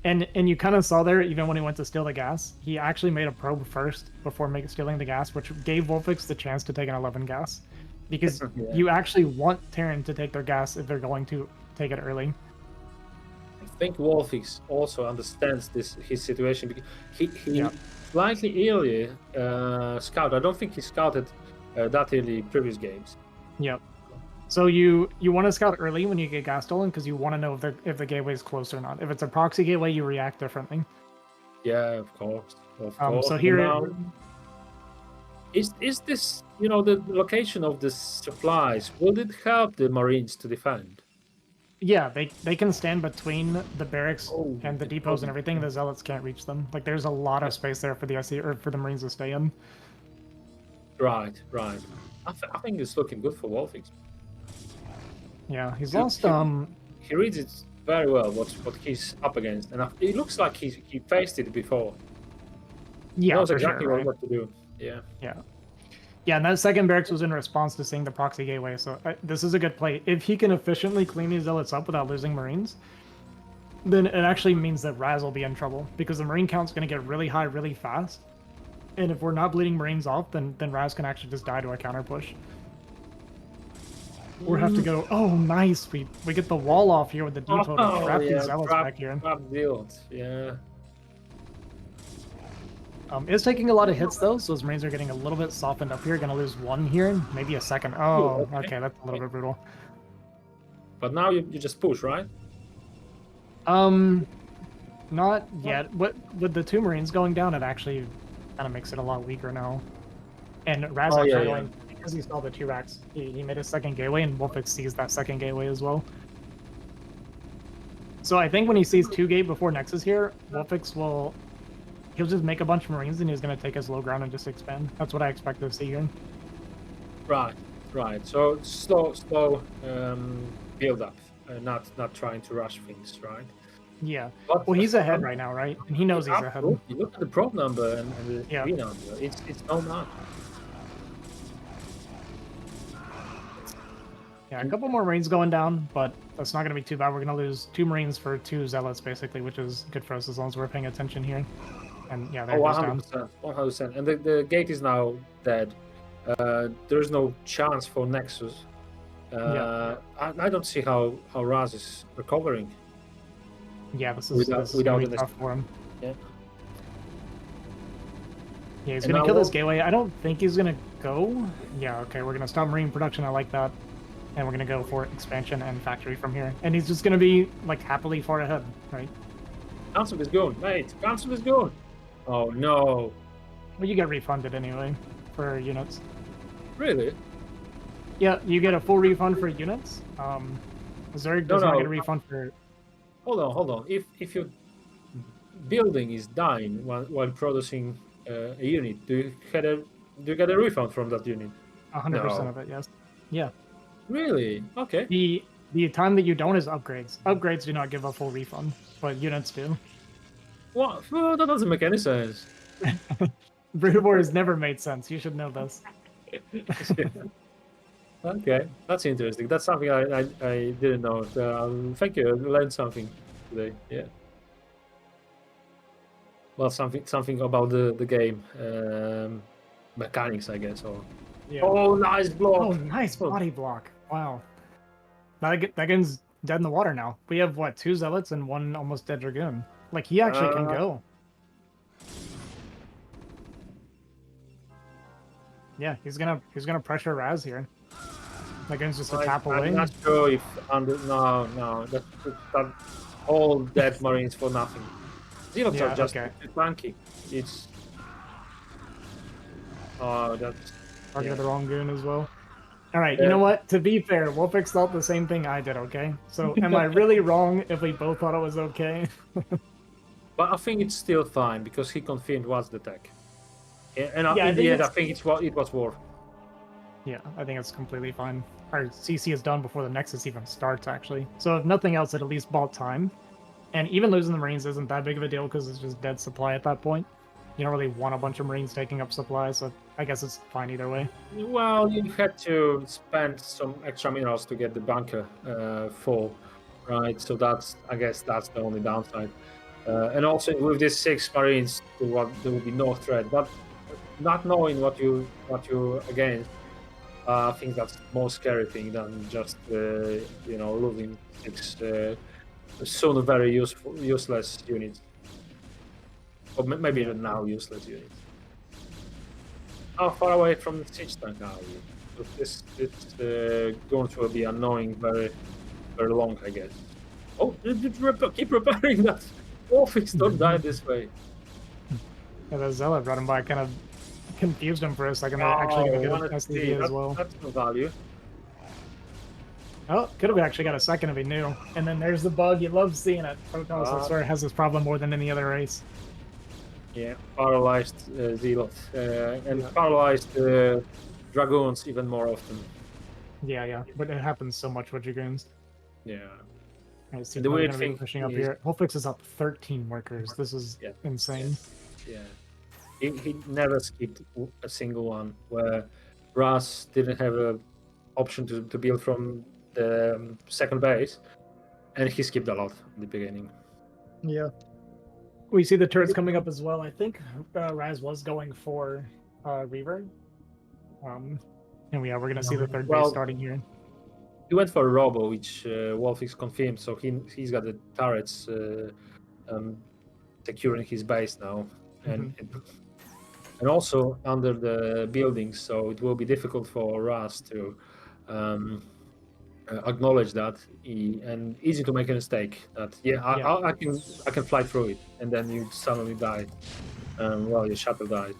And you kind of saw there, even when he went to steal the gas, he actually made a probe first before stealing the gas, which gave WolFix the chance to take an 11 gas. Because Yeah. you actually want Terran to take their gas if they're going to take it early. I think WolFix also understands his situation because he Yeah. slightly earlier scout. I don't think he scouted that early previous games. Yep. So you want to scout early when you get gas stolen because you want to know if the gateway is close or not. If it's a proxy gateway, you react differently. Yeah, of course, of course. So here, Now, is this, you know, the location of the supplies? Will it help the Marines to defend? yeah, they can stand between the barracks Oh, and the the depots and problem. everything. The zealots can't reach them. Like there's a lot of space there for the SC or for the Marines to stay in. Right. I think it's looking good for WolFix. Yeah, he's He- lost. He reads it very well. What he's up against, and it looks like he faced it before. He Yeah, knows for exactly sure. Right? what to do. Yeah. Yeah, and that second barracks was in response to seeing the proxy gateway. So this is a good play. If he can efficiently clean these zealots up without losing Marines, then it actually means that Razz will be in trouble because the Marine count's going to get really high really fast. And if we're not bleeding Marines off, then Razz can actually just die to a counter push. Or have to go, oh, nice. We get the wall off here with the depot to trap these zealots back here. Trap build. Yeah. It's taking a lot of hits though, so those Marines are getting a little bit softened up here. Gonna lose one here, maybe a second. Oh, okay, that's a little bit brutal. But now you just push, right? Not yet. With the two Marines going down, it actually kind of makes it a lot weaker now. And Razz going, because he saw the two racks, he made a second gateway, and WolFix sees that second gateway as well. So I think when he sees 2 gate before Nexus here, WolFix he'll just make a bunch of Marines and he's going to take his low ground and just expand. That's what I expect to see here. Right. So slow build up, not trying to rush things, right? Yeah. But, Well, he's ahead right now, right? And he knows he's ahead. Absolutely. Look at the prop number and the Yeah. V number. It's no match. Yeah, a couple more Marines going down, but that's not going to be too bad. We're going to lose 2 Marines for 2 Zealots, basically, which is good for us as long as we're paying attention here. And yeah, there goes down. 100%. And the gate is now dead. There's no chance for Nexus. I don't see how Razz is recovering. Yeah, this is without really the tough for him. Yeah. Yeah, he's And going to now kill this gateway. I don't think he's going to go. Yeah, okay, we're going to stop Marine production. I like that. And we're going to go for expansion and factory from here. And he's just going to be, like, happily far ahead, right? Council is gone, mate. Council is gone. Oh, no. Well, you get refunded anyway for units. Really? Yeah, you get a full refund for units. Zerg does not No. get a refund for... Hold on. If your building is dying while producing a unit, do you get a refund from that unit? 100% of it, yes. Yeah. Really? Okay. The time that you don't is upgrades. Upgrades do not give a full refund, but units do. What? Well, that doesn't make any sense. Broodwar has never made sense. You should know this. Okay, that's interesting. That's something I didn't know. Thank you. I learned something today. Yeah. Well, something about the game mechanics, I guess. Or Yeah. oh, nice block. Oh, nice body block. Wow. That game's dead in the water now. We have, what, 2 Zealots and 1 almost dead Dragoon. Like, he actually can go. Yeah, he's gonna pressure Razz here. That game's just a tap away. I'm not sure if no, that all dead Marines for nothing. Zealots Yeah, are just okay. too clunky. It's that's Targeted the wrong goon as well. Alright, you know what? To be fair, WolFix thought the same thing I did, okay? So am I really wrong if we both thought it was okay? But I think it's still fine because he confirmed what's the tech. And Yeah, in the end, I think it was worth. Yeah, I think it's completely fine. Our CC is done before the Nexus even starts, actually. So if nothing else, it at least bought time. And even losing the Marines isn't that big of a deal because it's just dead supply at that point. You don't really want a bunch of Marines taking up supply, so I guess it's fine either way. Well, you had to spend some extra minerals to get the bunker full, right? So I guess that's the only downside. And also with these 6 Marines, there will be no threat. But not knowing what you against, I think that's the most scary thing than just losing 6 soon very useless units, or maybe even now useless units. How far away from the siege tank are we? So this going to be annoying very long, I guess. Oh, keep repairing that. WolFix don't die this way. Yeah, the Zealot running by kind of confused him for a second. They're actually going to get an SDD as well. That's no value. Oh, could have actually got a second if he knew. And then there's the bug. You love seeing it. Protoss sort of has this problem more than any other race. Yeah, paralyzed Zealot and paralyzed Dragoons even more often. Yeah, but it happens so much with Dragoons. Yeah. I see The weird going to be thing pushing up is- here. WolFix is up 13 workers. This is insane. Yeah. He never skipped a single one, where Razz didn't have a option to build from the second base, and he skipped a lot in the beginning. Yeah. We see the turrets coming up as well. I think Razz was going for Reaver. And we're going to see the third base starting here. He went for a Robo, which WolFix confirmed, so he's got the turrets securing his base now. And also under the buildings, so it will be difficult for Razz to acknowledge that, and easy to make a mistake. That I can fly through it, and then you suddenly die. Your shuttle died.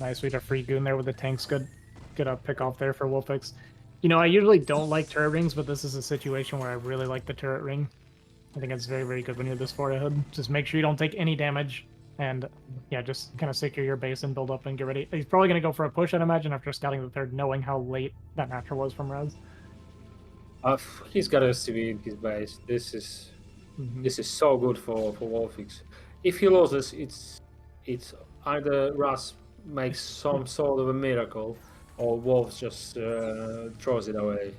Nice, we had a free goon there with the tanks. Good pick off there for WolFix. I usually don't like turret rings, but this is a situation where I really like the turret ring. I think it's very, very good when you're this far ahead. Just make sure you don't take any damage, and just kind of secure your base and build up and get ready. He's probably going to go for a push, I'd imagine, after scouting the third, knowing how late that natural was from Razz. He's got a CV in his base. This is so good for WolFix. If he loses, it's either Razz makes some sort of a miracle, or Wolves just throws it away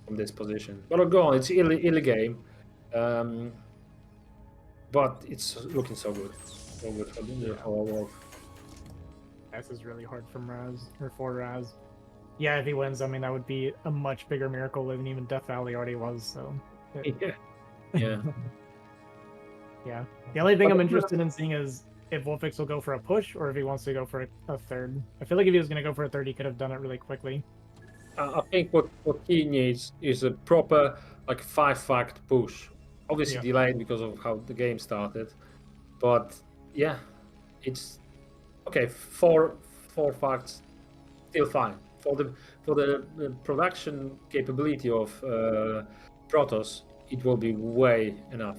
from this position. But go on, it's early game, but it's looking so good. So good for Wolf. This is really hard from Razz, or for Razz. Yeah, if he wins, I mean, that would be a much bigger miracle than even Death Valley already was, so... Yeah. Yeah. The only thing I'm interested in seeing is if WolFix will go for a push, or if he wants to go for a third. I feel like if he was going to go for a third, he could have done it really quickly. I think what he needs is a proper 5-fact push. Obviously delayed because of how the game started, but yeah, it's okay. 4 facts, still fine for the production capability of Protoss. It will be way enough.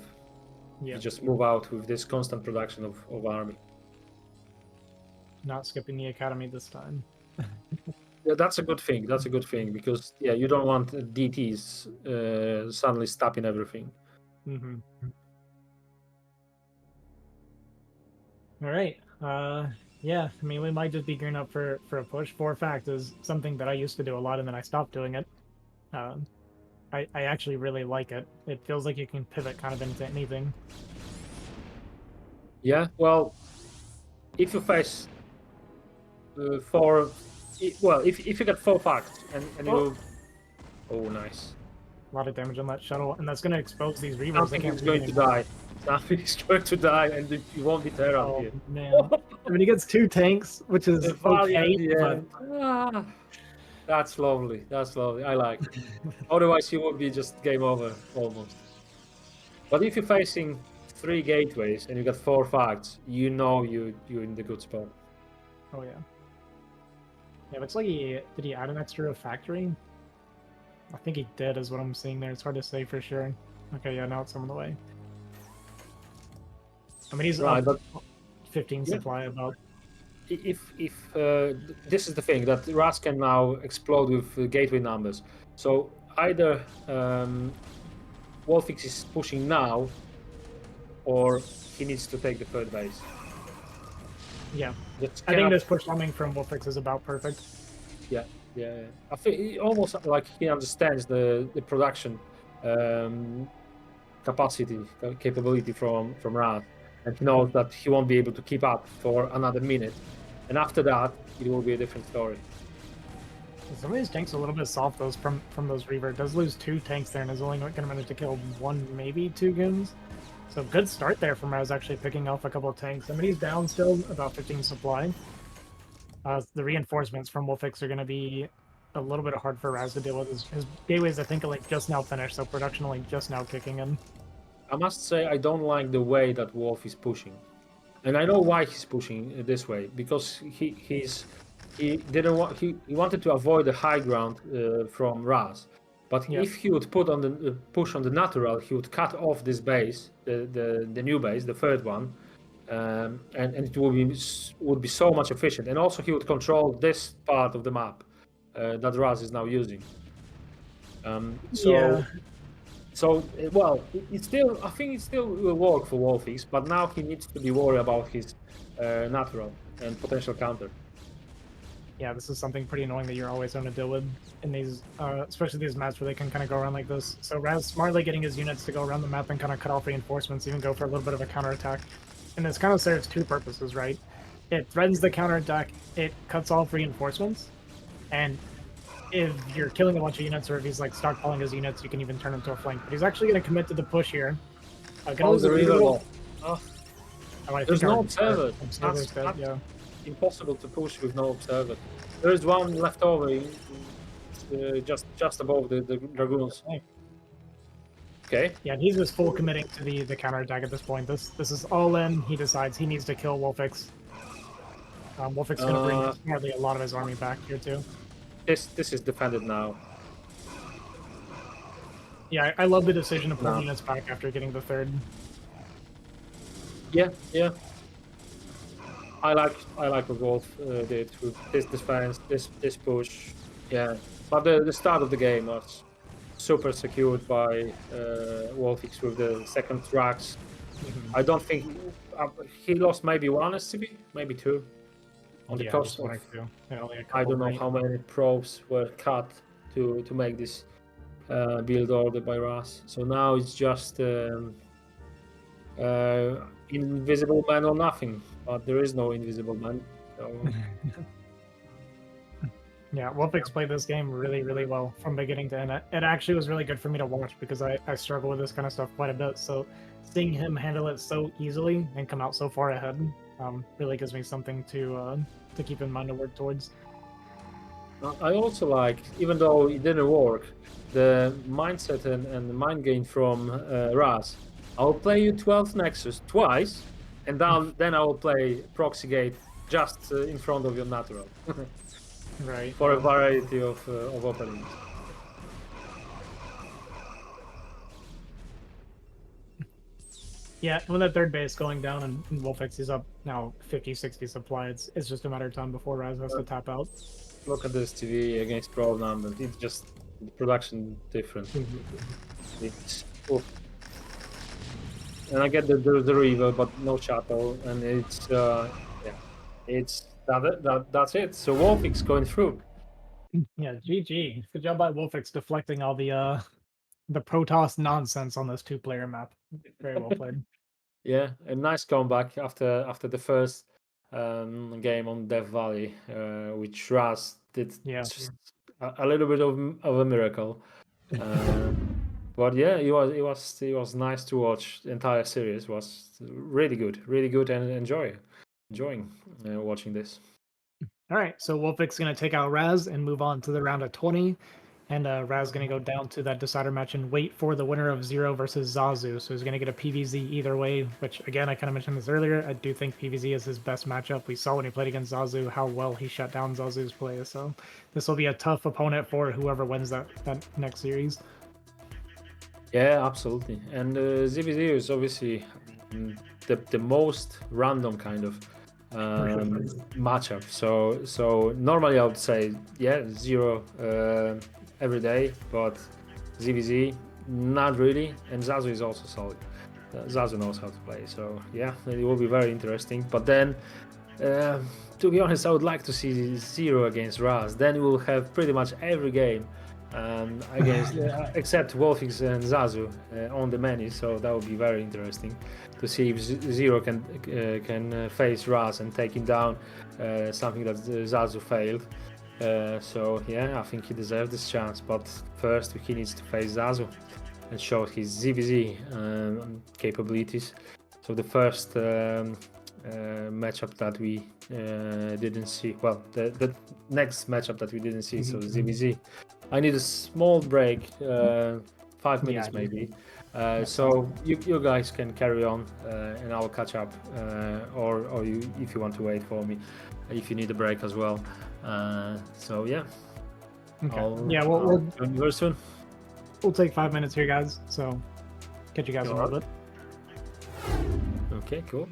Yeah. You just move out with this constant production of army. Not skipping the academy this time. Yeah, that's a good thing. That's a good thing because you don't want DTs suddenly stopping everything. Mm-hmm. All right. I mean, we might just be gearing up for a push. 4 fact is something that I used to do a lot, and then I stopped doing it. I actually really like it. It feels like you can pivot kind of into anything. Yeah, well, if you face if you get 4 facts and you... Oh, nice. A lot of damage on that shuttle, and that's going to expose these Reavers. Something is going to die. Something is going to die, and you won't be there on here. Man. I mean, he gets 2 tanks, which is okay, but... That's lovely. That's lovely. I like it. Otherwise, you would be just game over almost. But if you're facing 3 gateways and you got 4 facts, you're in the good spot. Oh yeah. Yeah, looks like did he add an extra factory? I think he did, is what I'm seeing there. It's hard to say for sure. Okay, yeah, now it's on the way. I mean, he's right, up 15 supply about. If this is the thing that Razz can now explode with gateway numbers. So either WolFix is pushing now, or he needs to take the third base. Yeah, I think this push coming from WolFix is about perfect. Yeah. I think almost like he understands the production capability from Razz, and he knows that he won't be able to keep up for another minute. And after that, it will be a different story. Some of these tanks are a little bit soft those from those Reaver. Does lose 2 tanks there and is only going to manage to kill 1, maybe 2 goons. So good start there from Razz actually picking off a couple of tanks. I mean, he's down still about 15 supply. The reinforcements from WolFix are going to be a little bit hard for Razz to deal with. His gateways, I think, are like just now finished, so production only just now kicking in. I must say I don't like the way that Wolf is pushing, and I know why he's pushing this way, because he wanted to avoid the high ground from Razz. But Yeah. if he would put on the push on the natural, he would cut off this base, the new base, the third one, and it would be so much efficient. And also he would control this part of the map that Razz is now using. Yeah. So well, it still, I think it still will work for WolFix, but now he needs to be worried about his natural and potential counter. Yeah, this is something pretty annoying that you're always going to deal with in these, especially these maps where they can kind of go around like this. So Razz smartly getting his units to go around the map and kind of cut off reinforcements, even go for a little bit of a counterattack. And this kind of serves 2 purposes, right? It threatens the counterattack, it cuts off reinforcements, and if you're killing a bunch of units or if he's like stockpiling his units, you can even turn him to a flank. But he's actually going to commit to the push here. The Reaver wall. There's no observer. That's yeah. Impossible to push with no observer. There is one left over, just above the dragoons. Okay. Yeah, he's just full committing to the counterattack at this point. This is all in. He decides he needs to kill WolFix. WolFix going to bring smartly a lot of his army back here too. This is defended now. Yeah, I love the decision to pull units back after getting the 3rd. Yeah. I like what Wolf did with this defense, this push. Yeah, but the start of the game was super secured by WolFix with the second tracks. I don't think he lost maybe 1 SCB, maybe 2. On the cost of, I don't know how many probes were cut to make this build order by Razz. So now it's just invisible man or nothing, but there is no invisible man. So. Yeah, WolFix played this game really, really well from beginning to end. It actually was really good for me to watch because I struggle with this kind of stuff quite a bit. So seeing him handle it so easily and come out so far ahead really gives me something to keep in mind to work towards. I also like, even though it didn't work, the mindset and the mind gain from Razz. I'll play you 12 Nexus twice, and then I will play Proxy Gate just in front of your natural. Right. For a variety of openings. Yeah, when that 3rd base going down and WolFix is up now 50-60 supply, it's just a matter of time before Razz has to tap out. Look at this TV against Pro numbers. It's just the production different. It's and I get the Reaver, but no shuttle, and it's that's it. So WolFix going through. Yeah, GG. Good job by WolFix deflecting all the Protoss nonsense on this 2-player map. Very well played. Yeah, a nice comeback after the first game on Death Valley, which Razz did just a little bit of a miracle. But yeah, it was nice to watch. The entire series was really good, and enjoying watching this. All right, so WolFix going to take out Razz and move on to the round of 20. And Razz going to go down to that decider match and wait for the winner of Zero versus Zazu. So he's going to get a PVZ either way, which, again, I kind of mentioned this earlier. I do think PVZ is his best matchup. We saw when he played against Zazu how well he shut down Zazu's play. So this will be a tough opponent for whoever wins that next series. Yeah, absolutely. And ZZZero is obviously the most random kind of matchup. So normally I would say, yeah, Zero every day, but ZVZ not really, and Zazu is also solid. Zazu knows how to play, so yeah, it will be very interesting. But then, to be honest, I would like to see Zero against Razz. Then we will have pretty much every game against except WolFix and Zazu on the menu, so that would be very interesting to see if Zero can face Razz and take him down, something that Zazu failed. So yeah, I think he deserves this chance. But first, he needs to face Zazu and show his ZVZ capabilities. So the first matchup that we didn't see, well, the next matchup that we didn't see, so ZVZ. I need a small break, 5 minutes Yeah. maybe. So you guys can carry on, and I'll catch up, or you, if you want to wait for me, if you need a break as well. So yeah. Okay. I'll We'll join you very soon. take 5 minutes here, guys. So catch you guys in a little bit. Okay, cool.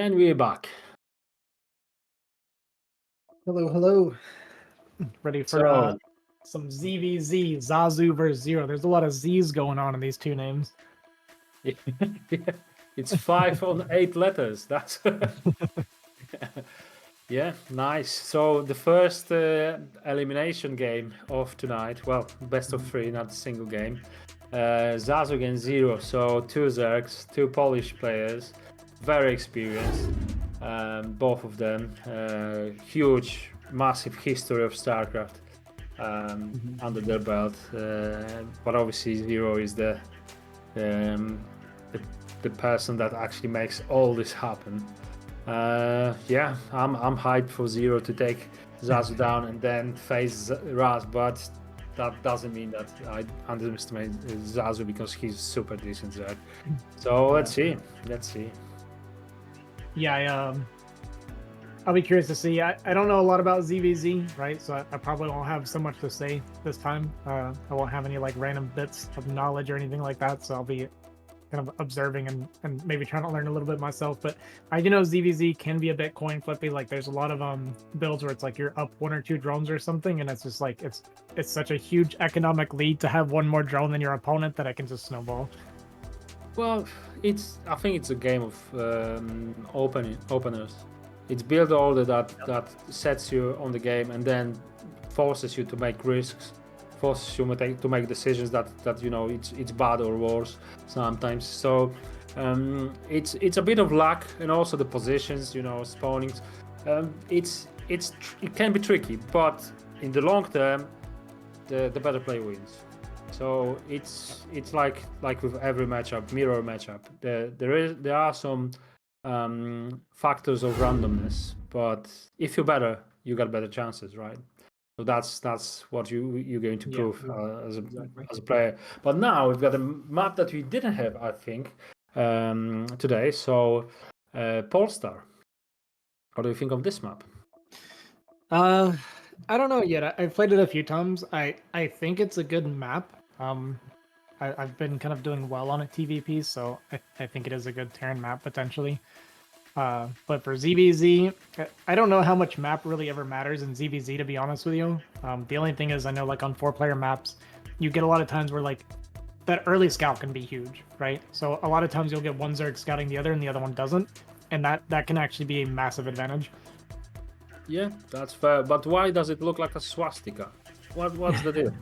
And we're back. Hello, hello. Ready for So, some ZVZ, Zazu versus Zero. There's a lot of Z's going on in these two names. it's 5 on 8 letters. That's yeah, nice. So the first elimination game of tonight. Well, best of 3, not a single game. Zazu against Zero. So 2 Zergs, 2 Polish players, very experienced. Both of them. Huge, massive history of StarCraft under their belt. But obviously Zero is the person that actually makes all this happen. Yeah, I'm hyped for Zero to take Zazu down and then face Razz, but that doesn't mean that I underestimate Zazu because he's super decent Zerg. So let's see. Yeah, I'll be curious to see. I don't know a lot about ZVZ, right? So I probably won't have so much to say this time. I won't have any like random bits of knowledge or anything like that. So I'll be kind of observing and maybe trying to learn a little bit myself. But I do know ZVZ can be a bit coin flippy. Like there's a lot of builds where it's like you're up 1 or 2 drones or something, and it's just like it's such a huge economic lead to have 1 more drone than your opponent that it can just snowball. Well, I think it's a game of openers. It's build order that sets you on the game and then forces you to make risks, forces you to make decisions that you know it's bad or worse sometimes. So it's a bit of luck and also the positions, you know, spawnings. It can be tricky, but in the long term, the better player wins. So it's like with every matchup, mirror matchup. There are some factors of randomness, but if you're better, you got better chances, right? So that's what you're going to prove as a player. But now we've got a map that we didn't have, I think, today. So Polestar, what do you think of this map? I don't know yet. I've played it a few times. I think it's a good map. I've been kind of doing well on a TVP, so I think it is a good Terran map potentially. But for ZVZ, I don't know how much map really ever matters in ZVZ, to be honest with you. The only thing is I know like on 4-player maps, you get a lot of times where like that early scout can be huge, right? So a lot of times you'll get one Zerg scouting the other and the other one doesn't. And that can actually be a massive advantage. Yeah, that's fair. But why does it look like a swastika? What's the deal?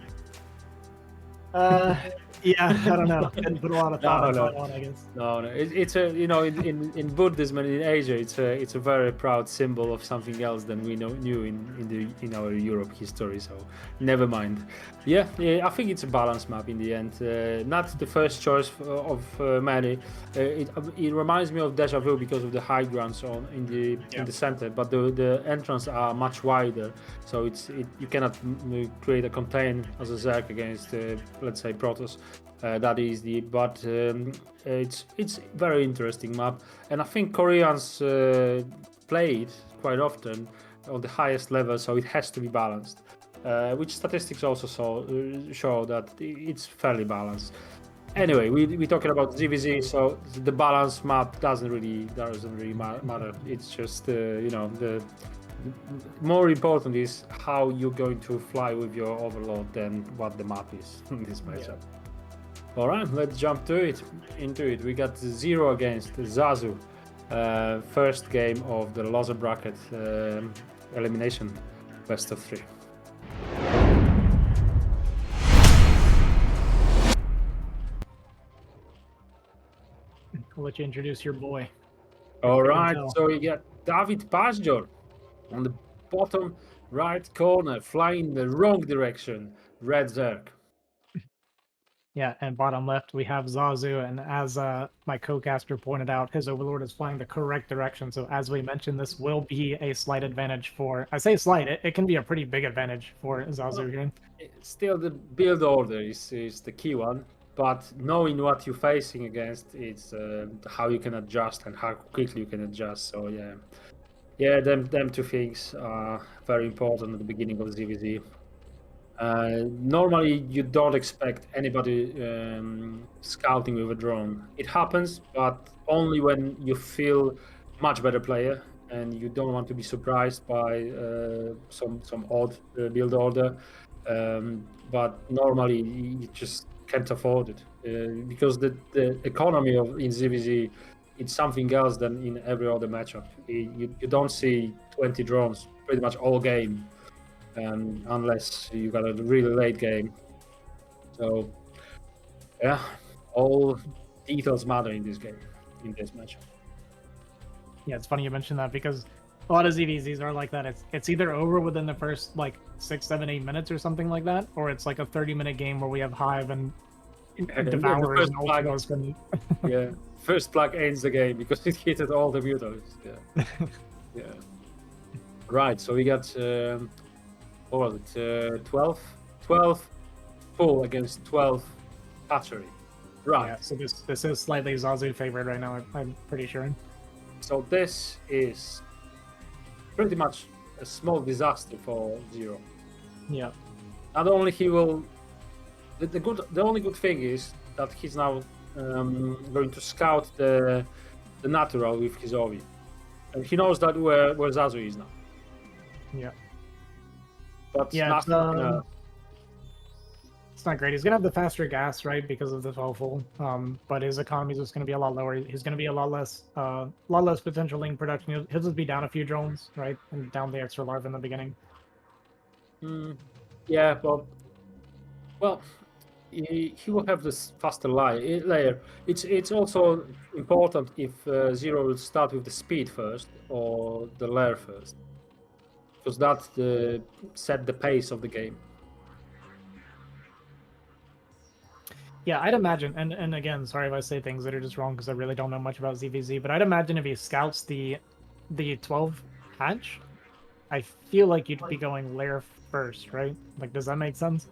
Yeah, I don't know. Didn't put a lot of thought into that one, I guess. No. It's a in Buddhism and in Asia, it's a very proud symbol of something else than we knew in our Europe history. So never mind. Yeah, I think it's a balanced map in the end. Not the first choice of many. It reminds me of Deja Vu because of the high grounds in the center, but the entrance are much wider. So you cannot create a contain as a Zerg against let's say Protoss. That easy, but it's very interesting map, and I think Koreans play it quite often on the highest level, so it has to be balanced. Which statistics also show that it's fairly balanced. Anyway, we're talking about ZVZ, so the balance map doesn't really matter. It's just the more important is how you're going to fly with your overload than what the map is in this matchup. All right, let's jump into it. We got Zero against Zazu. First game of the loser bracket elimination, best of 3. I'll let you introduce your boy. All right, so we got David Pasjor on the bottom right corner, flying in the wrong direction, Red Zerg. Yeah, and bottom left we have Zazu, and as my co-caster pointed out, his overlord is flying the correct direction. So as we mentioned, this will be a slight advantage for. I say slight; it can be a pretty big advantage for Zazu here. Still, the build order is the key one, but knowing what you're facing against, it's how you can adjust and how quickly you can adjust. So yeah, them two things are very important at the beginning of ZVZ. Normally, you don't expect anybody scouting with a drone. It happens, but only when you feel much better player, and you don't want to be surprised by some odd build order. But normally you just can't afford it because the economy of in ZVZ it's something else than in every other matchup. You don't see 20 drones pretty much all game, unless you got a really late game. So yeah, all details matter in this game, in this matchup. Yeah, it's funny you mentioned that because a lot of ZVZs are like that. It's either over within the first like 6, 7, 8 minutes or something like that, or it's like a 30-minute game where we have Hive and Devourers and Ultras. Yeah, first plug ends the game because it hit all the mutants. Yeah. Yeah. Right, so we got what was it? 12 full against 12 hatchery. Right. Yeah, so this is slightly Zazu favored right now, I'm pretty sure. So this is pretty much a small disaster for Zero. Yeah. Not only he will, the only good thing is that he's now going to scout the natural with his Ovi, and he knows that where Zazu is now. Yeah. But yeah, nothing, it's not great. He's gonna have the faster gas, right, because of the full. But his economy is just gonna be a lot lower. He's gonna be a lot less potential link production. He'll just be down a few drones, right, and down the extra larva in the beginning. Yeah, but well, he will have this faster layer. It's also important if Zero will start with the speed first or the layer first, because that set the pace of the game. Yeah, I'd imagine, and again, sorry if I say things that are just wrong because I really don't know much about ZVZ, but I'd imagine if he scouts the 12 hatch, I feel like you'd be going layer first, right? Like, does that make sense?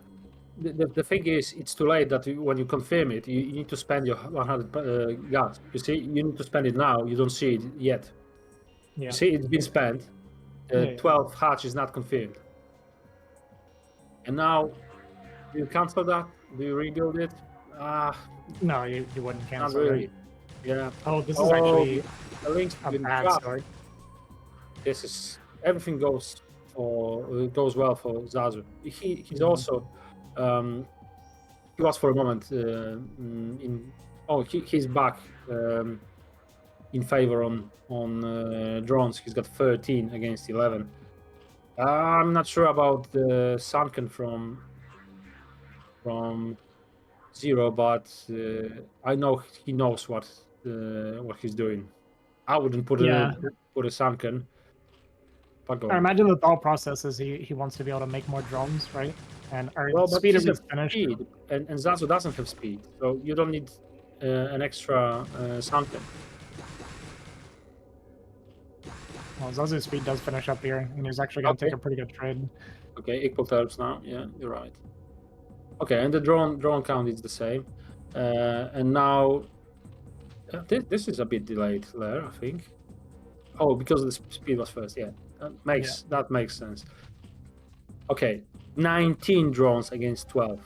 The thing is, it's too late that when you confirm it, you need to spend your 100 gas. You see, you need to spend it now. You don't see it yet. Yeah. You see, it's been spent. 12 hatch is not confirmed. And now, do you cancel that? Do you rebuild it? No, you wouldn't cancel. Not really. Right? Yeah. Oh, this is actually the links a been bad dropped. start. This is everything goes well for Zazu. He's also he was for a moment he's back in favor on drones. He's got 13 against 11. I'm not sure about the sunken from Zero, but I know he knows what he's doing. I wouldn't put a sunken. I imagine the thought process is he wants to be able to make more drones, right? And well, speed of his speed, finish. and Zazu doesn't have speed, so you don't need an extra sunken. Well, Zazu's speed does finish up here, and he's actually going to take a pretty good trade. Okay, equal terms now. Yeah, you're right. Okay, and the drone count is the same, and now this is a bit delayed there, I think. Oh, because the speed was first. Yeah, that makes sense. Okay, 19 drones against 12.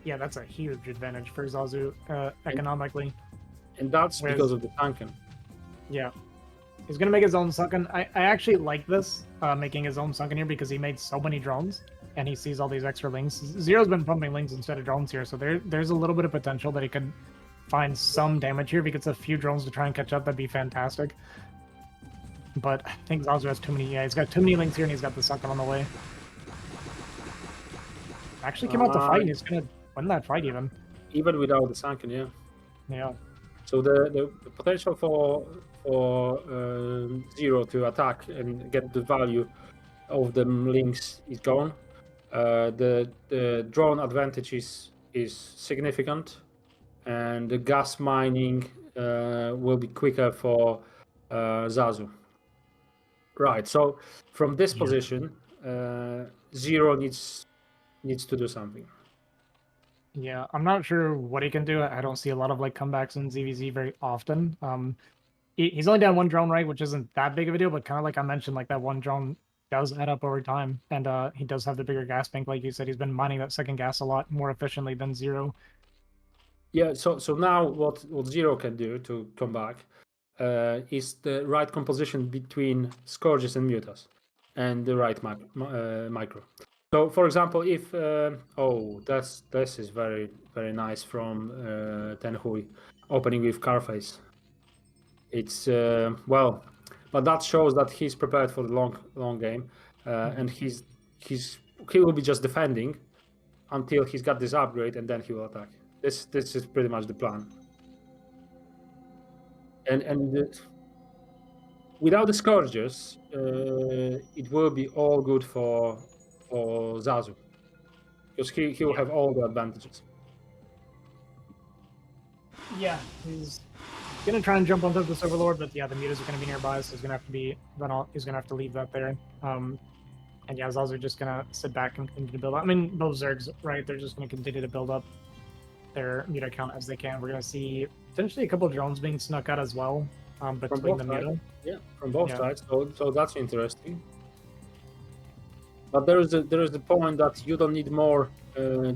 Yeah, that's a huge advantage for Zazu economically. And that's because of the sunken. Yeah. He's going to make his own sunken. I actually like this, making his own sunken here, because he made so many drones, and he sees all these extra links. Zero's been pumping links instead of drones here, so there's a little bit of potential that he could find some damage here. If he gets a few drones to try and catch up, that'd be fantastic. But I think Zazu has too many. Yeah, he's got too many links here, and he's got the sunken on the way. Actually came out to fight, and he's going to win that fight even. Even without the sunken, yeah. Yeah. So the potential for Zero to attack and get the value of the links is gone. The drone advantage is significant, and the gas mining will be quicker for Zazu. Right. So from this position, Zero needs to do something. Yeah, I'm not sure what he can do. I don't see a lot of like comebacks in ZVZ very often. He's only down one drone, right, which isn't that big of a deal, but kind of like I mentioned, like that one drone does add up over time, and he does have the bigger gas bank, like you said. He's been mining that second gas a lot more efficiently than Zero. Yeah. So now what Zero can do to come back, is the right composition between Scourges and Mutas, and the right micro. So, for example, if this is very nice from Tenhui, opening with Carface. It's well, but that shows that he's prepared for the long game, and he will be just defending until he's got this upgrade, and then he will attack. This is pretty much the plan. And without the Scourges, it will be all good for Zazu, because he will have all the advantages. Yeah, he's gonna try and jump on top of this Overlord, but yeah, the mutas are gonna be nearby, so he's gonna have to be. He's gonna have to leave that there. And yeah, Zazu just gonna sit back and continue to build up. I mean, both Zergs, right? They're just gonna continue to build up their muta count as they can. We're gonna see potentially a couple drones being snuck out as well, between the muta. Yeah, from both sides. So that's interesting. But there is the point that you don't need more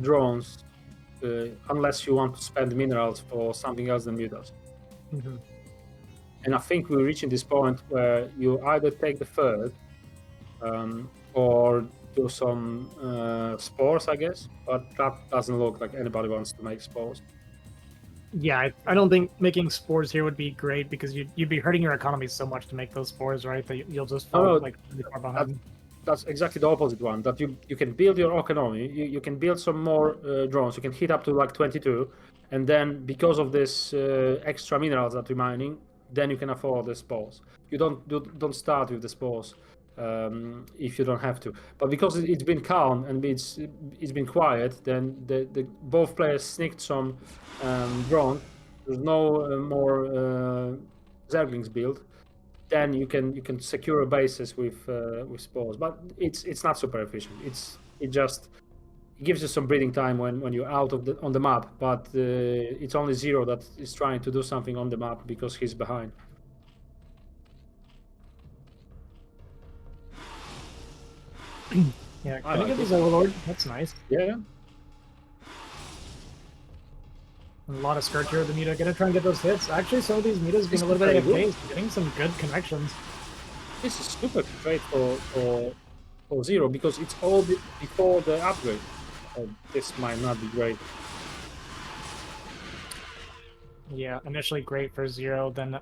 drones unless you want to spend minerals for something else than mutas. Mm-hmm. And I think we're reaching this point where you either take the third or do some spores, I guess. But that doesn't look like anybody wants to make spores. Yeah, I don't think making spores here would be great because you'd be hurting your economy so much to make those spores, right? That you'll just fall like really far behind. That's exactly the opposite one. That you can build your economy. You can build some more drones. You can hit up to like 22, and then because of this extra minerals that you're mining, then you can afford the spores. You don't start with the spores if you don't have to. But because it's been calm and it's been quiet, then the both players sneaked some drones. There's no more Zerglings built. Then you can secure a bases with spores, but it's not super efficient. It gives you some breathing time when you're out on the map, but it's only Zero that is trying to do something on the map because he's behind. Yeah, can I get this Overlord? That's nice. Yeah. A lot of skirt here with the muta. Gonna try and get those hits. Actually, some of these mutas being a little bit out of pace, getting some good connections. This is super great for Zero because it's all before the upgrade. This might not be great. Yeah, initially great for Zero, then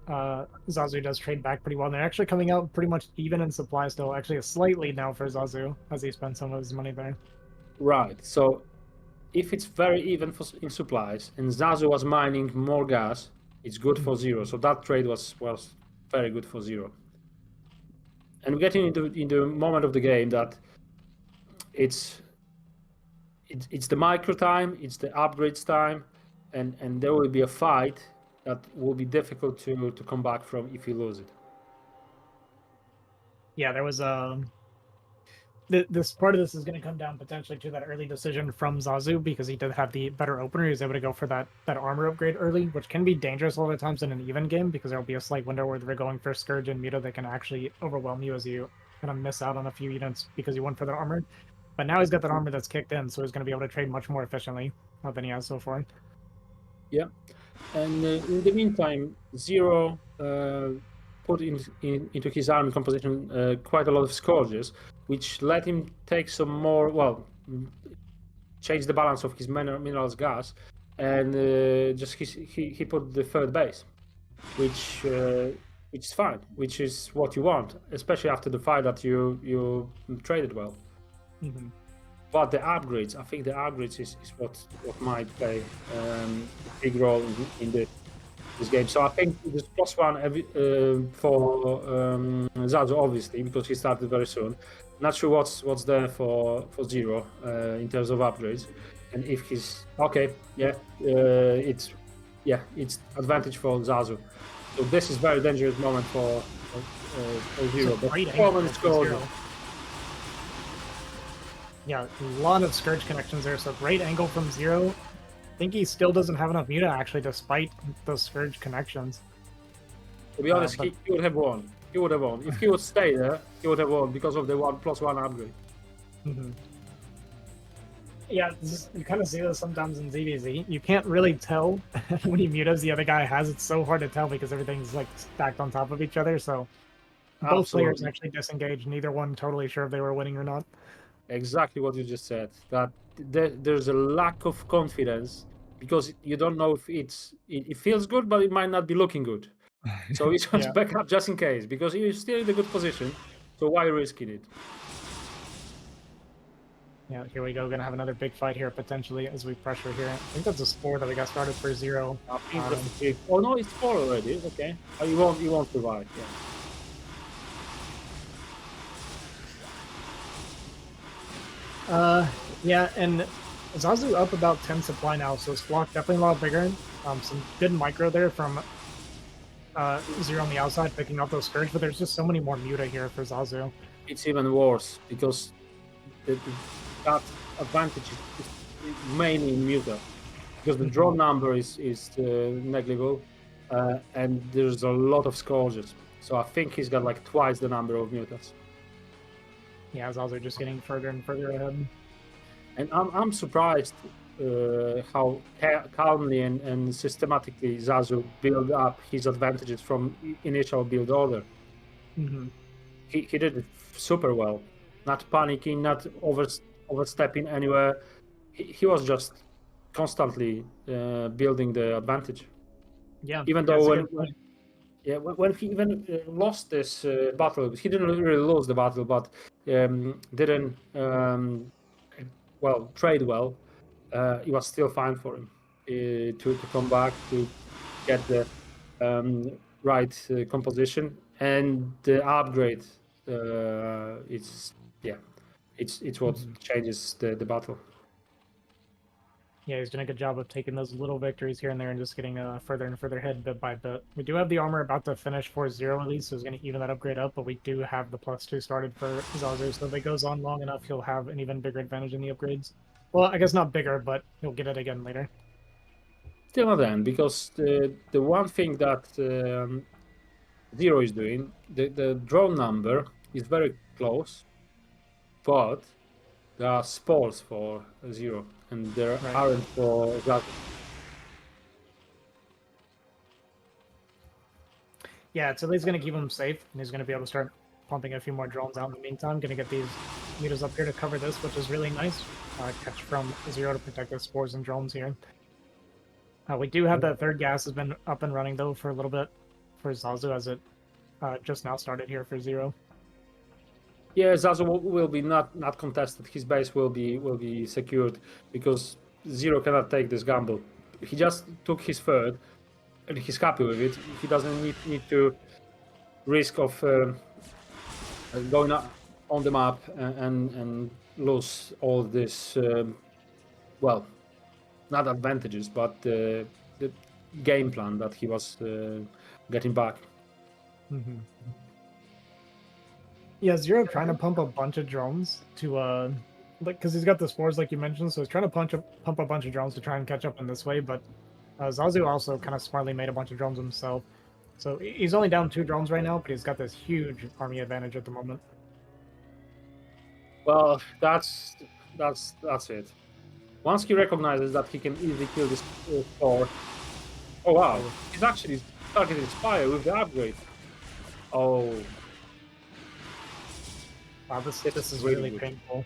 Zazu does trade back pretty well. They're actually coming out pretty much even in supply still. Actually a slight lead now for Zazu as he spends some of his money there. Right, so if it's very even in supplies and Zazu was mining more gas, it's good for Zero. So that trade was very good for Zero. And we're getting into the moment of the game that it's the micro time, it's the upgrades time, and there will be a fight that will be difficult to come back from if you lose it. Yeah, there was this part of this is going to come down potentially to that early decision from Zazu because he did have the better opener. He was able to go for that armor upgrade early, which can be dangerous a lot of times in an even game because there will be a slight window where they're going for Scourge and Muta that can actually overwhelm you as you kind of miss out on a few units because you went for that armor. But now he's got that armor that's kicked in, so he's going to be able to trade much more efficiently than he has so far. Yeah, and in the meantime, Zero put into his army composition quite a lot of Scourges, which let him take some more, change the balance of his minerals gas, and just he put the third base, which is fine, which is what you want, especially after the fight that you traded well. Mm-hmm. But the upgrades, I think the upgrades is what might play a big role in this game. So I think there's +1 for Zazu, obviously, because he started very soon. Not sure what's there for Zero in terms of upgrades, and if he's okay, it's advantage for Zazu. So this is very dangerous moment for Zero. But yeah, a lot of Scourge connections there, so great angle from Zero. I think he still doesn't have enough Muta, actually, despite those Scourge connections. To be honest, he would have won. He would have won. If he would stay there, he would have won because of the +1 upgrade. Mm-hmm. Yeah, you kind of see this sometimes in ZVZ. You can't really tell how many mutas the other guy has. It's so hard to tell because everything's like stacked on top of each other. So both players Absolutely. actually disengaged. Neither one totally sure if they were winning or not. Exactly what you just said. That there's a lack of confidence because you don't know if it feels good, but it might not be looking good. So it's want to Yeah. back up just in case because you're still in a good position. So why risking it? Yeah, here we go. Gonna have another big fight here potentially as we pressure here. I think that's a spore that we got started for 0. Oh no, it's 4 already. Okay, oh, you won't survive. Yeah. Yeah, and Zazu up about 10 supply now, so his flock definitely a lot bigger. Some good micro there from 0 on the outside, picking up those Scourge, but there's just so many more Muta here for Zazu. It's even worse because that advantage is mainly in Muta because the draw number is negligible and there's a lot of Scourges. So I think he's got like twice the number of Mutas. Yeah, Zazu just getting further and further ahead. And I'm surprised how calmly and systematically Zazu built up his advantages from initial build order. Mm-hmm. He did it super well, not panicking, not overstepping anywhere. He was just constantly building the advantage. Yeah, Even though when he even lost this battle, he didn't really lose the battle, but didn't trade well. It was still fine for him to come back to get the right composition and the upgrade. It's what changes the battle. Yeah, he's doing a good job of taking those little victories here and there and just getting further and further ahead bit by bit. We do have the armor about to finish 4-0 at least, so he's going to even that upgrade up, but we do have the +2 started for Zazu, so if it goes on long enough, he'll have an even bigger advantage in the upgrades. Well, I guess not bigger, but he'll get it again later. Still not then, because the one thing that Zero is doing, the drone number is very close, but there are spores for Zero, and there aren't for Zazu. Yeah, it's at least going to keep him safe, and he's going to be able to start pumping a few more drones out in the meantime. Going to get these meters up here to cover this, which is really nice. Catch from Zero to protect the spores and drones here. We do have that third gas has been up and running, though, for a little bit for Zazu, as it just now started here for Zero. Yeah, Zazu will be not contested. His base will be secured because Zero cannot take this gamble. He just took his third, and he's happy with it. He doesn't need to risk of going up on the map and lose all this. Well, not advantages, but the game plan that he was getting back. Mm-hmm. Yeah, Zero trying to pump a bunch of drones to like, because he's got the spores like you mentioned, so he's trying to pump a bunch of drones to try and catch up in this way. But Zazu also kind of smartly made a bunch of drones himself, so he's only down 2 drones right now, but he's got this huge army advantage at the moment. Well, that's it. Once he recognizes that he can easily kill this spore. Oh wow, he's actually targeting Spire with the upgrade. Oh. Wow, this is really painful.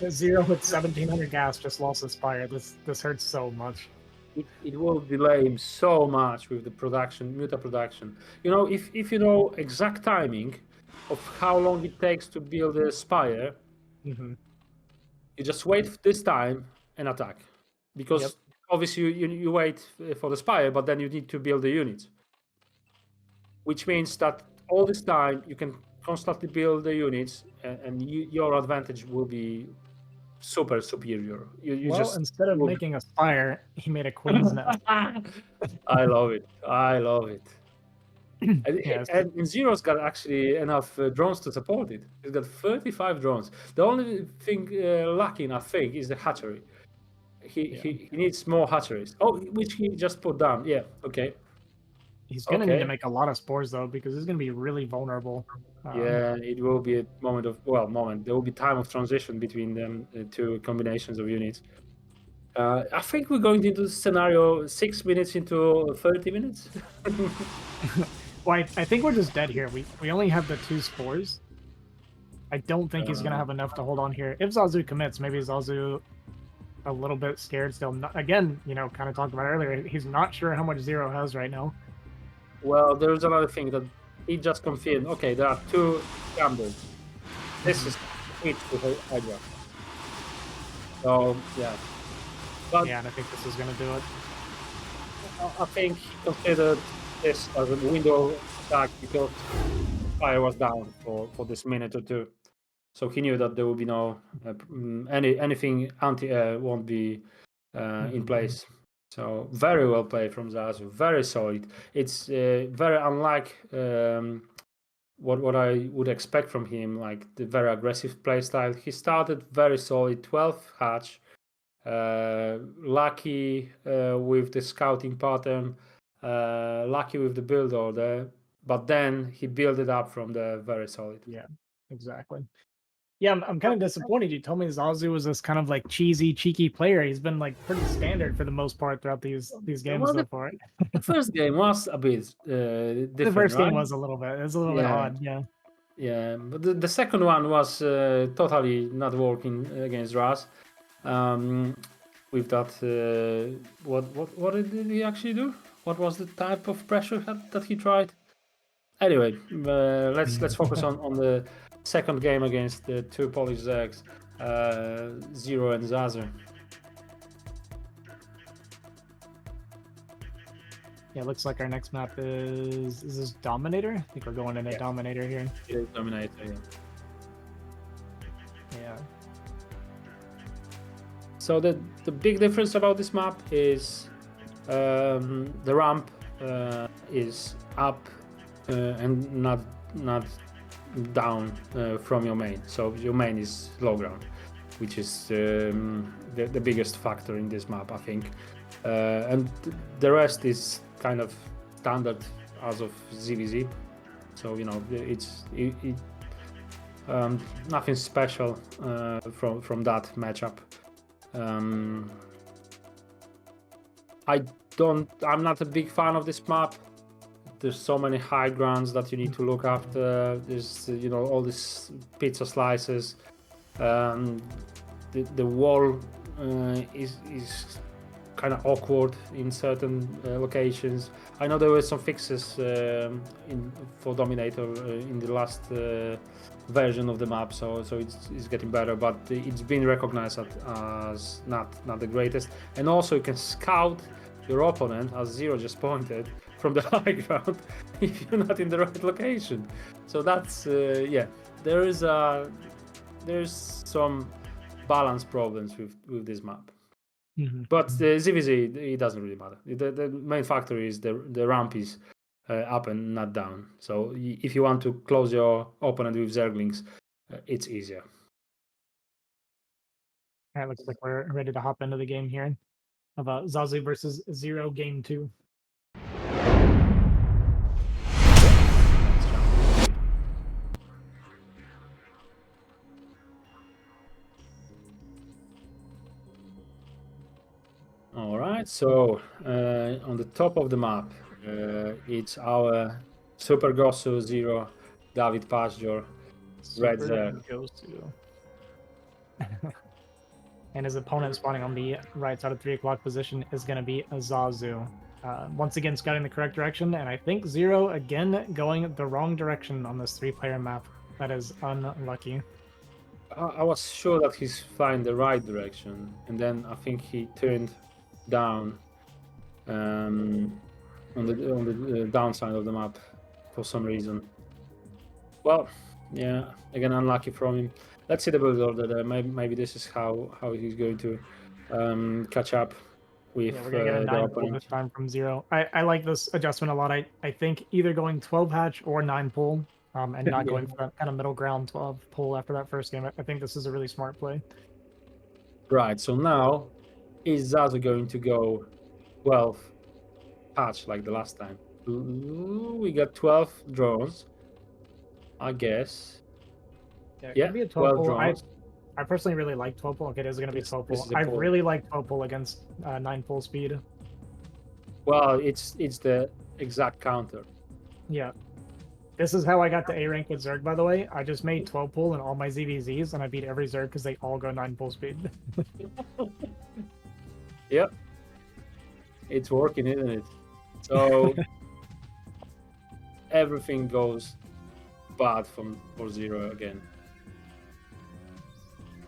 Zero with 1700 gas just lost his Spire. This hurts so much. It will delay him so much with the production, Muta production. You know, if you know exact timing of how long it takes to build a Spire, you just wait this time and attack. Because obviously you wait for the Spire, but then you need to build the units. Which means that all this time you can constantly build the units, and your advantage will be super superior. You well, just instead of making a Spire, he made a Queen's Nest. I love it. I love it. And Zero's got actually enough drones to support it. He's got 35 drones. The only thing lacking, I think, is the hatchery. He needs more hatcheries. Oh, which he just put down. Yeah, okay. He's gonna need to Okay. make a lot of spores though, because he's gonna be really vulnerable. Yeah, it will be a moment of there will be time of transition between them, two combinations of units. I think we're going into the scenario 6 minutes into 30 minutes. Well, I think we're just dead here. We only have the 2 spores. I don't think he's gonna have enough to hold on here. If Zazu commits, maybe Zazu a little bit scared still. Again, you know, kind of talked about earlier, he's not sure how much Zero has right now. Well, there's another thing that he just confirmed. Okay, there are 2 gambles. This is it to Hydra. So yeah, but Yeah, and I think this is gonna do it. I think he considered this as a window attack because fire was down for this minute or two. So he knew that there would be no anything anti-air won't be in place. So very well played from Zazu, very solid. It's very unlike what I would expect from him, like the very aggressive play style. He started very solid, 12 hatch, lucky with the scouting pattern, lucky with the build order, but then he built it up from the very solid. Yeah, exactly. Yeah, I'm kind of disappointed. You told me Zazu was this kind of like cheesy, cheeky player. He's been like pretty standard for the most part throughout these games Well, so far. The first game was a bit different. The first game right? was a little bit. It was a little bit Yeah. odd. Yeah. Yeah, but the second one was totally not working against Razz. With that, what did he actually do? What was the type of pressure that he tried? Anyway, let's focus on the second game against the 2 Polish Zags, Zero and Zazu. Yeah, looks like our next map is this Dominator? I think we're going into Dominator here. It is Dominator. Yeah. Yeah. So the big difference about this map is the ramp is up and not down from your main. So your main is low ground, which is the biggest factor in this map, I think. And the rest is kind of standard as of ZVZ. So you know it's nothing special from that matchup. I'm not a big fan of this map. There's so many high grounds that you need to look after. There's you know all these pizza slices. The wall is kind of awkward in certain locations. I know there were some fixes for Dominator in the last version of the map, so it's getting better, but it's been recognized as not the greatest. And also you can scout your opponent, as Zero just pointed, from the high ground if you're not in the right location. So that's yeah, there's some balance problems with this map. But the ZVZ, it doesn't really matter. The main factor is the ramp is up and not down. So if you want to close your opponent with Zerglings, it's easier. All right, looks like we're ready to hop into the game here. About Zazu versus Zero Game 2. All right, so on the top of the map, it's our Super Gosu Zero, David Pastor, Red Zero. Goes to. And his opponent spawning on the right side of 3 o'clock position is going to be a Zazu. Once again, scouting the correct direction, and I think Zero again going the wrong direction on this 3-player map. That is unlucky. I was sure that he's flying the right direction, and then I think he turned down on the downside of the map for some reason. Well, yeah, again unlucky from him. Let's see the build order there. Maybe this is how he's going to catch up with we're gonna get a 9 pull this time from Zero. I like this adjustment a lot. I think either going 12 hatch or 9 pull, and not going for that kind of middle ground 12 pull after that first game. I think this is a really smart play. Right. So now is Zazu going to go 12 hatch like the last time? We got 12 drones, I guess. Yeah, it Yeah, could be a 12 12 pull. drones. I personally really like 12 pull. Okay, it is going to be This- 12 this pull. is a I pull. really like 12 pull against 9 pull speed. Well, it's the exact counter. Yeah. This is how I got to A rank with Zerg, by the way. I just made 12 pull in all my ZVZs, and I beat every Zerg because they all go 9 pull speed. Yep. It's working, isn't it? So everything goes bad for Zero again.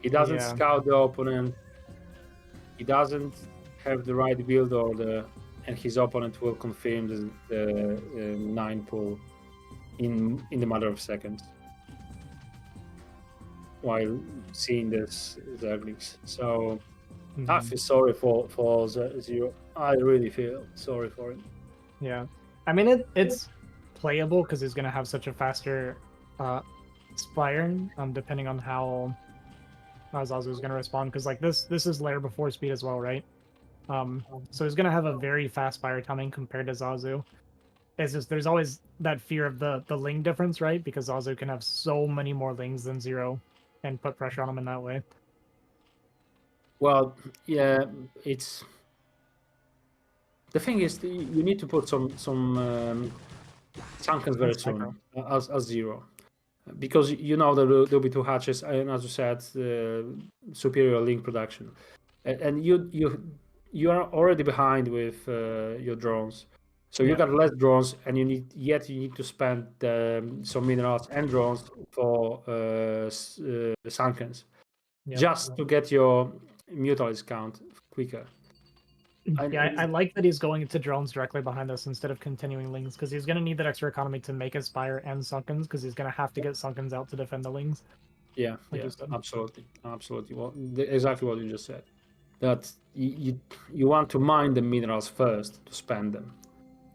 He doesn't Yeah. scout the opponent. He doesn't have the right build order, and his opponent will confirm the 9 pull in the matter of seconds while seeing this Zerglings. So I feel sorry for Zero. I really feel sorry for him. Yeah. I mean, it's playable because he's going to have such a faster Spire, depending on how Zazu is going to respond. Because, like, this is layer before speed as well, right? So he's going to have a very fast Spire timing compared to Zazu. It's just there's always that fear of the Ling difference, right? Because Zazu can have so many more Lings than Zero and put pressure on him in that way. Well, yeah, it's the thing is you need to put some Sankens very That's micro. soon as Zero, because you know there'll be 2 hatches, and as you said, superior link production, and you are already behind with your drones, so you Yeah. got less drones, and you need to spend some minerals and drones for Sankens, Yep. just to get your mutalisk count quicker. Yeah, I like that he's going into drones directly behind us instead of continuing Lings, because he's going to need that extra economy to make his Spire and Sunkens, because he's going to have to get Sunkens out to defend the Lings. Yeah, like yeah, you said. absolutely. Well, exactly what you just said. That you want to mine the minerals first to spend them.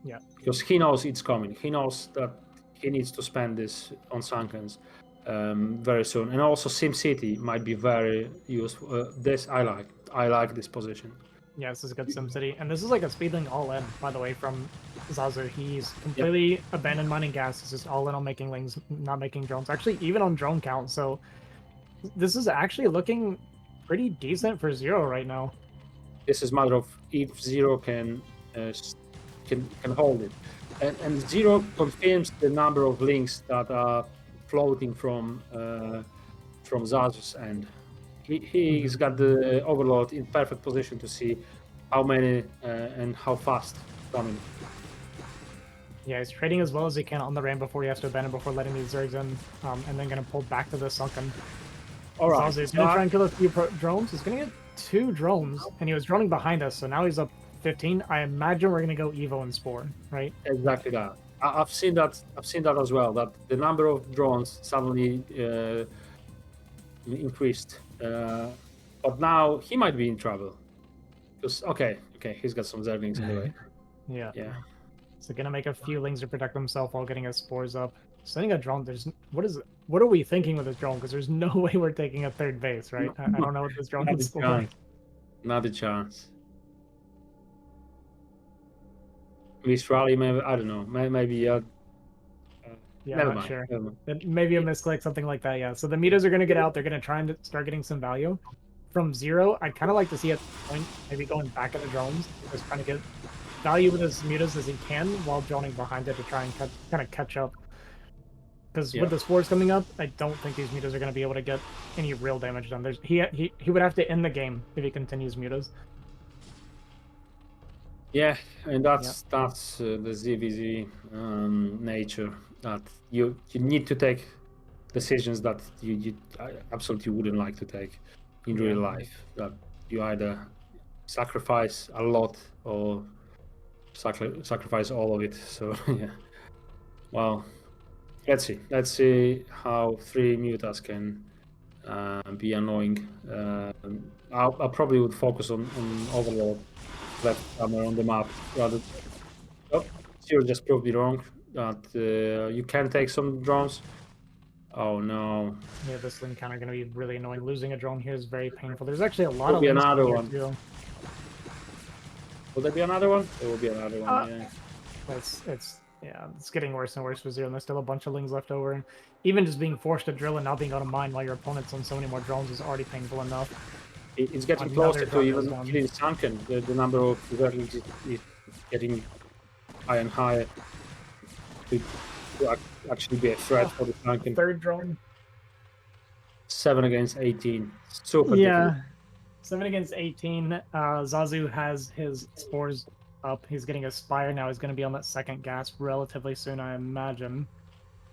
Yeah. Because he knows it's coming. He knows that he needs to spend this on Sankens very soon. And also SimCity might be very useful. This I like. I like this position. Yeah, this is a good SimCity. And this is like a speedling all-in, by the way, from Zazu. He's completely abandoned mining gas. He's just all in on making Lings, not making drones. Actually, even on drone count. So this is actually looking pretty decent for Zero right now. This is a matter of if Zero can hold it. And Zero confirms the number of links that are floating from Zazu's end. He's got the overlord in perfect position to see how many and how fast coming. Yeah, he's trading as well as he can on the ramp before he has to abandon before letting these Zergs in, and then going to pull back to the Sunken. All right. Zazu is going to try and kill a few drones. He's going to get 2 drones, and he was droning behind us, so now he's up 15. I imagine we're going to go Evo and Spore, right? Exactly that. I've seen that. I've seen that as well. That the number of drones suddenly increased, but now he might be in trouble. Because okay, he's got some Zerglings in the way. Yeah. Yeah. So gonna make a few Lings to protect himself while getting his spores up. Sending a drone. What are we thinking with this drone? Because there's no way we're taking a 3rd base, right? I don't know what this drone is for. Not a chance. Miss Rally, maybe, I don't know. Maybe Yeah, never I'm not mind. sure. Never mind. Maybe a misclick, something like that. Yeah. So the meters are gonna get out. They're gonna try and start getting some value from Zero. I'd kind of like to see at this point maybe going back at the drones, just trying to get value with as mutas as he can while droning behind it to try and kind of catch up. Because with the spores coming up, I don't think these mutas are going to be able to get any real damage done. He would have to end the game if he continues mutas. Yeah, and that's the ZVZ nature, that you need to take decisions that you absolutely wouldn't like to take in real life. That you either sacrifice a lot or sacrifice all of it. So yeah, well, let's see how 3 mutas can be annoying. I probably would focus on overlord left somewhere on the map rather. Oh, Zero just proved me wrong that you can take some drones. Oh no. Yeah, this Ling counter going to be really annoying. Losing a drone here is very painful. There's actually a lot Will of be Lings another here one. too. Will there be another one? There will be another one, yeah. It's getting worse and worse for Zero, and there's still a bunch of lings left over. Even just being forced to drill and not being able to mine while your opponent's on so many more drones is already painful enough. It's getting Another closer to drone goes even down. killing Sunken. The number of Zerglings is getting higher and higher to actually be a threat for the Sunken. Third drone. 7 against 18. Super Yeah. difficult. 7 against 18. Zazu has his spores up. He's getting a spire now. He's going to be on that second gasp relatively soon, I imagine.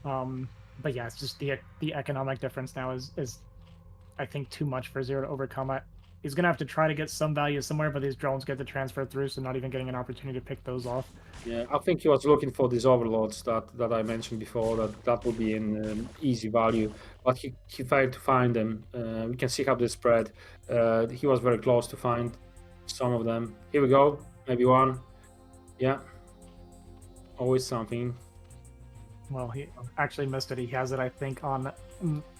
But yeah, it's just the economic difference now is I think too much for Zero to overcome. He's going to have to try to get some value somewhere, but these drones get to transfer through, so not even getting an opportunity to pick those off. Yeah, I think he was looking for these overlords that I mentioned before. That would be an easy value, but he failed to find them. We can see how they spread. He was very close to find some of them. Here we go, maybe one. Yeah, always something. Well, he actually missed it. He has it, I think, on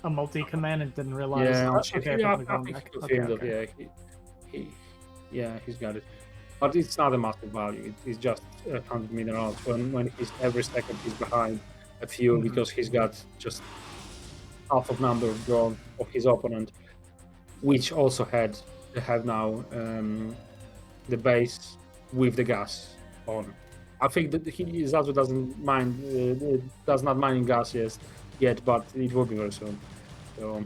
a multi-command and didn't realize. Yeah, Okay, yeah, we're I going think back. he Okay, filmed okay. it. Yeah, he's got it. But it's not a massive value. It's just 100 minerals. When he's every second he's behind a few because he's got just half of number of drones of his opponent, which also have now the base with the gas on. I think that Zazu doesn't mind, does not mind gas yet, but it will be very soon. So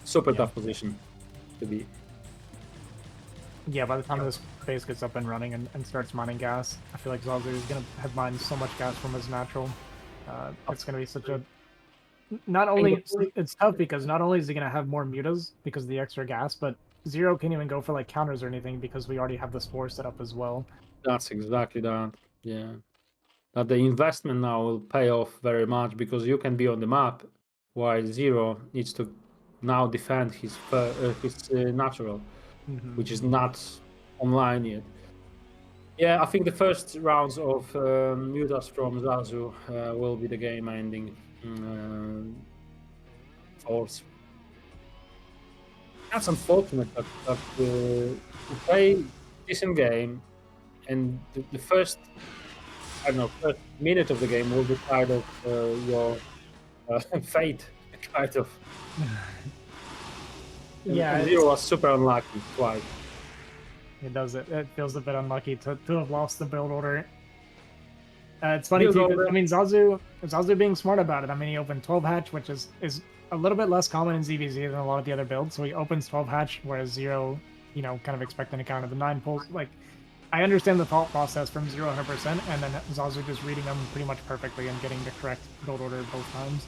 super tough position to be. Yeah, by the time this base gets up and running and starts mining gas, I feel like Zazu is going to have mined so much gas from his natural. It's going to be such a... Not only... It's tough because not only is he going to have more mutas because of the extra gas, but Zero can't even go for like counters or anything because we already have the spore set up as well. That's exactly that. Yeah. That the investment now will pay off very much because you can be on the map while Zero needs to now defend his natural, which is not online yet. Yeah, I think the first rounds of mutas from Zazu will be the game ending force. That's unfortunate that you play decent game and the first, I don't know, first minute of the game will decide of your fate, kind of. Yeah, and Zero was super unlucky twice. it does. It feels a bit unlucky to have lost the build order. It's funny too, 'cause, I mean, Zazu being smart about it. I mean, he opened 12 hatch, which is a little bit less common in ZVZ than a lot of the other builds. So he opens 12 hatch, whereas Zero, kind of expecting to counter the 9 pulls. Like, I understand the thought process from Zero 100%, and then Zazu just reading them pretty much perfectly and getting the correct build order both times.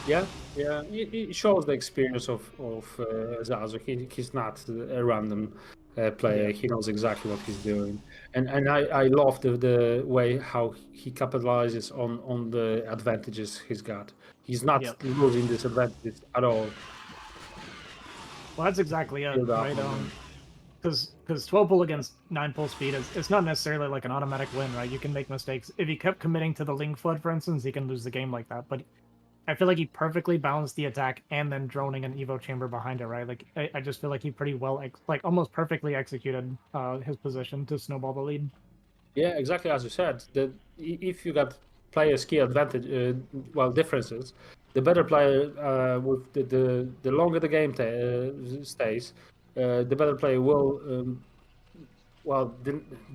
Yeah, it shows the experience of Zazu. He's not a random player. He knows exactly what he's doing, and I love the way how he capitalizes on the advantages he's got. He's not losing these advantages at all. Well, that's exactly it, right? Because 12 pull against 9 pull speed it's not necessarily like an automatic win, right? You can make mistakes. If he kept committing to the Ling Flood, for instance, he can lose the game like that. But I feel like he perfectly balanced the attack and then droning an Evo chamber behind it, right? Like, I just feel like he pretty well, like almost perfectly executed his position to snowball the lead. Yeah, exactly as you said. That if you got player skill advantage, differences, the better player with the longer the game stays, the better player will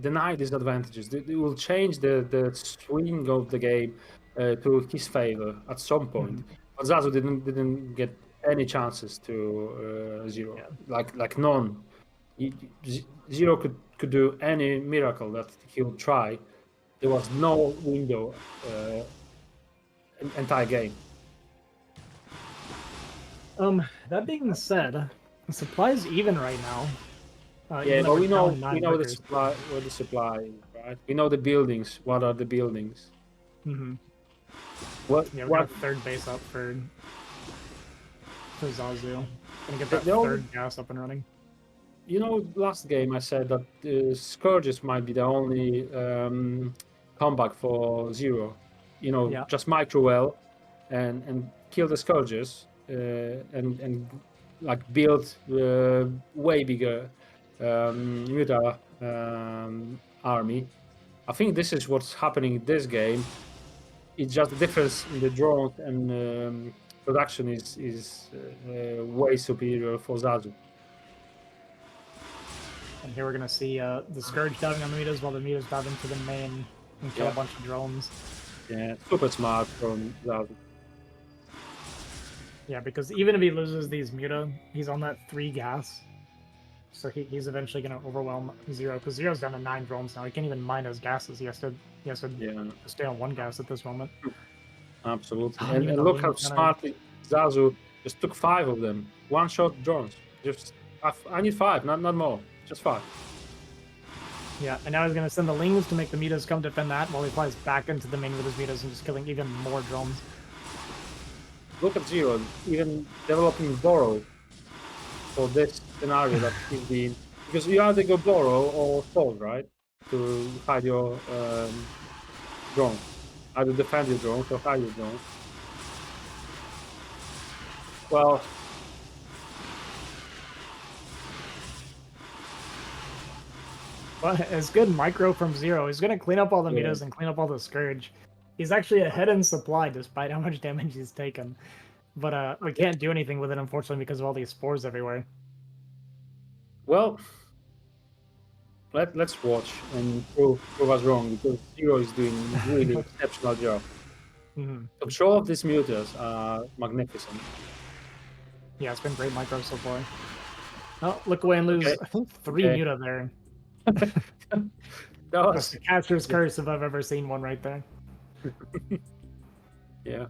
deny these advantages. They will change the swing of the game to his favor at some point. But Zazu didn't get any chances to Zero, like none. Zero could do any miracle that he would try. There was no window entire game. That being said, the supply is even right now. Yeah, but we know the workers. supply, where the supply is, right? We know the buildings. What are the buildings? What? Yeah, we what? got a third base up for Zazu. Gonna get that The only- third gas up and running. Last game I said that Scourges might be the only comeback for Zero. Just micro well and kill the Scourges and like build way bigger Muta army I think this is what's happening in this game. It's just the difference in the drones and production is way superior for Zazu. And here we're gonna see the Scourge diving on the Midas while the Midas dive into the main and kill a bunch of drones. Yeah, super smart from Zazu. Yeah, because even if he loses these Muta, he's on that 3 gas. So he's eventually going to overwhelm Zero, because Zero's down to 9 drones now. He can't even mine his gases. He has to stay on 1 gas at this moment. Absolutely. Even And the look how Ling's gonna- smartly Zazu just took 5 of them. One-shot drones. Just I need 5, not more. Just 5. Yeah, and now he's going to send the Lings to make the Mitas come defend that while he flies back into the main with his Mitas and just killing even more drones. Look at Zero, even developing Borrow for this scenario that he's been. Because you either go Borrow or Fold, right? To hide your drone. Either defend your drone or hide your drone. Well, But it's good micro from Zero. He's going to clean up all the Mitas and clean up all the Scourge. He's actually ahead in supply despite how much damage he's taken. But we can't do anything with it, unfortunately, because of all these spores everywhere. well, let's watch and prove us wrong, because Zero is doing a really exceptional job. Control of these mutas are magnificent. Yeah, it's been great micro so far. Oh, look away and lose, I think, 3 Muta there. That That's was the Caster's Curse if I've ever seen one right there. yeah.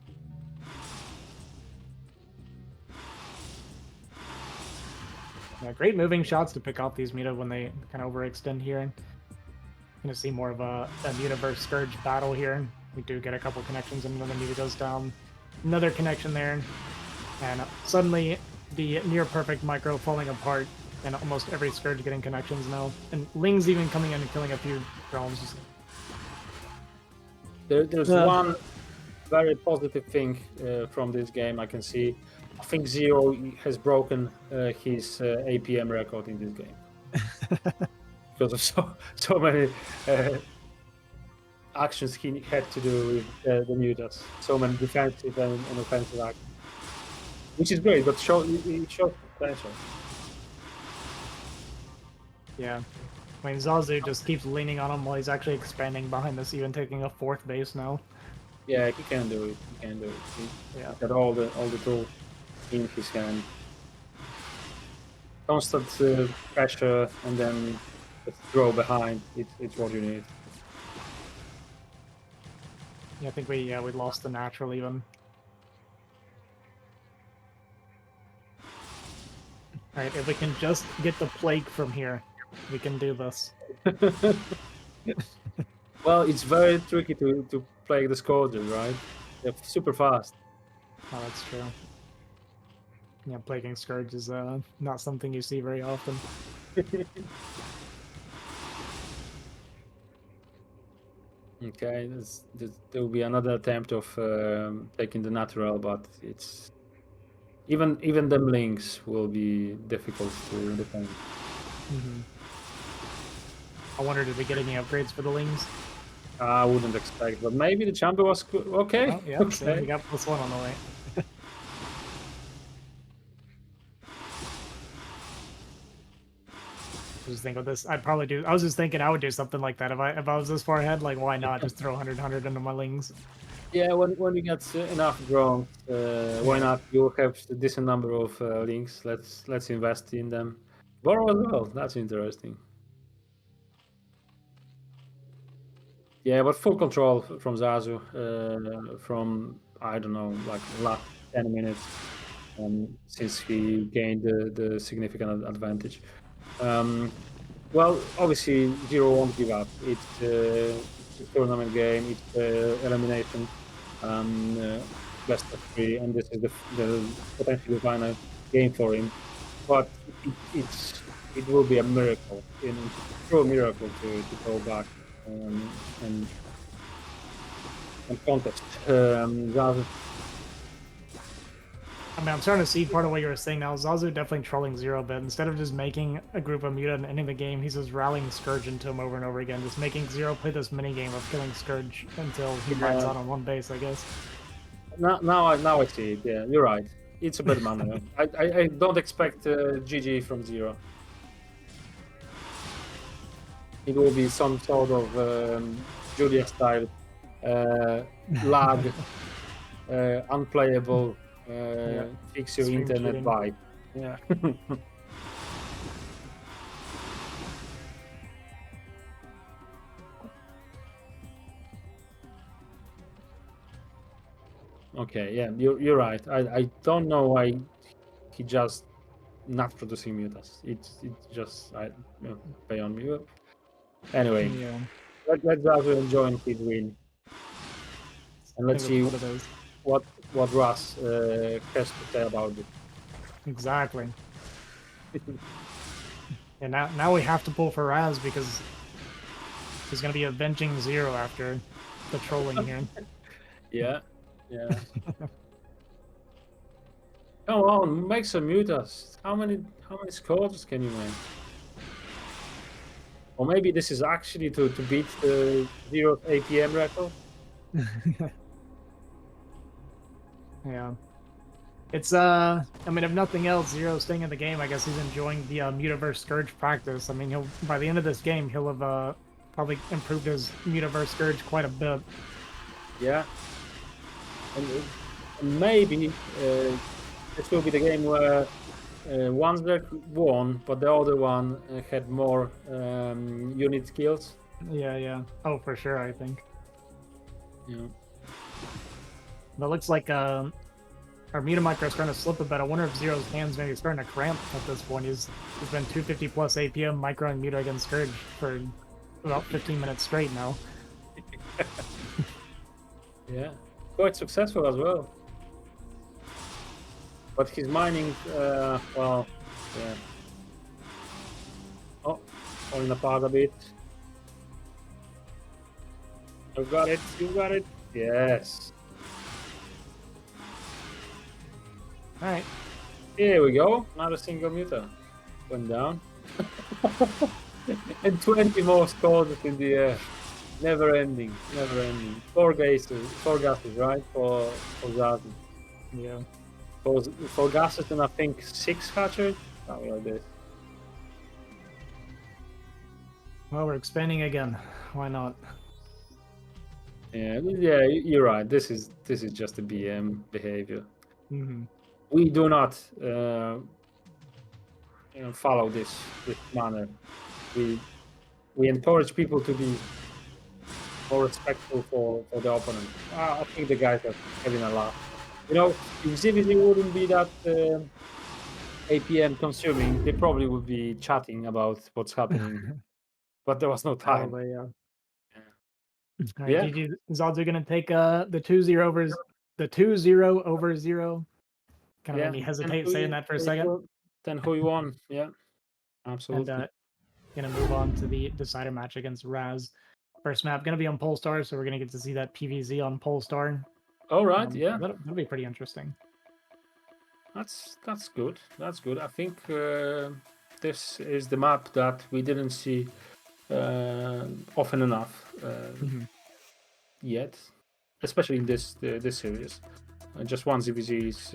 Yeah, great moving shots to pick off these Muta when they kind of overextend here. Gonna see more of a Muta versus Scourge battle here. We do get a couple connections and another Muta goes down. Another connection there. And suddenly the near perfect micro falling apart and almost every Scourge getting connections now. And Ling's even coming in and killing a few drones. There's one very positive thing from this game I can see. I think Zero has broken his APM record in this game because of so many actions he had to do with the mutas. So many defensive and offensive actions, which is great, but it shows potential. Yeah. I mean, Zazu just keeps leaning on him while he's actually expanding behind this, even taking a 4th base now. Yeah, he can do it. He can do it. He's got all the tools in his hand. Constant pressure and then just throw behind. It's what you need. Yeah, I think we lost the natural even. Alright, if we can just get the plague from here, we can do this. Well, it's very tricky to play the Scourges, right? They're super fast. Oh, that's true. Yeah, plaguing Scourge is not something you see very often. Okay, there will be another attempt of taking the natural, but it's even them links will be difficult to defend. I wonder, did we get any upgrades for the Lings? I wouldn't expect, but maybe the chamber was good. Okay. Oh, yeah, so okay. we got +1 on the way. Just think of this. I'd probably do. I was just thinking I would do something like that if I was this far ahead. Like, why not just throw 100 into my Lings? Yeah, when you get enough drones, why not? You have a decent number of links. Let's invest in them. Borrow as well. That's interesting. Yeah, but full control from Zazu from, I don't know, like last 10 minutes since he gained the significant advantage. Well, obviously Zero won't give up. It's a tournament game. It's elimination, best of 3, and this is the potentially final game for him. But it will be a miracle, a true miracle to go back and contest. I mean, I'm starting to see part of what you were saying now. Zazu definitely trolling Zero a bit. Instead of just making a group of Muta and ending the game, he's just rallying Scourge into him over and over again, just making Zero play this mini game of killing Scourge until he mines out on one base, I guess. Now I see it. Yeah, you're right. It's a bad manner. I don't expect GG from Zero. It will be some sort of Julia style lag, unplayable, fix your Stream internet cheating. vibe. Yeah. Okay, yeah, you're right. I don't know why he just not producing mutas. It's just beyond me. Anyway, Yeah, let's just enjoy his win, and I let's think see that's what it is. what Razz has to say about it. Exactly. And now we have to pull for Razz because he's gonna be avenging Zero after the trolling here. Yeah, yeah. Come on, make some mutas. How many scores can you make? Or maybe this is actually to beat the Zero's APM record. Yeah. It's I mean, if nothing else, Zero staying in the game, I guess he's enjoying the Mutaverse Scourge practice. I mean, he'll by the end of this game, he'll have probably improved his Mutaverse Scourge quite a bit. Yeah. And maybe this will be the game where one deck won, but the other one had more unit skills. Yeah, yeah. Oh, for sure, I think. Yeah. But it looks like our Muta Micro is starting to slip a bit. I wonder if Zero's hands maybe starting to cramp at this point. He's been 250 plus APM, Micro and Muta against Scourge for about 15 minutes straight now. Yeah. Quite successful as well. But he's mining, well, yeah. Oh, falling apart a bit. You got it, you got it. Yes. Alright. Here we go. Another single muta. Went down. And 20 more scores in the air. Never ending, never ending. Four gases, right? For Zazu. Yeah. For gases and I think 6 hatchers. Something like this. Well, we're expanding again. Why not? Yeah, you're right. This is just a BM behavior. Mm-hmm. We do not follow this manner. We encourage people to be more respectful for the opponent. I think the guys are having a laugh. You know, if ZZZero wouldn't be that APM consuming, they probably would be chatting about what's happening. But there was no time. Probably, yeah. All right, Yeah. GG. Zazu gonna take the 2-0 over the 2-0 over 0. Kind of made me hesitate saying that for a second. Then who you won? Yeah, And absolutely. gonna move on to the decider match against Razz. First map gonna be on Polestar, so we're gonna get to see that PVZ on Polestar. All right, yeah, that'll be pretty interesting. that's good. That's good. I think this is the map that we didn't see often enough yet, especially in this series. Just one ZVZ is,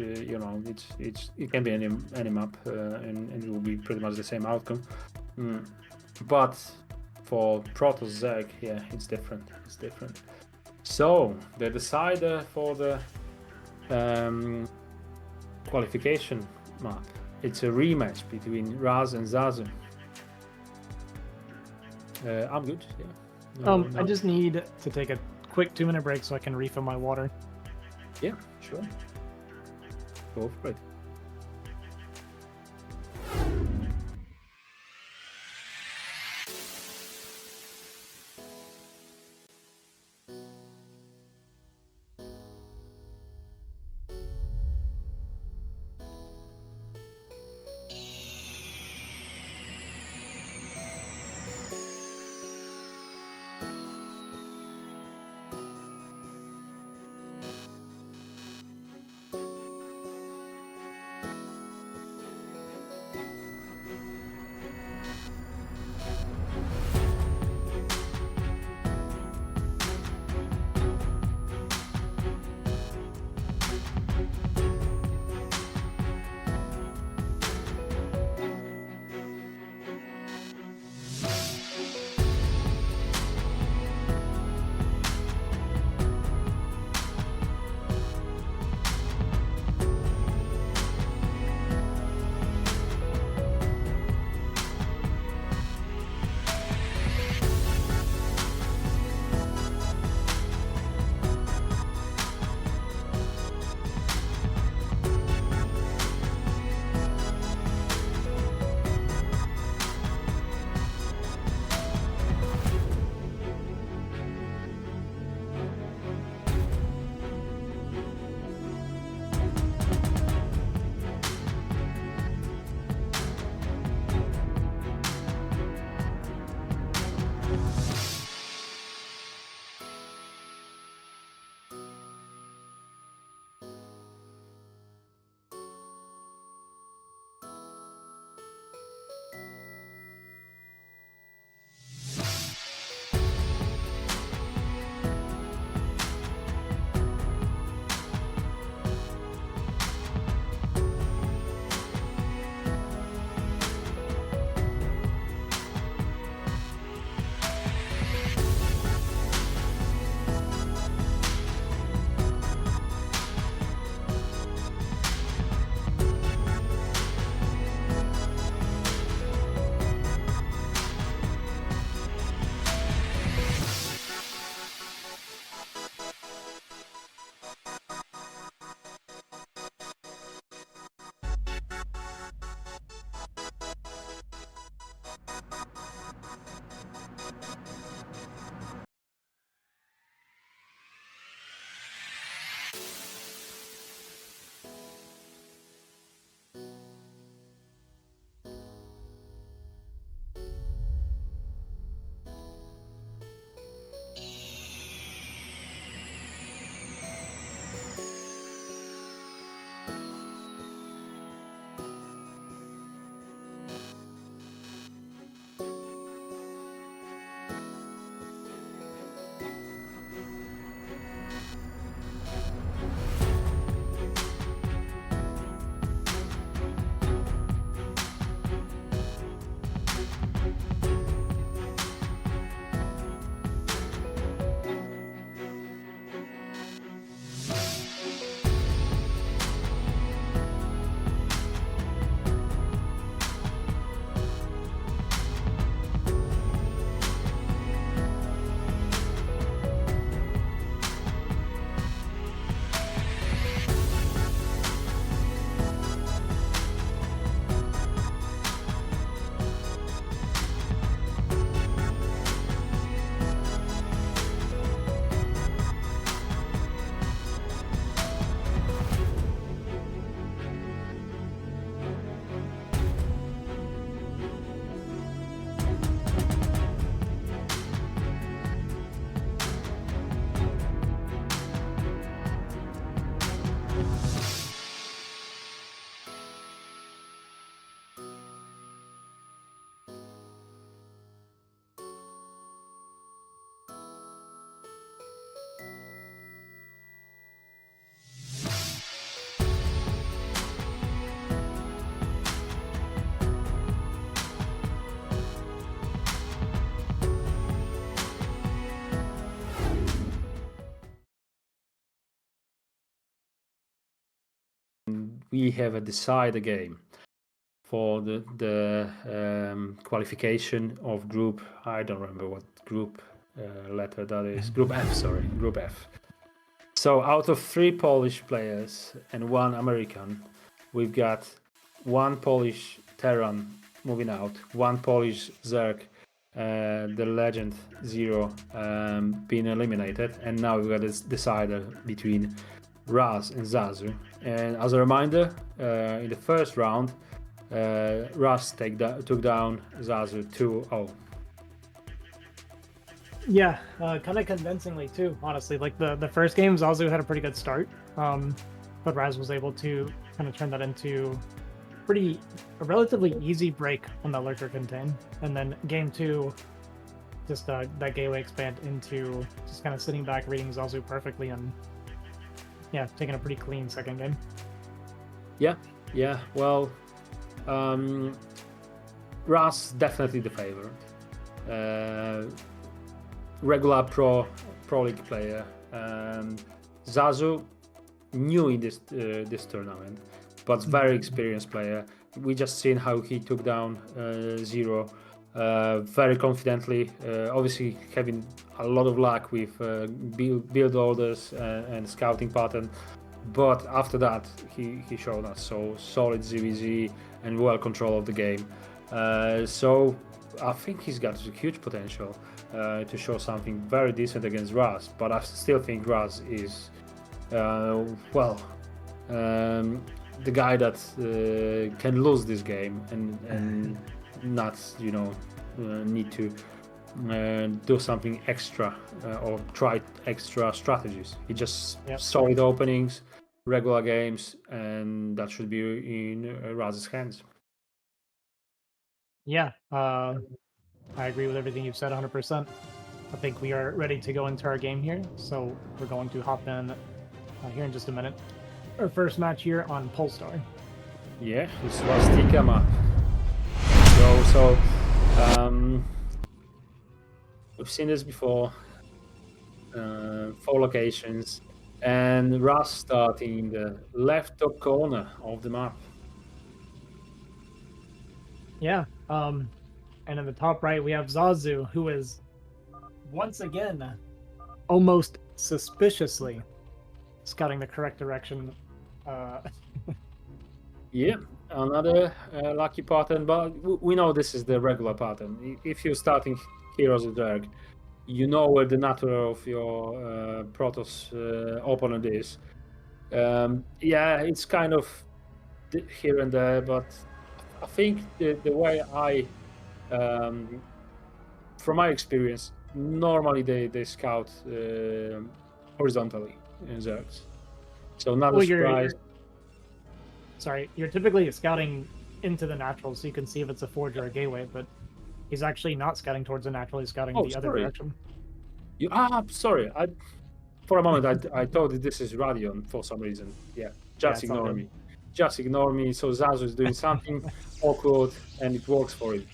it can be any map, and it will be pretty much the same outcome. But for Protoss Zeg, yeah, it's different. It's different. So the decider for the qualification map, it's a rematch between Razz and Zazu. I'm good. Yeah. I just need to take a quick 2-minute break so I can refill my water. Yeah, sure. Go for it. We have a decider game for the qualification of group. I don't remember what group letter that is. Group F, sorry, Group F. So out of 3 Polish players and 1 American, we've got 1 Polish Terran moving out, 1 Polish Zerg, the legend Zero being eliminated, and now we've got this decider between Razz and Zazu. And as a reminder, in the first round, Razz took down Zazu 2-0. Yeah, kind of convincingly too, honestly. Like the first game, Zazu had a pretty good start, but Razz was able to kind of turn that into a relatively easy break on the Lurker contain. And then game 2, just that gateway expand into just kind of sitting back, reading Zazu perfectly, and yeah, taking a pretty clean second game. Yeah. Well, Razz definitely the favorite. Regular pro league player. Zazu new in this tournament, but very experienced player. We just seen how he took down Zero very confidently. Obviously having a lot of luck with build orders and scouting pattern, but after that he showed us so solid ZVZ and well control of the game. So I think he's got huge potential to show something very decent against Razz, but I still think Razz is the guy that can lose this game and not need to do something extra or try extra strategies. He just solid openings, regular games, and that should be in Razz's hands. Yeah, I agree with everything you've said 100%. I think we are ready to go into our game here, so we're going to hop in here in just a minute. Our first match here on Polestar. Yeah, this was Tika map. So we've seen this before. 4 locations, and Razz starting in the left top corner of the map. Yeah, and in the top right we have Zazu, who is once again almost suspiciously scouting the correct direction. Yeah, another lucky pattern, but we know this is the regular pattern. If you're starting Heroes of Dark, you know where the nature of your Protoss opponent is. Yeah, it's kind of here and there, but I think the way from my experience, normally they scout horizontally in Zergs. So not a Well, surprise. sorry, you're typically scouting into the natural so you can see if it's a forge or a gateway, but he's actually not scouting towards the natural, he's scouting Oh, the other sorry. direction. Sorry. For a moment, I thought that this is Radion for some reason. Yeah, just it's all ignore good. me. Just ignore me. So Zazu is doing something awkward, and it works for him.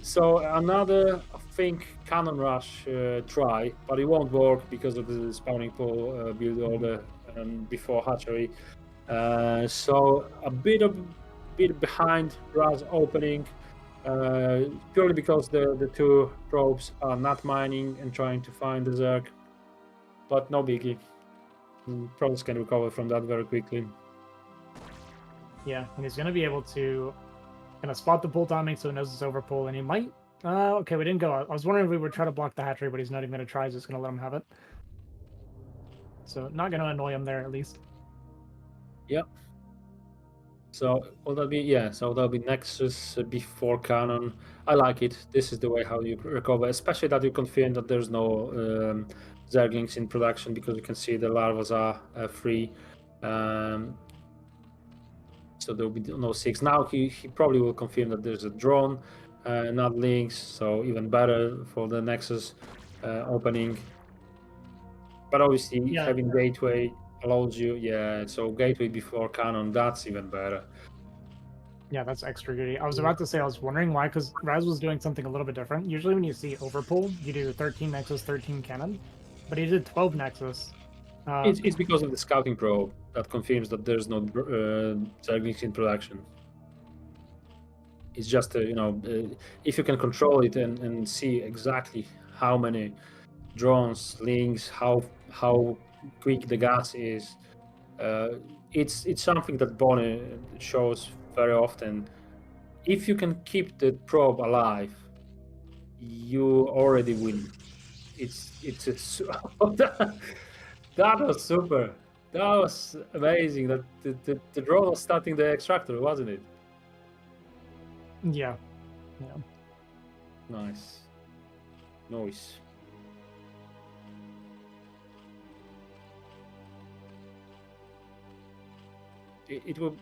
So another, I think, cannon rush try, but it won't work because of the spawning pool build order before hatchery. So a bit behind Razz opening, purely because the two probes are not mining and trying to find the Zerg. But no biggie. Probes can recover from that very quickly. Yeah, and he's going to be able to kind of spot the pull timing so he knows it's over pull, and he might... okay, we didn't go. I was wondering if we would try to block the hatchery, but he's not even going to try. He's just going to let him have it. So not going to annoy him there, at least. Yep. So will that be so that'll be Nexus before Cannon. I like it. This is the way how you recover, especially that you confirm that there's no Zerglings in production because you can see the larvas are free. So there'll be no 6. Now he probably will confirm that there's a drone, not links, so even better for the Nexus opening. But obviously having gateway allows you, so gateway before Cannon, that's even better. Yeah, that's extra greedy. I was about to say, I was wondering why, because Razz was doing something a little bit different. Usually when you see overpull, you do 13 Nexus, 13 Cannon, but he did 12 Nexus. It's because of the scouting probe that confirms that there's no Zerglings in production. It's just, if you can control it and see exactly how many drones, links, how quick the gas is, it's something that Bonnie shows very often. If you can keep the probe alive, you already win. That was super. That was amazing. That the drone was starting the extractor, wasn't it? Yeah. Nice. Nice. It will.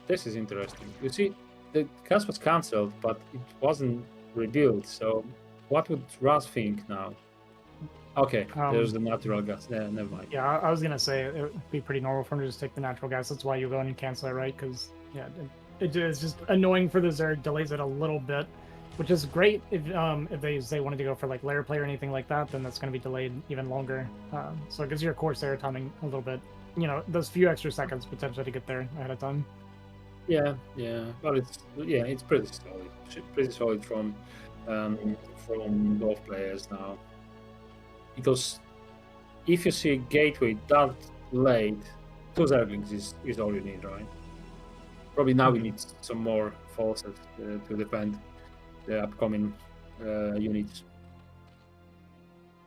This is interesting. You see, the cast was cancelled, but it wasn't rebuilt. So, what would Razz think now? Okay, there's the natural gas. Yeah, never mind. Yeah, I was gonna say it would be pretty normal for him to just take the natural gas. That's why you go in and cancel it, right? Because it's just annoying for the Zerg, delays it a little bit, which is great if they wanted to go for like layer play or anything like that. Then that's gonna be delayed even longer. So it gives your Corsair timing a little bit. Those few extra seconds potentially to get there ahead of time. Yeah, but it's pretty solid from both players now. Because if you see gateway that late, 2 Zerglings is all you need, right? Probably now we need some more forces to defend the upcoming units.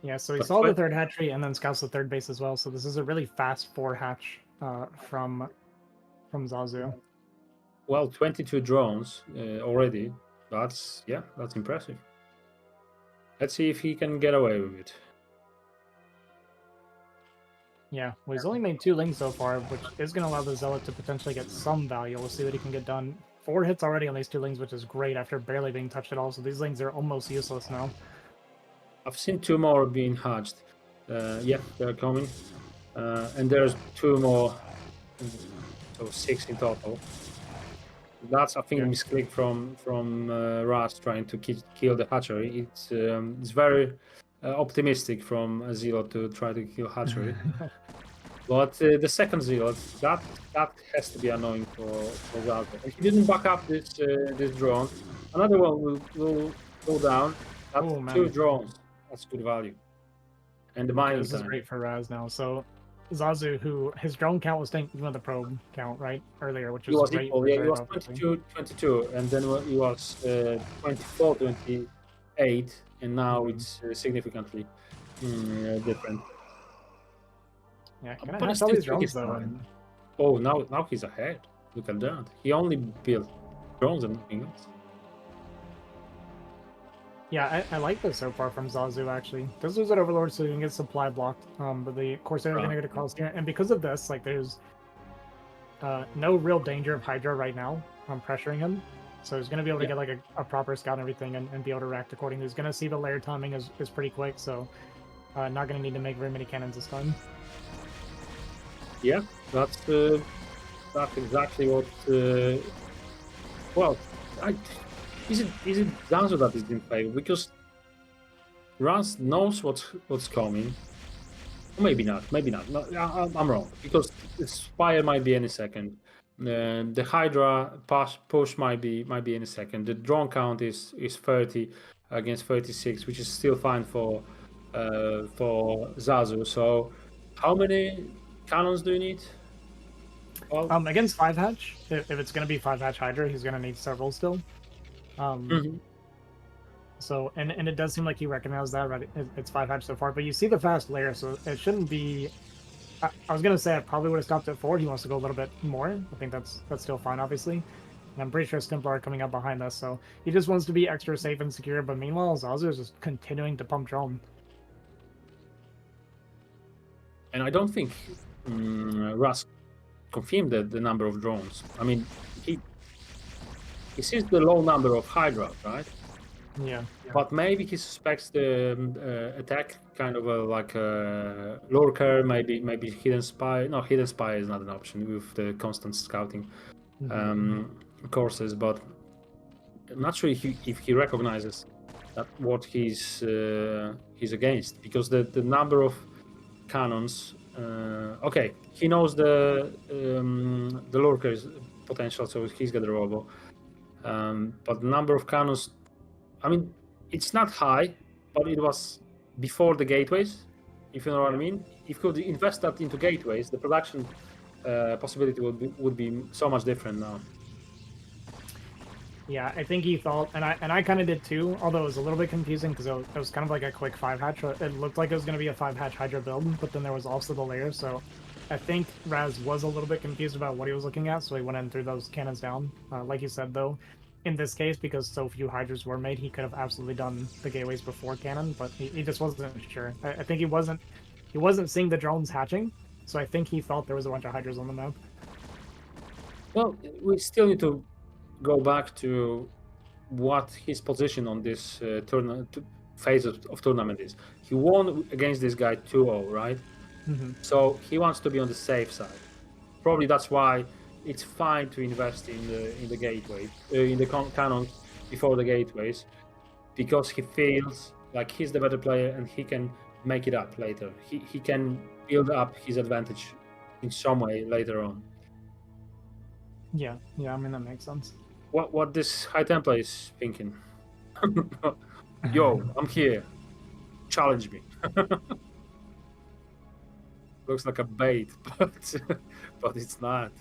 Yeah, so he saw the third hatchery and then scouts the third base as well. So this is a really fast 4 hatch from Zazu. Well, 22 drones already. That's impressive. Let's see if he can get away with it. Yeah, well, he's only made 2 links so far, which is going to allow the Zealot to potentially get some value. We'll see what he can get done. 4 hits already on these 2 links, which is great after barely being touched at all. So these links are almost useless now. I've seen 2 more being hatched. They're coming. And there's 2 more. So 6 in total. That's, I think, a misclick from Razz trying to kill the hatchery. It's very optimistic from a Zealot to try to kill hatchery. But the second Zealot, that has to be annoying for Zazu. If he didn't back up this drone, another one will go down. That's 2 drones. That's good value. And the mining This is great for Razz now. So Zazu, who his drone count was taking even the probe count right earlier, which was great. Equal. Yeah, he was 22, and then he was 24, 28, and now it's significantly different. Yeah, gonna But have it's all still these drones though. Turkestan. And Oh, now he's ahead. Look at that. He only built drones and nothing else. yeah, I like this so far from Zazu actually. Does lose that Overlord so you can get supply blocked. But the Corsair are gonna get across here, and because of this, like there's no real danger of Hydra right now. I'm pressuring him. So he's going to be able to get like a proper scout and everything and be able to react accordingly. He's going to see the layer timing is pretty quick, so not going to need to make very many cannons this time. Yeah, that's exactly what. Well, is it Zazu that is in favor? Because Razz knows what's coming. Maybe not. Maybe not. No, I'm wrong because Spire might be any second. The Hydra push might be any second. The drone count is 30 against 36, which is still fine for Zazu. So, how many cannons do you need? Well, Against 5-hatch, if it's going to be 5-hatch Hydra, he's going to need several still. So, and it does seem like he recognized that, right? It's 5-hatch so far, but you see the fast layer, so it shouldn't be. I was gonna say I probably would have stopped at 4. He wants to go a little bit more. I think that's still fine, obviously. And I'm pretty sure Stimplar are coming up behind us, so he just wants to be extra safe and secure. But meanwhile, Zazu is just continuing to pump drone. and I don't think Razz confirmed the number of drones. I mean, he sees the low number of Hydra, right? Yeah. But maybe he suspects the attack kind of like a lurker, maybe hidden spy. No, hidden spy is not an option with the constant scouting courses. But I'm not sure if he recognizes that what he's against, because the number of cannons. Okay, he knows the lurker's potential, so he's got the robo. But the number of cannons. I mean, it's not high, but it was before the gateways, if you know what I mean. If you could invest that into gateways, the production possibility would be so much different now. Yeah, I think he thought, and I kind of did too, although it was a little bit confusing because it was kind of like a quick 5-hatch. It looked like it was going to be a 5-hatch Hydra build, but then there was also the layer, so I think Razz was a little bit confused about what he was looking at, so he went in and threw those cannons down. Like you said, though, in this case, because so few Hydras were made, he could have absolutely done the gateways before cannon, but he just wasn't sure. I think he wasn't seeing the drones hatching, so I think he thought there was a bunch of Hydras on the map. Well, we still need to go back to what his position on this phase of tournament is. He won against this guy 2-0, right? So he wants to be on the safe side. Probably that's why it's fine to invest in the gateway, in the cannon before the gateways, because he feels like he's the better player and he can make it up later. He can build up his advantage in some way later on. Yeah, I mean that makes sense. What this High Templar is thinking? Yo, I'm here. Challenge me. Looks like a bait, but it's not.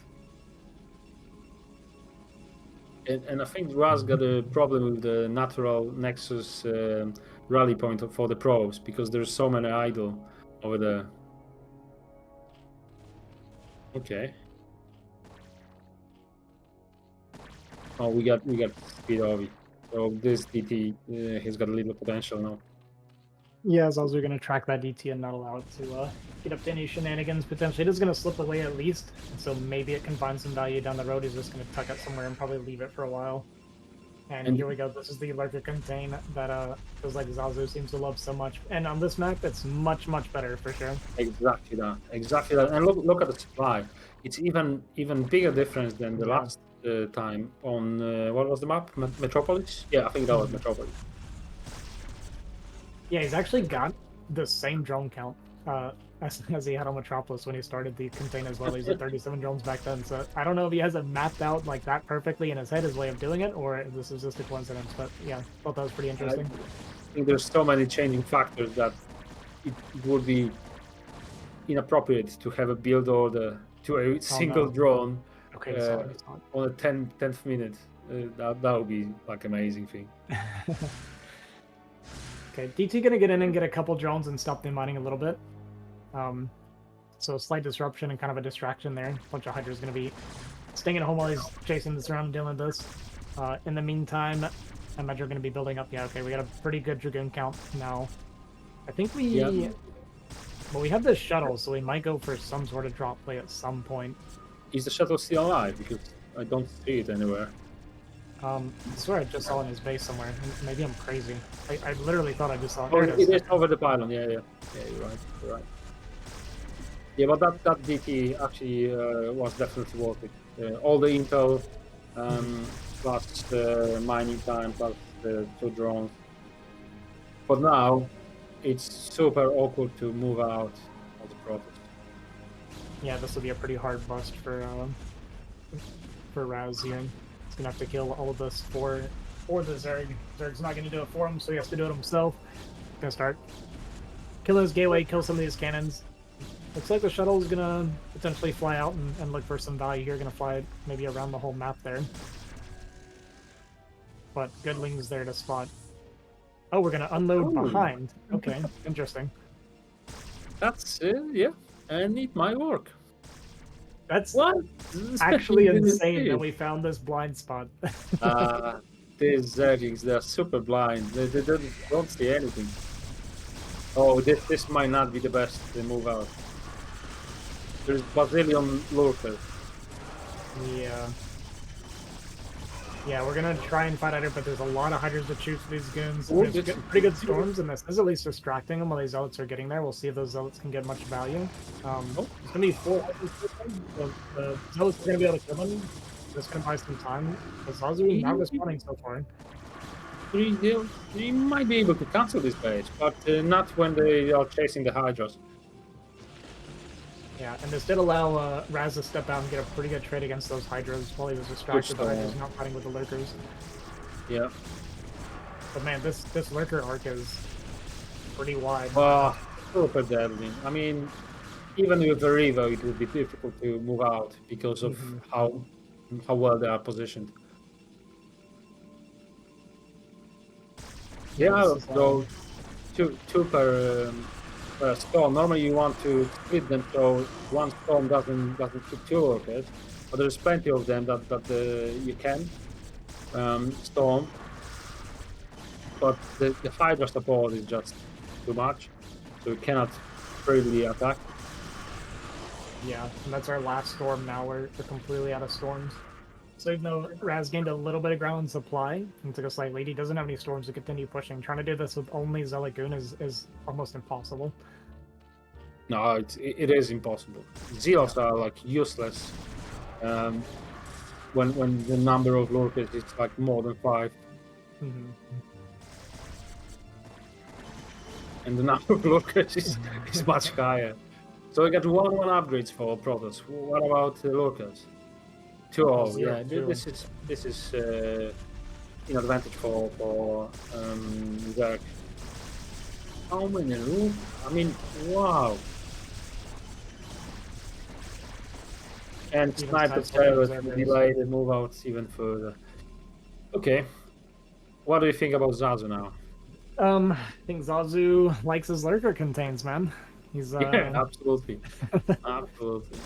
And I think Razz got a problem with the natural Nexus rally point for the pros, because there's so many idle over there. Okay. Oh, we got speed Ovi. So this DT, he's got a little potential now. Yeah, as also going to track that DT and not allow it to get up to any shenanigans. Potentially, it is going to slip away at least, so maybe it can find some value down the road. He's just going to tuck it somewhere and probably leave it for a while. And here we go. This is the Lurker Contain that feels like Zazu seems to love so much. And on this map, it's much better for sure. Exactly that. And look at the supply. It's even bigger difference than the last time on what was the map? Metropolis? Yeah, I think that was Metropolis. Yeah, he's actually got the same drone count as he had on Metropolis when he started the Contain as well. He's at 37 drones back then, so I don't know if he has it mapped out like that perfectly in his head, his way of doing it, or if this is just a coincidence, but yeah, thought that was pretty interesting. I think there's so many changing factors that it would be inappropriate to have a build order to a single drone on a 10th minute. That would be like amazing thing. Okay, DT gonna get in and get a couple drones and stop the mining a little bit. So a slight disruption and kind of a distraction there. A bunch of Hydra's going to be staying at home while he's chasing this around and dealing with this. In the meantime, I imagine we're going to be building up. Yeah, okay, we got a pretty good Dragoon count now. I think we... Yeah. Well, we have this shuttle, so we might go for some sort of drop play at some point. Is the shuttle still alive? Because I don't see it anywhere. I swear I just saw it in his base somewhere. Maybe I'm crazy. I literally thought I just saw it. Oh, There it is over the pylon. Yeah, you're right. You're right. Yeah, but that DT actually was definitely worth it. All the intel, plus the mining time, plus the 2 drones. But now, it's super awkward to move out of the protest. Yeah, this will be a pretty hard bust for Razz here. He's gonna have to kill all of this for the Zerg. Zerg's not gonna do it for him, so he has to do it himself. He's gonna start killing his gateway, kill some of these cannons. Looks like the shuttle is gonna potentially fly out and look for some value here. Gonna fly maybe around the whole map there. But Goodling's there to spot. Oh, we're gonna unload behind. Okay, interesting. That's yeah, and it might work. That's What? actually insane that we found this blind spot. These Zergings, they're super blind. They don't see anything. Oh, this might not be the best move out. There's Basilion Lurker. Yeah. Yeah, we're gonna try and fight Hydra, but there's a lot of Hydras to shoot for these goons. Oh, There's pretty good storms, and this is at least distracting them while these zealots are getting there. We'll see if those zealots can get much value. There's gonna be 4 Hydras with them. The zealots are gonna be able to kill them. Just gonna buy some time. But Zazu is not responding so far. He might be able to cancel this base, but not when they are chasing the Hydras. Yeah, and this did allow Razz to step out and get a pretty good trade against those Hydras while he was distracted by Hydras not fighting with the Lurkers. Yeah. But man, this Lurker arc is pretty wide. Super deadly. I mean, even with the Revo, it would be difficult to move out because of how well they are positioned. Yeah, so two per storm. Normally you want to split them so one storm doesn't keep 2 rockets, but there's plenty of them that you can storm. But the Hydra support is just too much, so you cannot freely attack. Yeah, and that's our last storm now. We're completely out of storms. So even though Razz gained a little bit of ground supply and took a slight lead, he doesn't have any storms to continue pushing. Trying to do this with only Zealogoon is almost impossible. No, it is impossible. Zealots are like useless when the number of lurkers is like more than 5. And the number of lurkers is much higher. So we got 1 upgrades for Protoss. What about the lurkers? 2-0, yeah. This is an advantage for Zerg. How many roof? I mean, wow. And sniper terrors delay the move out even further. Okay. What do you think about Zazu now? I think Zazu likes his lurker contains, man. He's yeah, absolutely. Absolutely.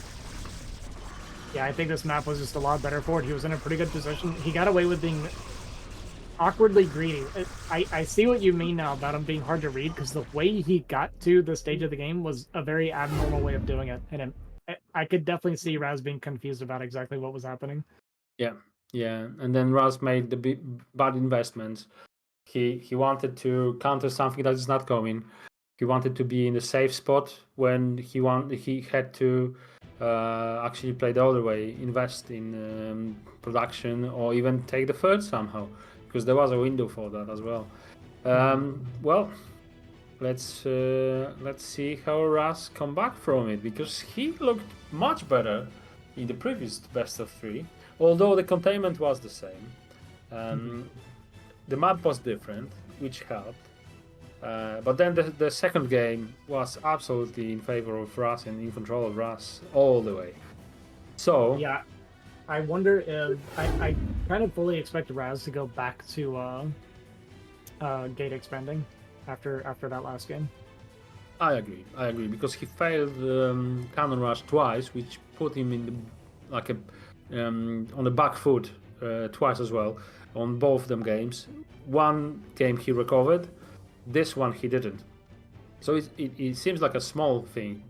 Yeah, I think this map was just a lot better for it. He was in a pretty good position. He got away with being awkwardly greedy. I see what you mean now about him being hard to read, because the way he got to the stage of the game was a very abnormal way of doing it. And I could definitely see Razz being confused about exactly what was happening. Yeah, yeah. And then Razz made the bad investments. He wanted to counter something that is not coming. He wanted to be in the safe spot when he had to actually play the other way, invest in production, or even take the third somehow, because there was a window for that as well. Well, let's see how Razz come back from it, because he looked much better in the previous best of 3, although the containment was the same. The map was different, which helped. But then the second game was absolutely in favor of Razz and in control of Razz all the way. So yeah, I wonder if I kind of fully expect Razz to go back to gate expanding after that last game. I agree, because he failed cannon rush twice, which put him in the, on the back foot twice as well on both them games. One game he recovered, this one he didn't. So it seems like a small thing,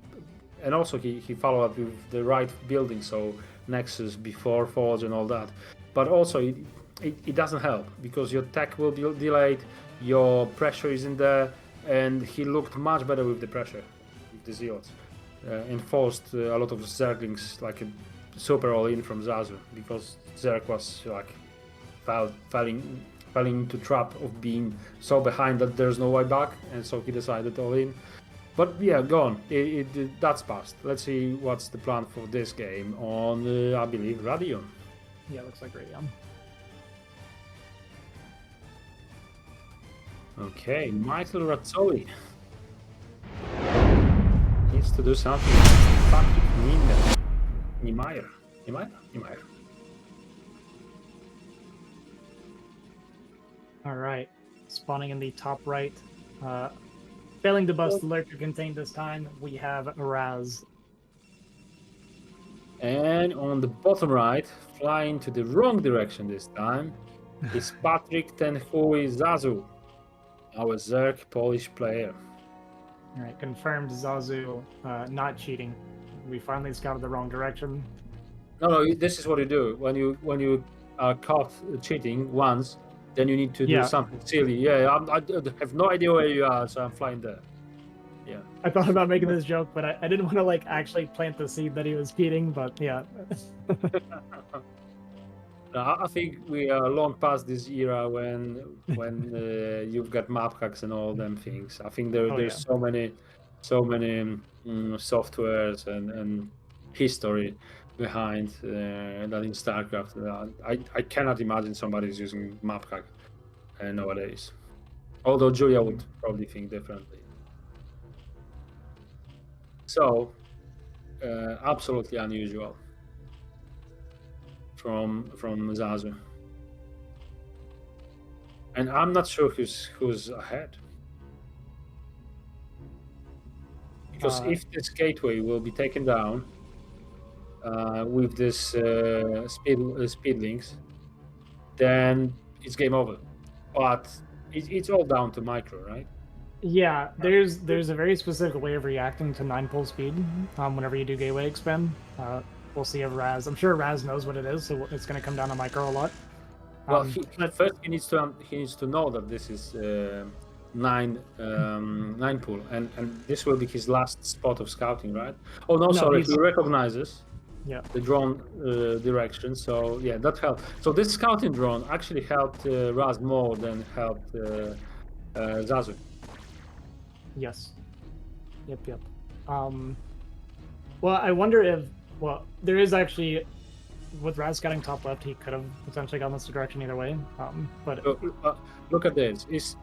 and also he followed up with the right building, so Nexus before Forge and all that. But also it doesn't help because your tech will be delayed, your pressure isn't there, and he looked much better with the pressure, with the Zealots, and forced a lot of Zerglings like a super all-in from Zazu, because Zerg was like falling into trap of being so behind that there's no way back, and so he decided all in. But yeah, go on. That's past. Let's see what's the plan for this game on, I believe, Radion. Yeah, looks like Radeon. Okay, Michael Razzoli needs to do something. Patrick Niemeyer. All right, spawning in the top right. Failing to bust the lurker contained this time, we have Razz. And on the bottom right, flying to the wrong direction this time, is Patrick Tenhui Zazu, our Zerg Polish player. All right, confirmed Zazu not cheating. We finally scouted the wrong direction. No, this is what you do when you are caught cheating once. Then you need to do something silly. Yeah, I have no idea where you are, so I'm flying there. Yeah. I thought about making this joke, but I didn't want to like actually plant the seed that he was cheating. But yeah. I think we are long past this era when you've got map hacks and all them things. I think there's so many softwares and history behind that in StarCraft. I cannot imagine somebody's using map hack nowadays. Although Julia would probably think differently. So absolutely unusual from Zazu. And I'm not sure who's ahead. Because if this gateway will be taken down with this speed links, then it's game over. But it's all down to micro, right? Yeah, there's a very specific way of reacting to 9-pull speed whenever you do gateway expand. We'll see if Razz. I'm sure Razz knows what it is, so it's going to come down to micro a lot. Well, first he needs to know that this is 9 pull, and this will be his last spot of scouting, right? Oh no, sorry, he recognizes the drone direction, so yeah, that helped. So this scouting drone actually helped Razz more than helped Zazu. Yes. Yep. Well, I wonder if there is actually, with Razz scouting top left, he could have potentially gone this direction either way. But look at this: if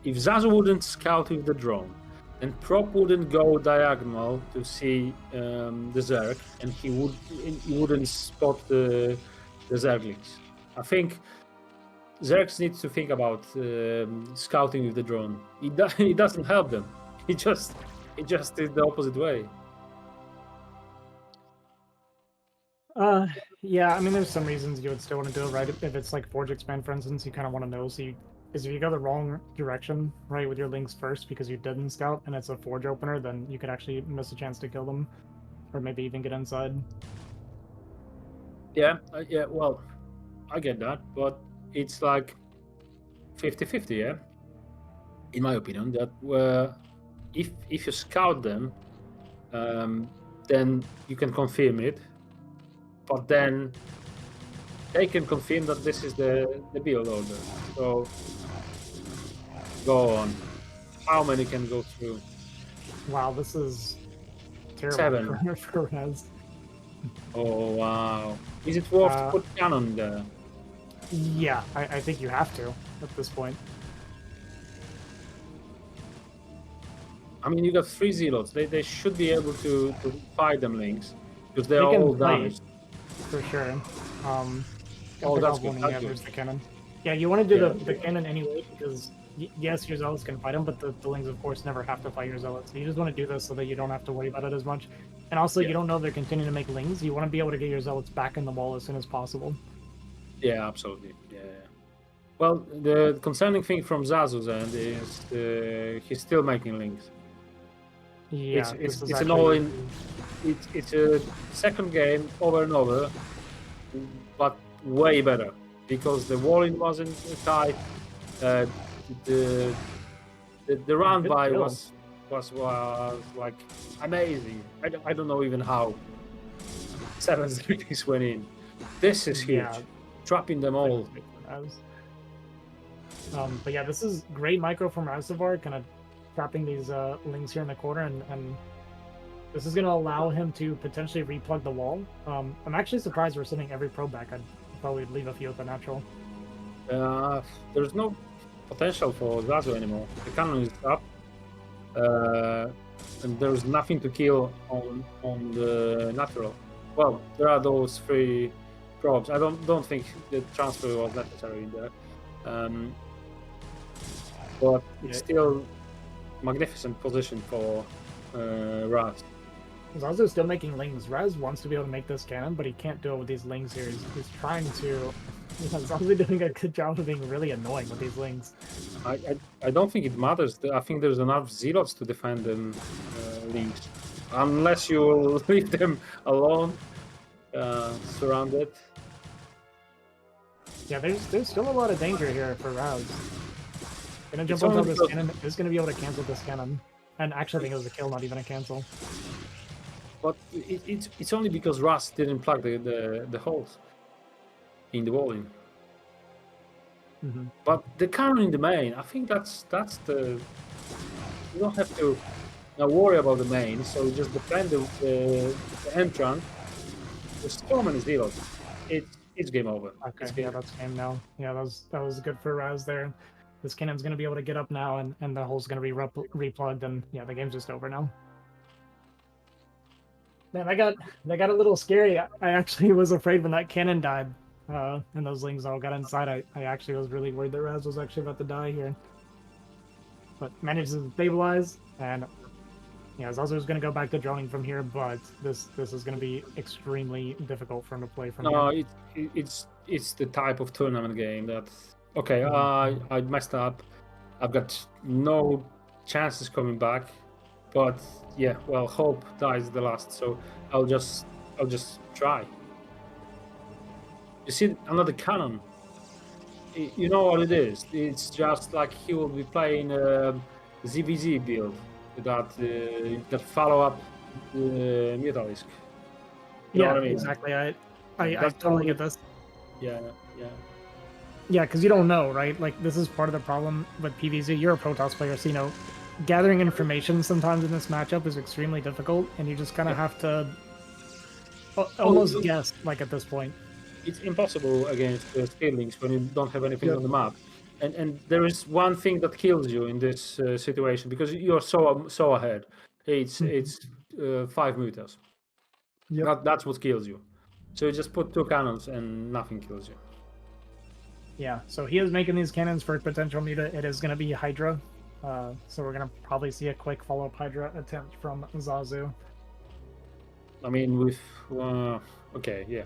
Zazu wouldn't scout with the drone, and Prop wouldn't go diagonal to see the Zerg, and he wouldn't spot the Zerglings. I think Zergs needs to think about scouting with the drone. It doesn't help them. It just did the opposite way. Yeah, I mean, there's some reasons you would still want to do it, right? If it's like Forge Expand, for instance, you kind of want to know. If you go the wrong direction, right, with your links first because you didn't scout and it's a Forge opener, then you could actually miss a chance to kill them, or maybe even get inside. Yeah, well, I get that, but it's like 50-50, yeah? In my opinion, that if you scout them, then you can confirm it, but then they can confirm that this is the build order. So go on. How many can go through? Wow, this is terrible 7 for Razz. Oh wow! Is it worth to put cannon there? Yeah, I think you have to at this point. I mean, you got 3 Zealots. They should be able to fight them links because they're all damaged. For sure. Oh, that's good. There's the cannon. Yeah, you want to do Yeah. the cannon anyway because yes, your zealots can fight him, but the lings of course never have to fight your zealots. So you just want to do this so that you don't have to worry about it as much. And also, Yeah. you don't know if they're continuing to make lings. You want to be able to get your zealots back in the wall as soon as possible. Yeah, absolutely. Yeah. Well, the concerning thing from Zazu's end is he's still making links. Yeah, It's an all-in. It's a second game over and over, but way better because the walling wasn't tight. Uh, the the run Good by kill. was like amazing. I don't know even how 7 threes went in. This is huge. Yeah. Trapping them all. But yeah, this is great micro from Razzavar, kind of trapping these lings here in the corner, and this is going to allow him to potentially replug the wall. I'm actually surprised we're sending every probe back. I thought we'd leave a few at the natural. There's no potential for Zazu anymore. The cannon is up, and there's nothing to kill on the natural. Well, there are those 3 probes. I don't think the transfer was necessary there. But it's still magnificent position for Razz. Zazu's still making lings. Razz wants to be able to make this cannon, but he can't do it with these lings here. He's trying to. Zazu doing a good job of being really annoying with these lings. I don't think it matters. I think there's enough zealots to defend them links, unless you leave them alone, surrounded. Yeah, there's still a lot of danger here for Razz. Gonna jump It's on top only of this because- cannon. Is gonna be able to cancel this cannon. And actually, I think it was a kill, not even a cancel. But it's only because Razz didn't plug the holes in the walling. Mm-hmm. But the cannon in the main, I think that's the. You don't have to worry about the main, so just defend the entrance. There's so many zeros. It's game over. Okay, It's game yeah, that's game now. Yeah, that was good for Razz there. This cannon's gonna be able to get up now, and the hole's gonna be replugged, and yeah, the game's just over now. Man, that got a little scary. I actually was afraid when that cannon died, and those lings all got inside. I actually was really worried that Razz was actually about to die here. But managed to stabilize, and yeah, Zazu's gonna go back to droning from here, but this is gonna be extremely difficult for him to play from No, here. it's the type of tournament game that. Okay, I messed up. I've got no chances coming back, but yeah, well, hope dies the last, so I'll just try. You see another cannon. You know what it is? It's just like he will be playing ZVZ build that follow up Mutalisk. You know Yeah, what I mean? exactly. I That's totally only- get this. Yeah. Yeah, because you don't know, right? Like, this is part of the problem with PvZ. You're a Protoss player, so, you know, gathering information sometimes in this matchup is extremely difficult, and you just kind of have to almost guess, like, at this point. It's impossible against Speedlings when you don't have anything on the map. And there is one thing that kills you in this situation because you're so ahead. It's 5 meters. Yep. That's what kills you. So you just put 2 cannons and nothing kills you. Yeah, so he is making these cannons for potential muta. It is going to be Hydra. So we're going to probably see a quick follow-up Hydra attempt from Zazu. I mean, with okay, yeah.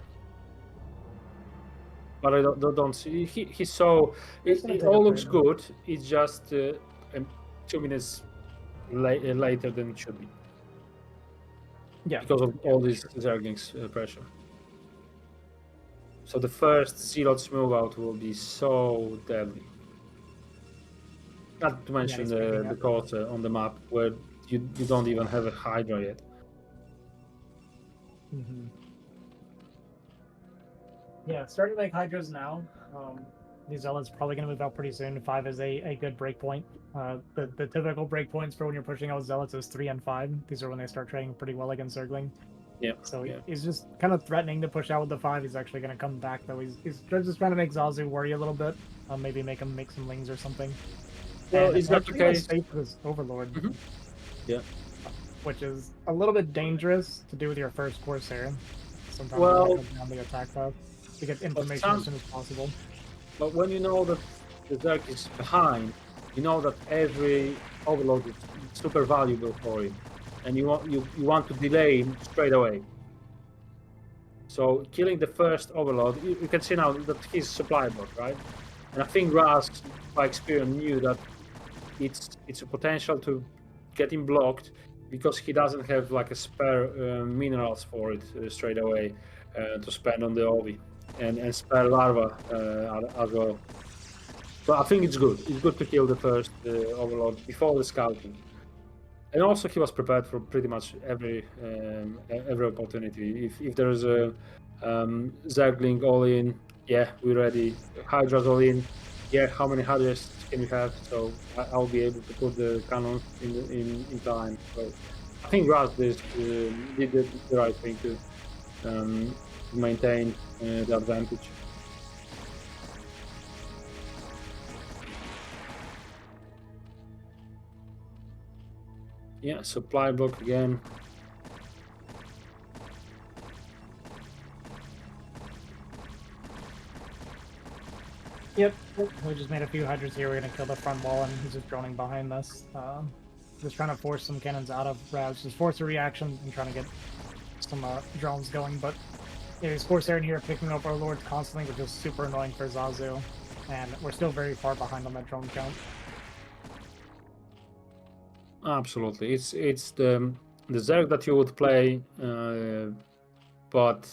But I don't see. He's so. It all looks good. It's just 2 minutes later than it should be. Yeah. Because of all this Zergling's pressure. So the first Zealot's move out will be so deadly. Not to mention he's the picking up. quarter on the map where you don't even have a Hydra yet. Yeah, starting to make Hydras now. These Zealots probably going to move out pretty soon. 5 is a good breakpoint. The typical breakpoints for when you're pushing out Zealots is 3 and 5. These are when they start trading pretty well against Zergling. Yeah. So yeah. he's just kind of threatening to push out with the 5. He's actually going to come back, though. He's just trying to make Zazu worry a little bit. Maybe make him make some lings or something. Well, And is that the actually has case? faith with his Overlord. Yeah. Which is a little bit dangerous to do with your first Corsair. Sometimes Well- you have to go down the attack path to get information some- as soon as possible. But when you know that the Zerg is behind, you know that every overload is super valuable for him, and you want to delay him straight away. So killing the first overload, you can see now that he's supply bot, right? And I think Razz, by experience, knew that it's a potential to get him blocked because he doesn't have like a spare minerals for it straight away to spend on the Ovi and spare larva as well. So I think it's good. It's good to kill the first overlord before the scouting. And also he was prepared for pretty much every opportunity. If there's a Zergling all in, yeah, we're ready. Hydra's all in, yeah. How many Hydras can you have? So I'll be able to put the cannons in time. So I think Razz did the right thing to maintain the advantage. Yeah, supply block again. Yep, we just made a few Hydras here. We're gonna kill the front wall, and he's just droning behind us. Just trying to force some cannons out of Razz, just force a reaction and trying to get some drones going. But yeah, he's Corsair in here picking up our lords constantly, which is super annoying for Zazu. And we're still very far behind on that drone count. Absolutely, it's the Zerg that you would play, but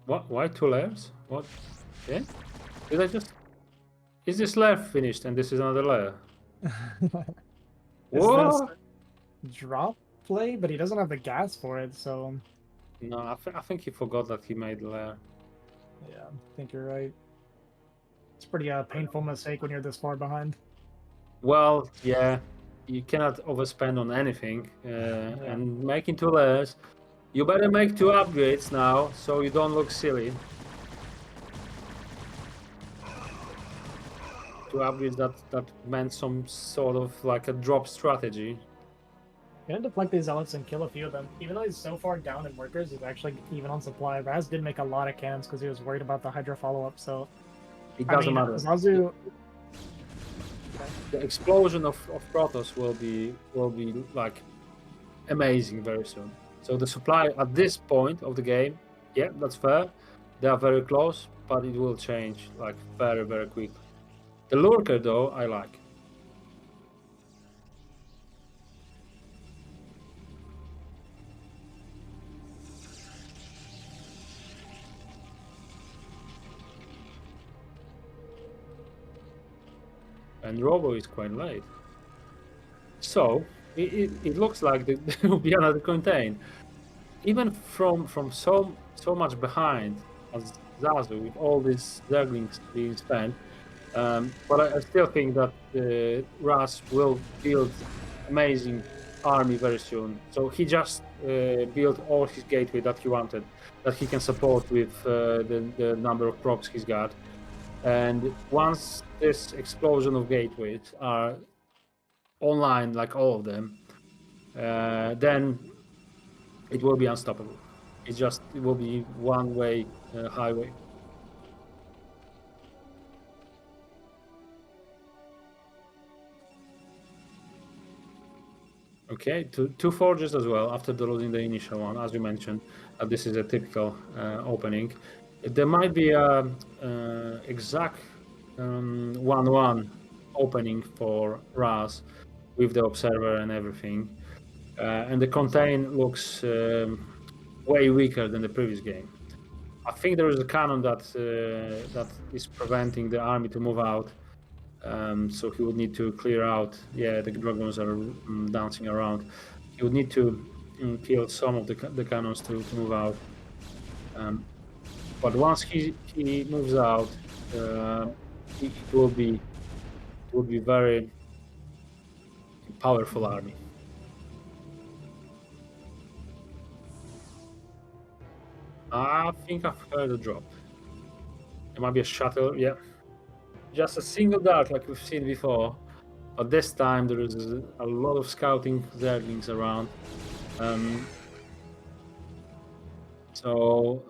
what? Why 2 layers? What? Yeah, did I just? Is this layer finished and this is another layer? Is What? this drop play? But he doesn't have the gas for it, so No, I think he forgot that he made the layer. yeah, I think you're right. It's a pretty painful mistake when you're this far behind. Well, yeah, you cannot overspend on anything, and making 2 layers. You better make 2 upgrades now, so you don't look silly. 2 upgrades that meant some sort of like a drop strategy. He had to flank these zealots and kill a few of them. Even though he's so far down in workers, he's actually even on supply. Razz did make a lot of cannons because he was worried about the Hydra follow-up, so... It doesn't matter. Zazu... The explosion of Protoss will be like amazing very soon. So the supply at this point of the game, yeah, that's fair. They are very close, but it will change like very, very quickly. The lurker though, I like. And Robo is quite late. So it looks like there will be another contain. Even from so much behind as Zazu with all these Zerglings being spent, but I still think that Razz will build amazing army very soon. So he just built all his gateway that he wanted, that he can support with the number of procs he's got. And once this explosion of gateways are online, like all of them, then it will be unstoppable. It will be one-way highway. Okay, two forges as well after losing the initial one, as you mentioned. This is a typical opening. There might be a exact 1-1 opening for Razz with the observer and everything, and the contain looks way weaker than the previous game. I think there is a cannon that is preventing the army to move out, so he would need to clear out. Yeah, the dragons are dancing around. He would need to kill some of the cannons to move out. But once he moves out, it will be very powerful army. I think I've heard a drop. There might be a shuttle, yeah. Just a single dart like we've seen before, but this time there is a lot of scouting Zerglings around. So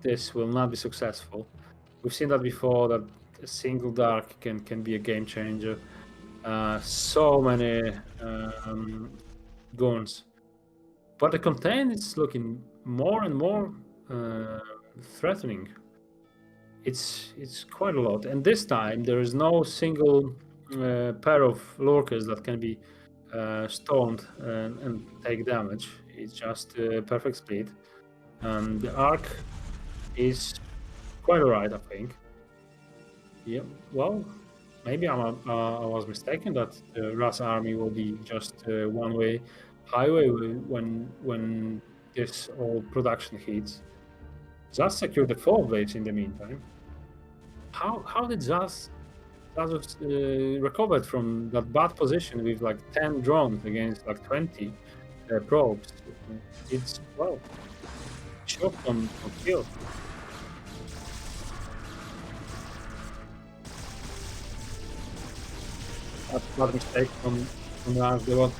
this will not be successful. We've seen that before, that a single dark can be a game changer. So many guns, but the content is looking more and more threatening. It's quite a lot, and this time there is no single pair of lurkers that can be stoned and take damage. It's just a perfect split. The arc is quite alright, I think. Yeah, well, maybe I was mistaken that the Razz army will be just a one-way highway when this all production hits. Zaz secured the 4th base in the meantime. How did Zazu recovered from that bad position with like 10 drones against like 20 probes? It's, well, shot on kill. That's not a mistake from Razz. There was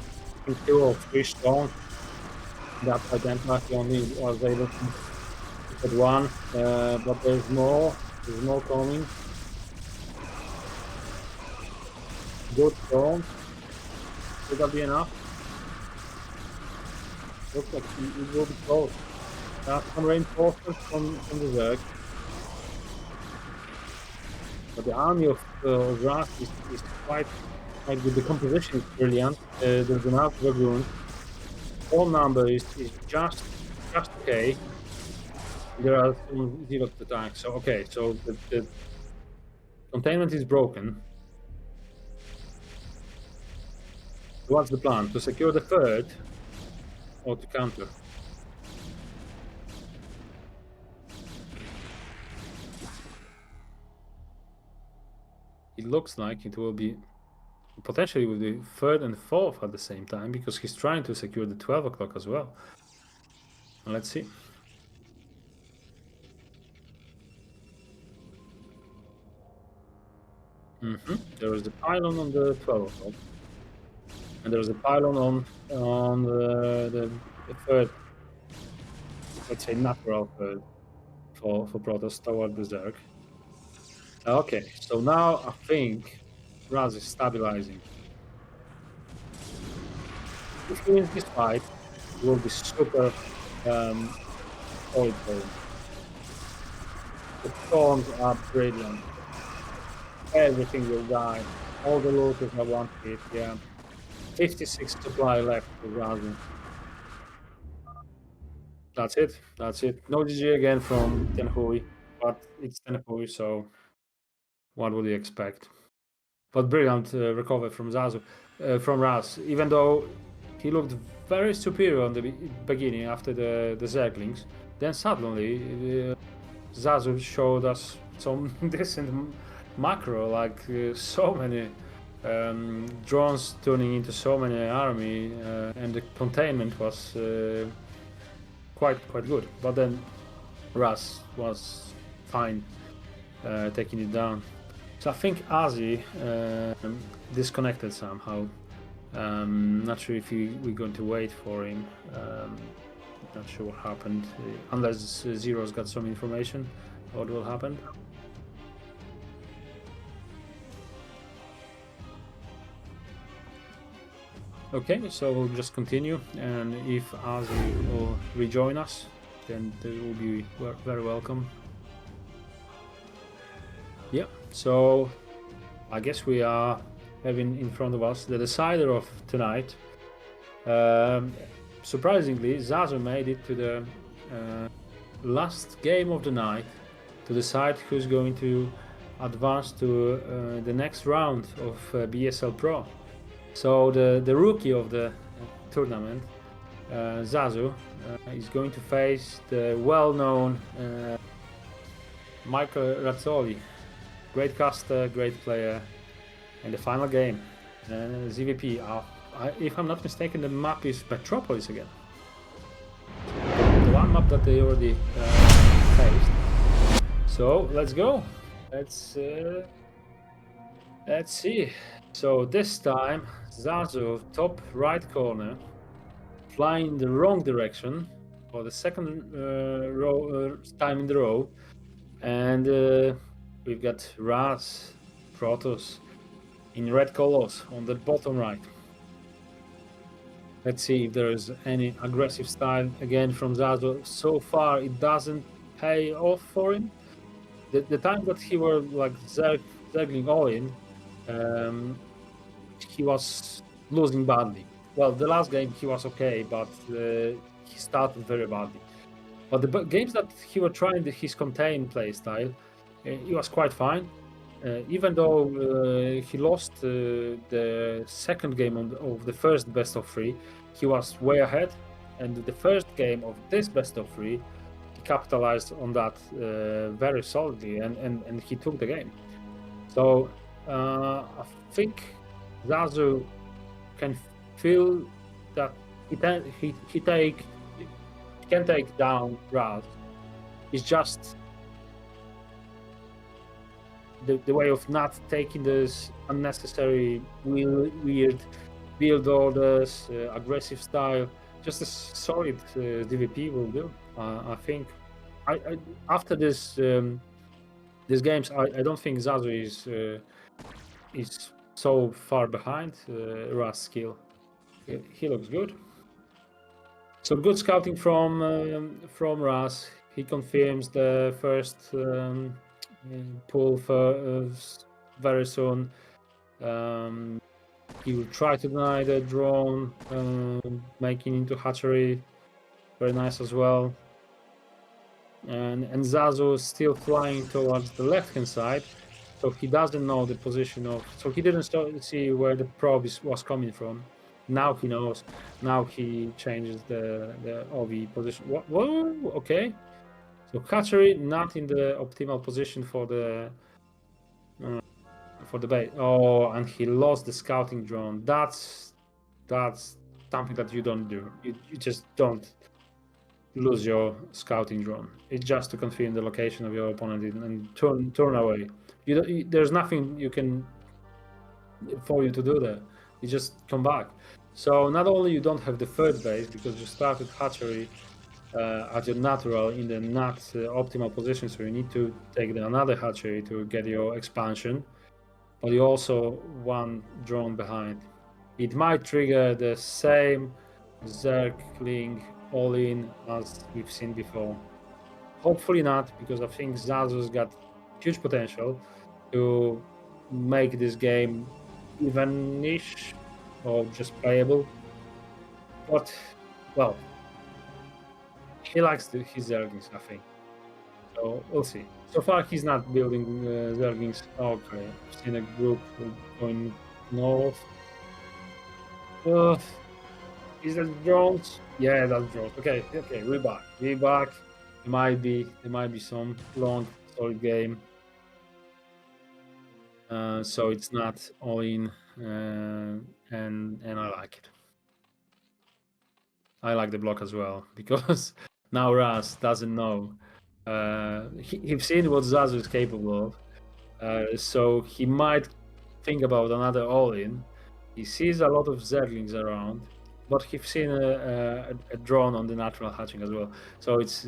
2 or 3 stones that identified. He only was able to put one, but there's more coming. Good stone. Will that be enough? Looks like it will be close. That's some reinforcements from the Zerg. But the army of Razz is quite good. The composition is brilliant. There's enough dragoons. All number is just okay. There are some zero attacks. So okay, so the containment is broken. What's the plan? To secure the 3rd or to counter? It looks like it will be potentially with the 3rd and 4th at the same time, because he's trying to secure the 12 o'clock as well. Let's see. There is the pylon on the 12 o'clock. And there's a pylon on the 3rd, let's say natural 3rd for Protoss toward the Zerg. Okay, so now I think Razz is stabilizing. If he wins this fight, it will be super solid for him. The storms are brilliant. Everything will die. All the lurkers are one hit, yeah. 56 supply left for Zazu. That's it. No GG again from Tenhui, but it's Tenhui, so what would you expect? But brilliant recovery from Zazu, from Razz, even though he looked very superior on the beginning after the Zerglings. Then suddenly Zazu showed us some decent macro, like so many drones turning into so many army, and the containment was quite good. But then Razz was fine taking it down. So I think Azi disconnected somehow. Not sure if we're going to wait for him. Not sure what happened, unless Zero's got some information what will happen. Okay, so we'll just continue, and if Azi will rejoin us, then they will be very welcome. Yeah, so I guess we are having in front of us the decider of tonight. Surprisingly, Zazu made it to the last game of the night to decide who's going to advance to the next round of BSL Pro. So the rookie of the tournament, Zazu, is going to face the well-known Michael Razzoli. Great caster, great player, in the final game. ZVP, if I'm not mistaken, the map is Metropolis again. The one map that they already faced. So let's go. Let's see. So this time, Zazu, top right corner, flying the wrong direction for the second time in the row, and we've got Razz, Protoss in red colors on the bottom right. Let's see if there is any aggressive style again from Zazu. So far, it doesn't pay off for him. The time that he were like zergling all in, he was losing badly. Well, the last game he was okay, but he started very badly. But the games that he was trying his contain play style, he was quite fine. Even though he lost the second game of the first best of 3, he was way ahead. And the first game of this best of 3, he capitalized on that very solidly, and he took the game. So I think Zazu can feel that he can take down Razz. It's just the way of not taking this unnecessary weird build orders, aggressive style. Just a solid DVP will do. I think. After these games, I don't think Zazu is so far behind Razz skill. He looks good. So good scouting from Razz. He confirms the first pull for very soon. He will try to deny the drone, making into hatchery. Very nice as well. And Zazu is still flying towards the left-hand side, so he doesn't know the position of. So he didn't see where the probe was coming from. Now he knows. Now he changes the OV position. Whoa, okay. So hatchery not in the optimal position for the bait. Oh, and he lost the scouting drone. That's something that you don't do. You just don't lose your scouting drone. It's just to confirm the location of your opponent and turn away. There's nothing you can for you to do there. You just come back. So not only you don't have the third base because you started hatchery at your natural in the not optimal position, so you need to take another hatchery to get your expansion, but you also one drone behind. It might trigger the same zergling all-in as we've seen before. Hopefully not, because I think Zazu's got huge potential to make this game even-ish or just playable. But, well, he likes his zerglings, I think. So we'll see. So far, he's not building zerglings. Okay, I've seen a group going north. Is that drones? Yeah, that's drones. Okay, we're back. We're back. There might be some long, solid game. So it's not all in, and I like it. I like the block as well because now Razz doesn't know. He's seen what Zazu is capable of, so he might think about another all-in. He sees a lot of zerglings around, but he's seen a drone on the natural hatching as well. So it's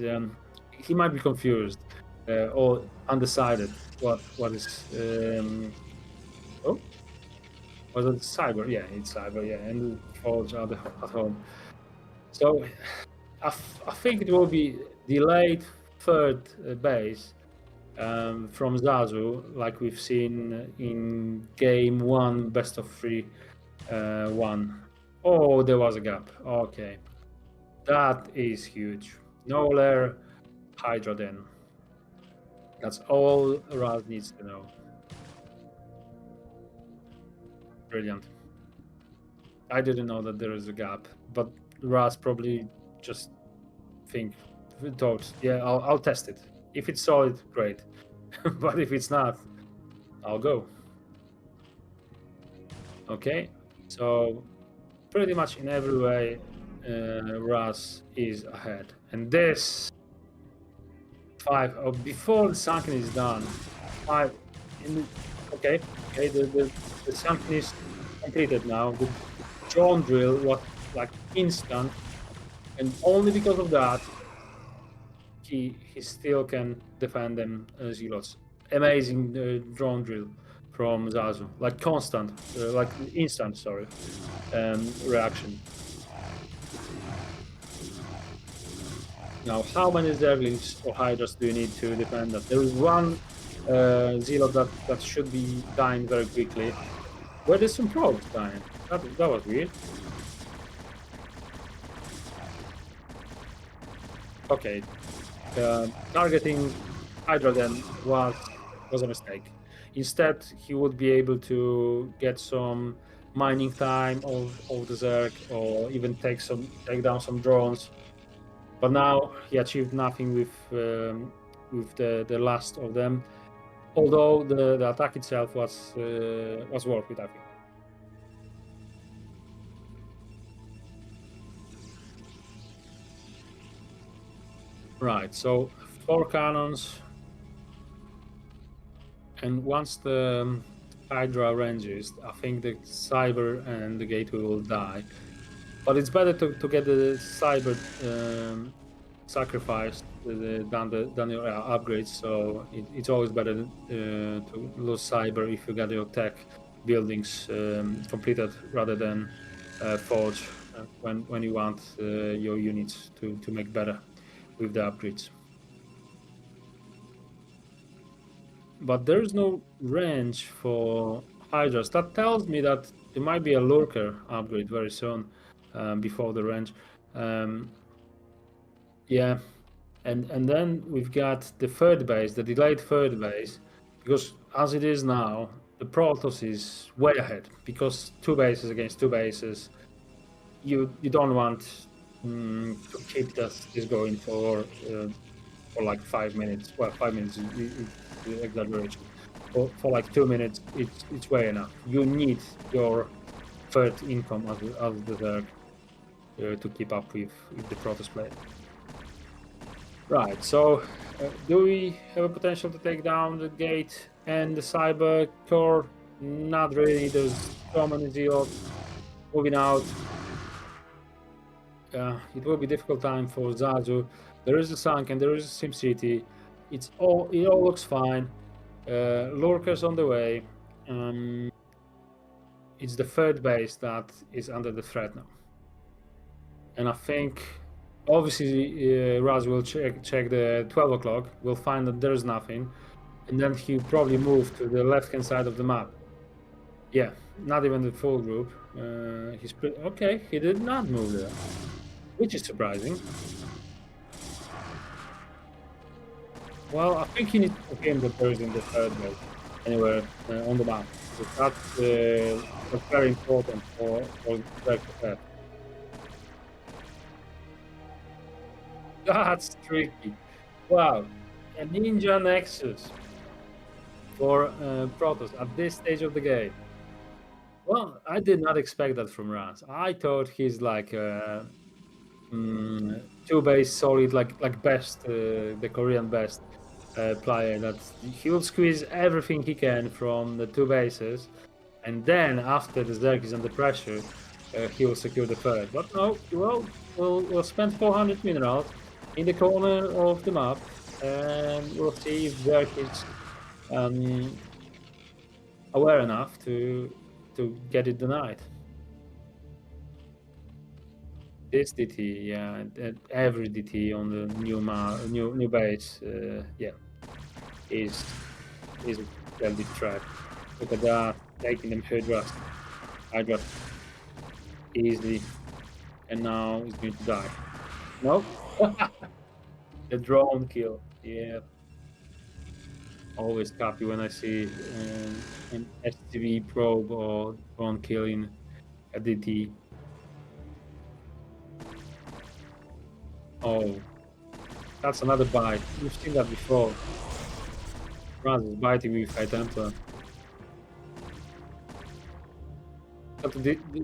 he might be confused or undecided. What is was it cyber? Yeah, it's cyber. Yeah, and Forge at home. So I think it will be delayed third base from Zazu, like we've seen in game 1, best of 3. 1. Oh, there was a gap. Okay, that is huge. No layer, Hydra then. That's all Razz needs to know. Brilliant. I didn't know that there is a gap, but Razz probably just thought, yeah, I'll test it. If it's solid, great. But if it's not, I'll go. Okay. So pretty much in every way, Razz is ahead. And this 5 before the sunken is done. 5 okay, the sunken is completed now. The drone drill was like instant, and only because of that he still can defend them zealots. amazing drone drill from Zazu, like constant, like instant, sorry, reaction. Now, how many Zerglings or Hydras do you need to defend that? There is one Zealot that should be dying very quickly. Where is some probes dying? That was weird. Okay, targeting Hydra then was a mistake. Instead, he would be able to get some mining time of the Zerg, or even take down some drones. But now he achieved nothing with the last of them. Although the attack itself was worth it, I think. Right, so 4 cannons, and once the Hydra ranges, I think the Cyber and the Gateway will die. But it's better to get the Cyber sacrificed than your upgrades, so it's always better to lose Cyber if you get your tech buildings completed rather than Forge when you want your units to make better with the upgrades. But there's no range for Hydras. That tells me that there might be a Lurker upgrade very soon before the range. Yeah, and then we've got the third base, the delayed third base, because as it is now, the Protoss is way ahead, because 2 bases against 2 bases, you don't want to keep this going for like 5 minutes. Well, 5 minutes is exaggeration. For like 2 minutes, it's way enough. You need your third income as the Zerg to keep up with the Protoss play. Right, so do we have a potential to take down the gate and the Cyber core? Not really. There's so many Zealots moving out. It will be a difficult time for Zazu. There is a Sunk and there is a Sim City. It all looks fine. Lurkers on the way. It's the third base that is under the threat now. And I think obviously Razz will check the 12 o'clock, will find that there's nothing, and then he'll probably move to the left hand side of the map. Yeah, not even the full group. Okay, he did not move there, which is surprising. Well, I think he needs to confirm that there is in the third base anywhere on the map. That's very important for the threat. That's tricky. Wow, a Ninja Nexus for Protoss at this stage of the game. Well, I did not expect that from Razz. I thought he's like 2 base solid, like best, the Korean best player. That he will squeeze everything he can from the 2 bases, and then after the Zerg is under pressure, he will secure the third. But no, we'll spend 400 minerals in the corner of the map, and we'll see if Zerg is aware enough to get it denied. This DT, yeah, every DT on the new base, yeah, is a very big trap. Look at that, taking them Hydra easily, and now he's going to die. Nope. The drone kill, yeah. Always happy when I see an STV probe or drone killing a DT. Oh, that's another bite. We've seen that before. Razz is biting with High Templar. But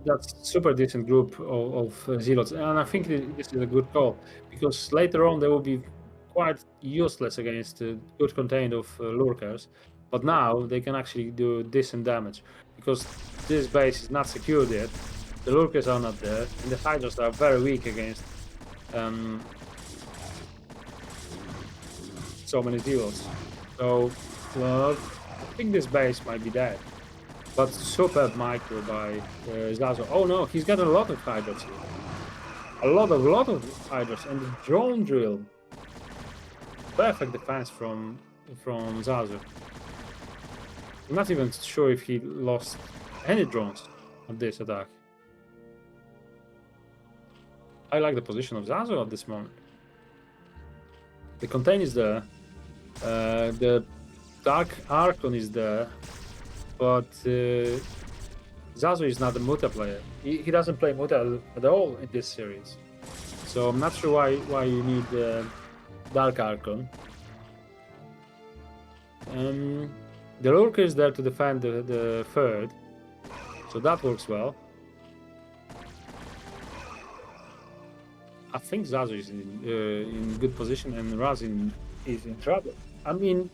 that's super decent group of Zealots, and I think this is a good call, because later on they will be quite useless against good contained of Lurkers, but now they can actually do decent damage, because this base is not secured yet, the Lurkers are not there, and the Hydras are very weak against so many Zealots. So I think this base might be dead. But superb micro by Zazu. Oh no, he's got a lot of hydras here. A lot of hydras, and the drone drill. Perfect defense from Zazu. I'm not even sure if he lost any drones on this attack. I like the position of Zazu at this moment. The contain is there. The Dark Archon is there. But Zazu is not a Muta player. He doesn't play Muta at all in this series. So I'm not sure why you need Dark Archon. The Lurker is there to defend the third. So that works well. I think Zazu is in good position and Razz is in trouble. I mean,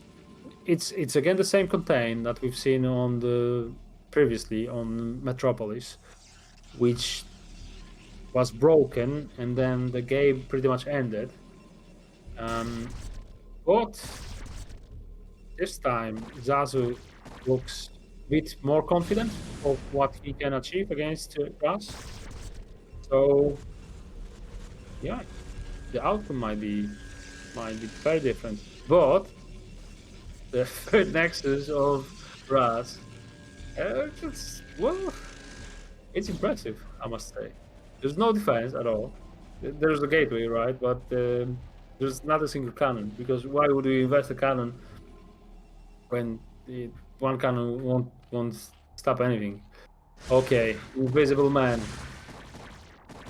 it's again the same contain that we've seen on the previously on Metropolis, which was broken and then the game pretty much ended. But this time Zazu looks a bit more confident of what he can achieve against Razz. So yeah, the outcome might be very different. But the third nexus of Razz, well, it's impressive, I must say. There's no defense at all. There's the gateway, right? But there's not a single cannon, because why would you invest a cannon when one cannon won't stop anything? Okay, invisible man.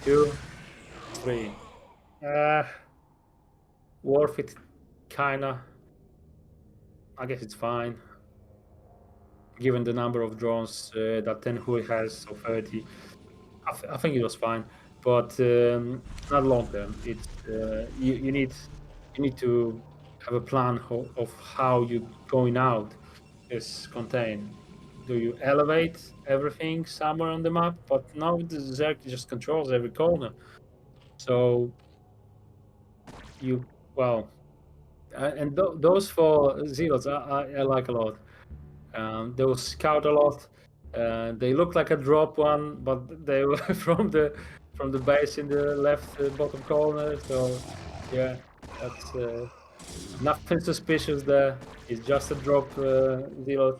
2, 3. Worth it, kinda. I guess it's fine, given the number of drones that Tenhui has, so 30. I think it was fine, but not long term. It's you need to have a plan of how you're going out this contain. Do you elevate everything somewhere on the map? But now the Zerg just controls every corner, so you and those 4 zealots I like a lot. They will scout a lot. They look like a drop one, but they were from the base in the left bottom corner. So yeah, that's nothing suspicious there. It's just a drop zealot.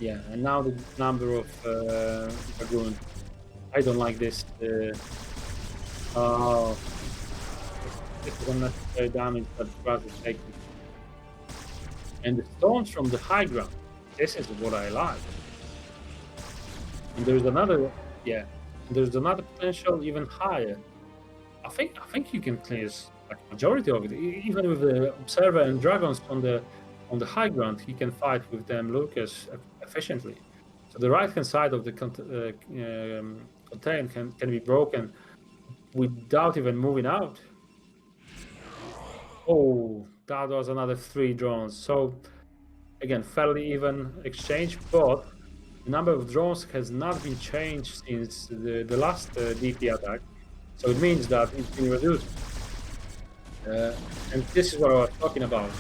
Yeah, and now the number of dragoon. I don't like this. This is unnecessary damage that Razz is taking. And the stones from the high ground. This is what I like. And there's another, there's another potential even higher. I think you can clear like majority of it, even with the observer and dragons on the high ground. He can fight with them Lucas efficiently. So the right hand side of the contain can be broken without even moving out. Oh, that was another 3 drones. So again, fairly even exchange, but the number of drones has not been changed since the last DP attack. So it means that it's been reduced. And this is what I was talking about.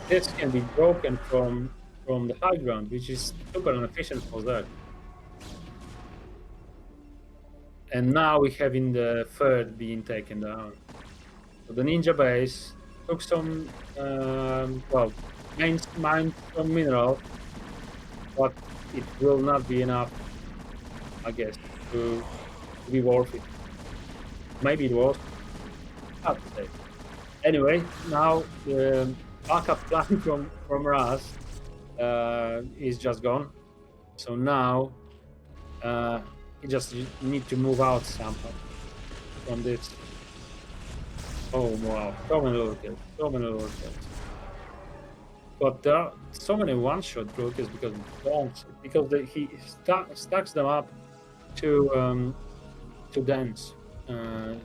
This can be broken from the high ground, which is super inefficient for that. And now we have in the third being taken down. So the ninja base took some, mined some mineral, but it will not be enough, I guess, to be worth it. Maybe it was, hard to say. Anyway, now the backup plan from Razz is just gone. So now you just need to move out somehow from this. Oh wow, so many lurkers, But there are so many one-shot lurkers because of bombs, because he stacks them up too dense. I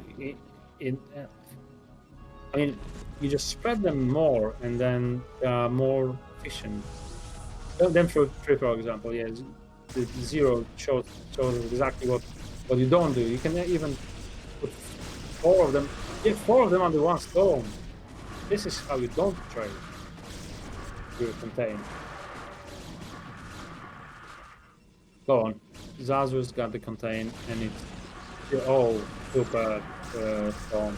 mean, you just spread them more, and then they are more efficient. Then for example, yeah, the Zero shows exactly what you don't do. You can even put 4 of them. Get 4 of them under one storm. This is how you don't trade. You contain. Go on. Zazu's got the contain, and it's super storm,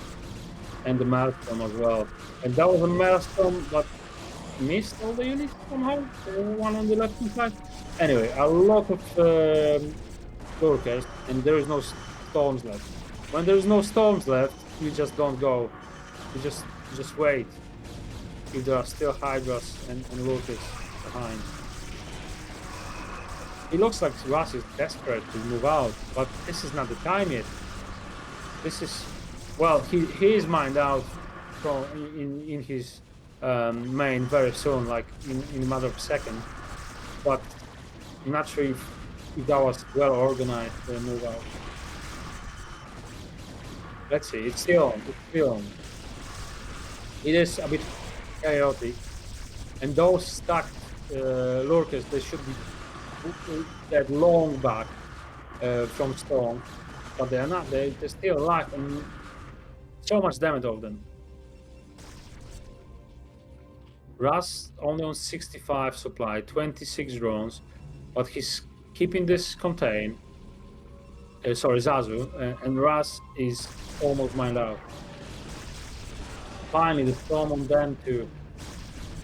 and the maelstrom as well. And that was a maelstrom, but missed all the units somehow. One on the left hand side. Anyway, a lot of lurkers, and there is no storms left. When there is no storms left, you just don't go. You just wait. If there are still hydras and lurkers behind. It looks like Razz is desperate to move out, but this is not the time yet. This is, well, he is mined out from in his main very soon, like in a matter of seconds. But I'm not sure if that was well organized move out. Let's see, it's still on. It's still on. It is a bit chaotic, and those stacked lurkers, they should be that long back from storm, but they are not. They're still alive, and so much damage of them. Razz only on 65 supply, 26 drones, but he's keeping this contain. Sorry, Zazu, and Razz is almost mined out. Finally, the storm on them too.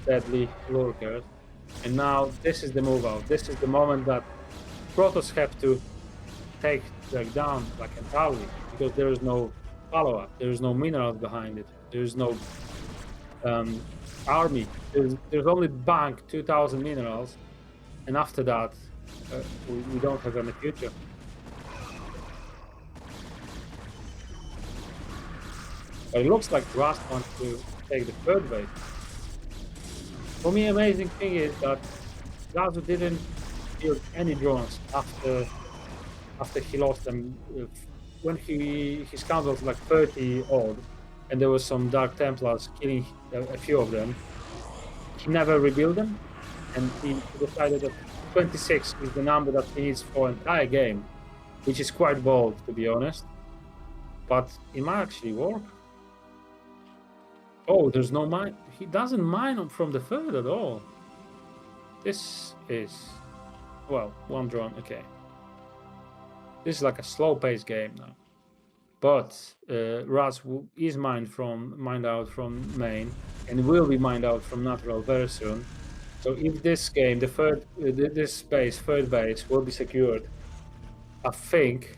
Deadly lurkers. And now this is the move out. This is the moment that Protoss have to take Drake down like entirely, because there is no follow-up. There is no minerals behind it. There is no army. There's only bank 2,000 minerals, and after that, we don't have any future. But it looks like Razz wants to take the third base. For me, amazing thing is that Zazu didn't build any drones after he lost them. When his count was like 30 odd, and there was some Dark Templars killing a few of them. He never rebuilt them, and he decided that 26 is the number that he needs for an entire game, which is quite bold, to be honest. But it might actually work. Oh, there's no mine. He doesn't mine from the third at all. This is, well, one drone. Okay. This is like a slow-paced game now. But Razz is mined out from main, and will be mined out from natural very soon. So if this game, third base will be secured, I think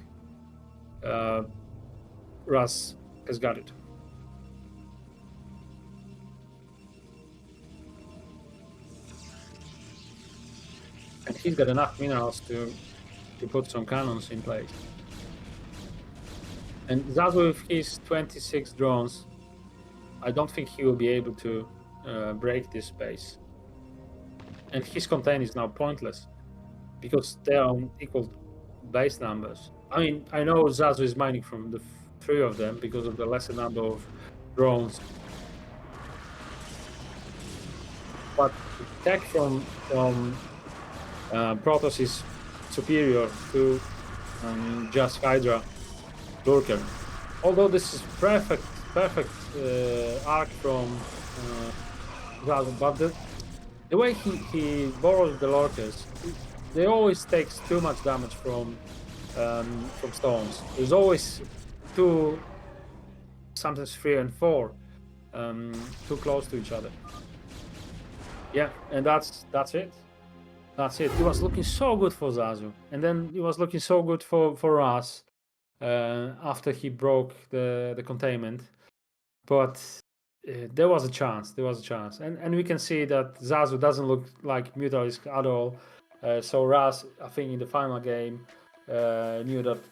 Razz has got it. And he's got enough minerals to put some cannons in place. And Zazu with his 26 drones, I don't think he will be able to break this base. And his contain is now pointless, because they are on equal base numbers. I mean, I know Zazu is mining from the three of them because of the lesser number of drones. But the tech from Protoss is superior to just Hydra Lurker. Although this is perfect arc from Zazu, but the way he borrows the Lurkers, they always takes too much damage from stones. There's always 2, sometimes 3 and 4, too close to each other. Yeah, and that's it. That's it. It was looking so good for Zazu, and then it was looking so good for Razz after he broke the containment. But there was a chance. And we can see that Zazu doesn't look like Mutalisk at all. So Razz, I think in the final game, knew that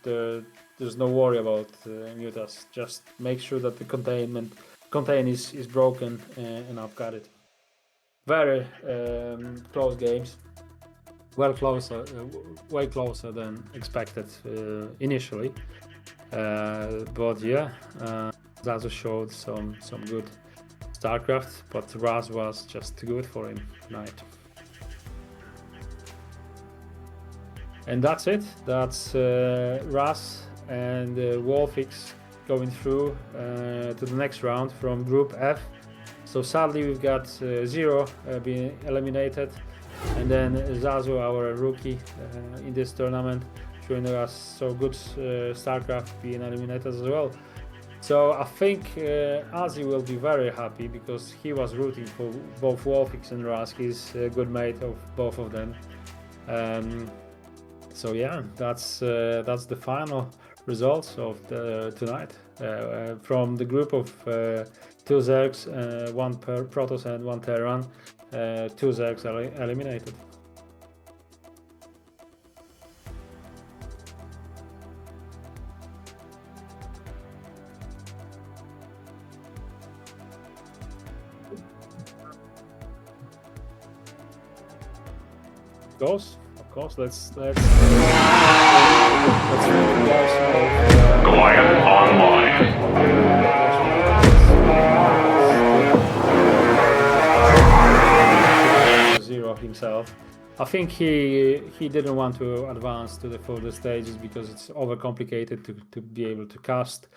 there's no worry about Mutas. Just make sure that the contain is broken, and I've got it. Very close games. Well closer, way closer than expected initially. But yeah, Zazu showed some good StarCraft, but Razz was just too good for him tonight. And that's it. That's Razz and WolFix going through to the next round from Group F. So sadly, we've got Zero being eliminated, and then Zazu, our rookie in this tournament, joining us. So good StarCraft being eliminated as well. So I think Ozzy will be very happy because he was rooting for both WolFix and Razz. He's a good mate of both of them. So yeah, that's the final results of tonight from the group of 2 Zergs, 1 Protoss and 1 Terran. 2 Zergs are eliminated. Of course, let's quiet online. Zero himself. I think he didn't want to advance to the further stages because it's overcomplicated to be able to cast,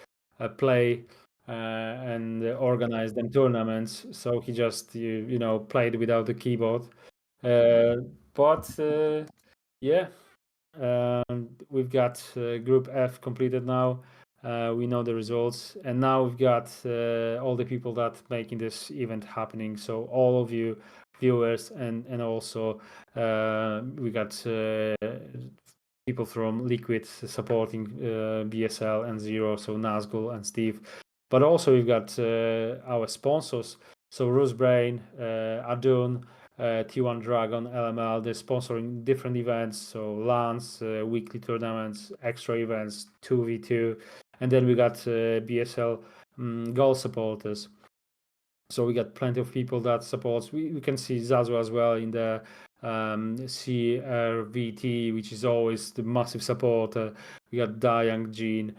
play, and organize them tournaments. So he just you know played without the keyboard. But yeah, we've got Group F completed now. We know the results, and now we've got all the people that making this event happening. So all of you viewers, and also we got people from Liquid supporting BSL and Zero, so Nazgul and Steve. But also we've got our sponsors, so Rosebrain, Adun, T1 Dragon, LML. They're sponsoring different events, so LANs, weekly tournaments, extra events, 2v2, and then we got BSL goal supporters. So we got plenty of people that supports. We can see Zazu as well in the CRVT, which is always the massive supporter. We got Dayang Jin,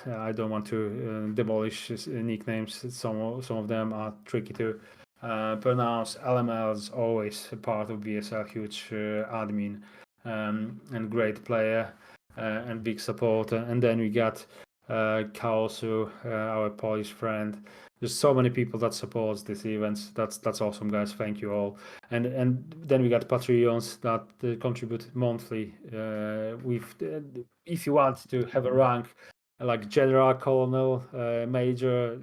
I don't want to demolish nicknames. Some of them are tricky to pronounce. LML is always a part of BSL, huge admin and great player and big supporter. And then we got Kaosu, our Polish friend. There's so many people that supports this event. That's awesome, guys. Thank you all. And then we got Patreons that contribute monthly. If you want to have a rank like General, Colonel, Major,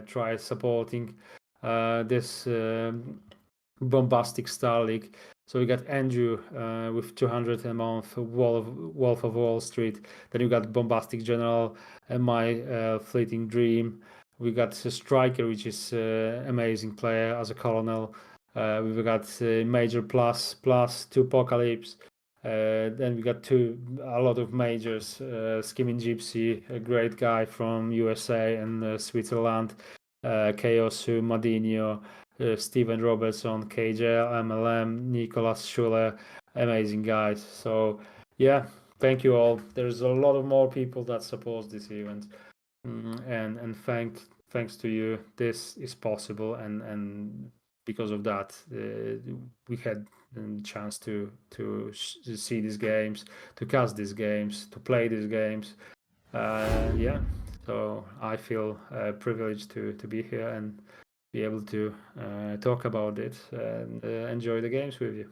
try supporting this Bombastic StarLeague. So we got Andrew with 200 a month, Wolf of Wall Street. Then you got Bombastic General, my Fleeting Dream. We got Striker, which is amazing player as a colonel. We've got Major Plus, 2 Apocalypse. Then we got a lot of majors. Skimming Gypsy, a great guy from USA and Switzerland. Chaosu, Madinho, Steven Robertson, KJ, MLM, Nicolas Schuller, amazing guys. So yeah, thank you all. There's a lot of more people that support this event, and thanks to you, this is possible, and because of that, we had a chance to see these games, to cast these games, to play these games. Yeah, so I feel privileged to be here and be able to talk about it and enjoy the games with you.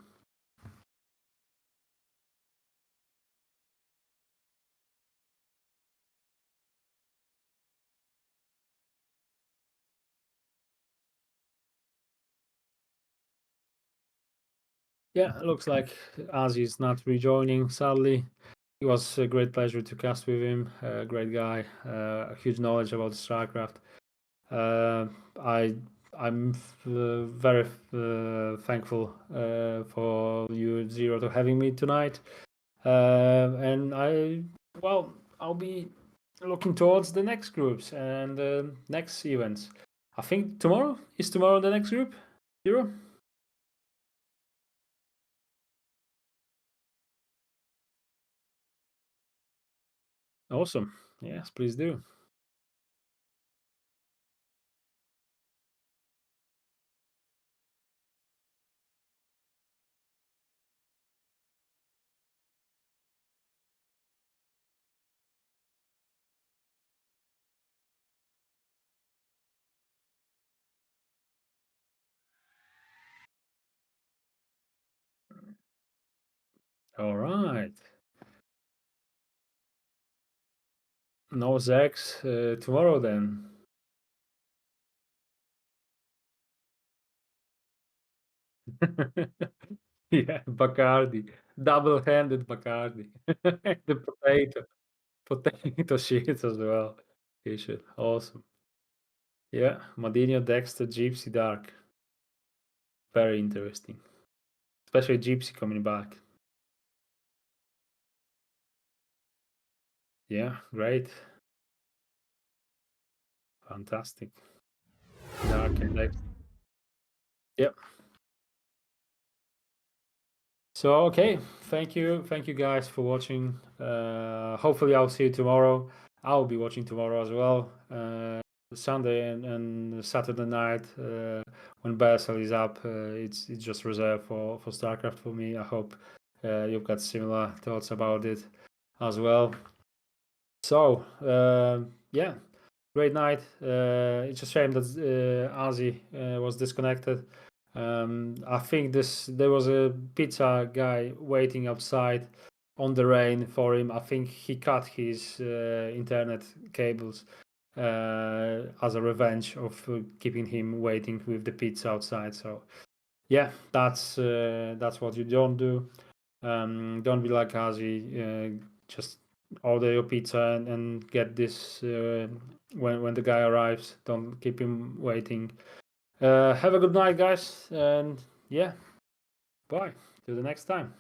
Yeah, it looks like Ozzy is not rejoining, sadly. It was a great pleasure to cast with him. Great guy, huge knowledge about StarCraft. I'm very thankful for you, Zero, to having me tonight. And I'll be looking towards the next groups and next events. I think tomorrow the next group, Zero. Awesome. Yes, please do. All right. No Zags tomorrow then. Yeah, Bacardi. Double-handed Bacardi. The potato sheets as well. He should. Awesome. Yeah, Madinho, Dexter, Gypsy, Dark. Very interesting. Especially Gypsy coming back. Yeah, great. Fantastic. Dark and Dexter. Yep. So okay, thank you guys for watching. Hopefully I'll see you tomorrow. I'll be watching tomorrow as well. Sunday and Saturday night when BSL is up. It's just reserved for StarCraft for me. I hope you've got similar thoughts about it as well. So yeah, great night. It's a shame that Ozzy was disconnected. I think there was a pizza guy waiting outside on the rain for him. I think he cut his internet cables as a revenge of keeping him waiting with the pizza outside. So yeah, that's what you don't do. Don't be like Ozzy. Just order your pizza and get this when the guy arrives. Don't keep him waiting. Have a good night, guys, and yeah, bye. Till the next time.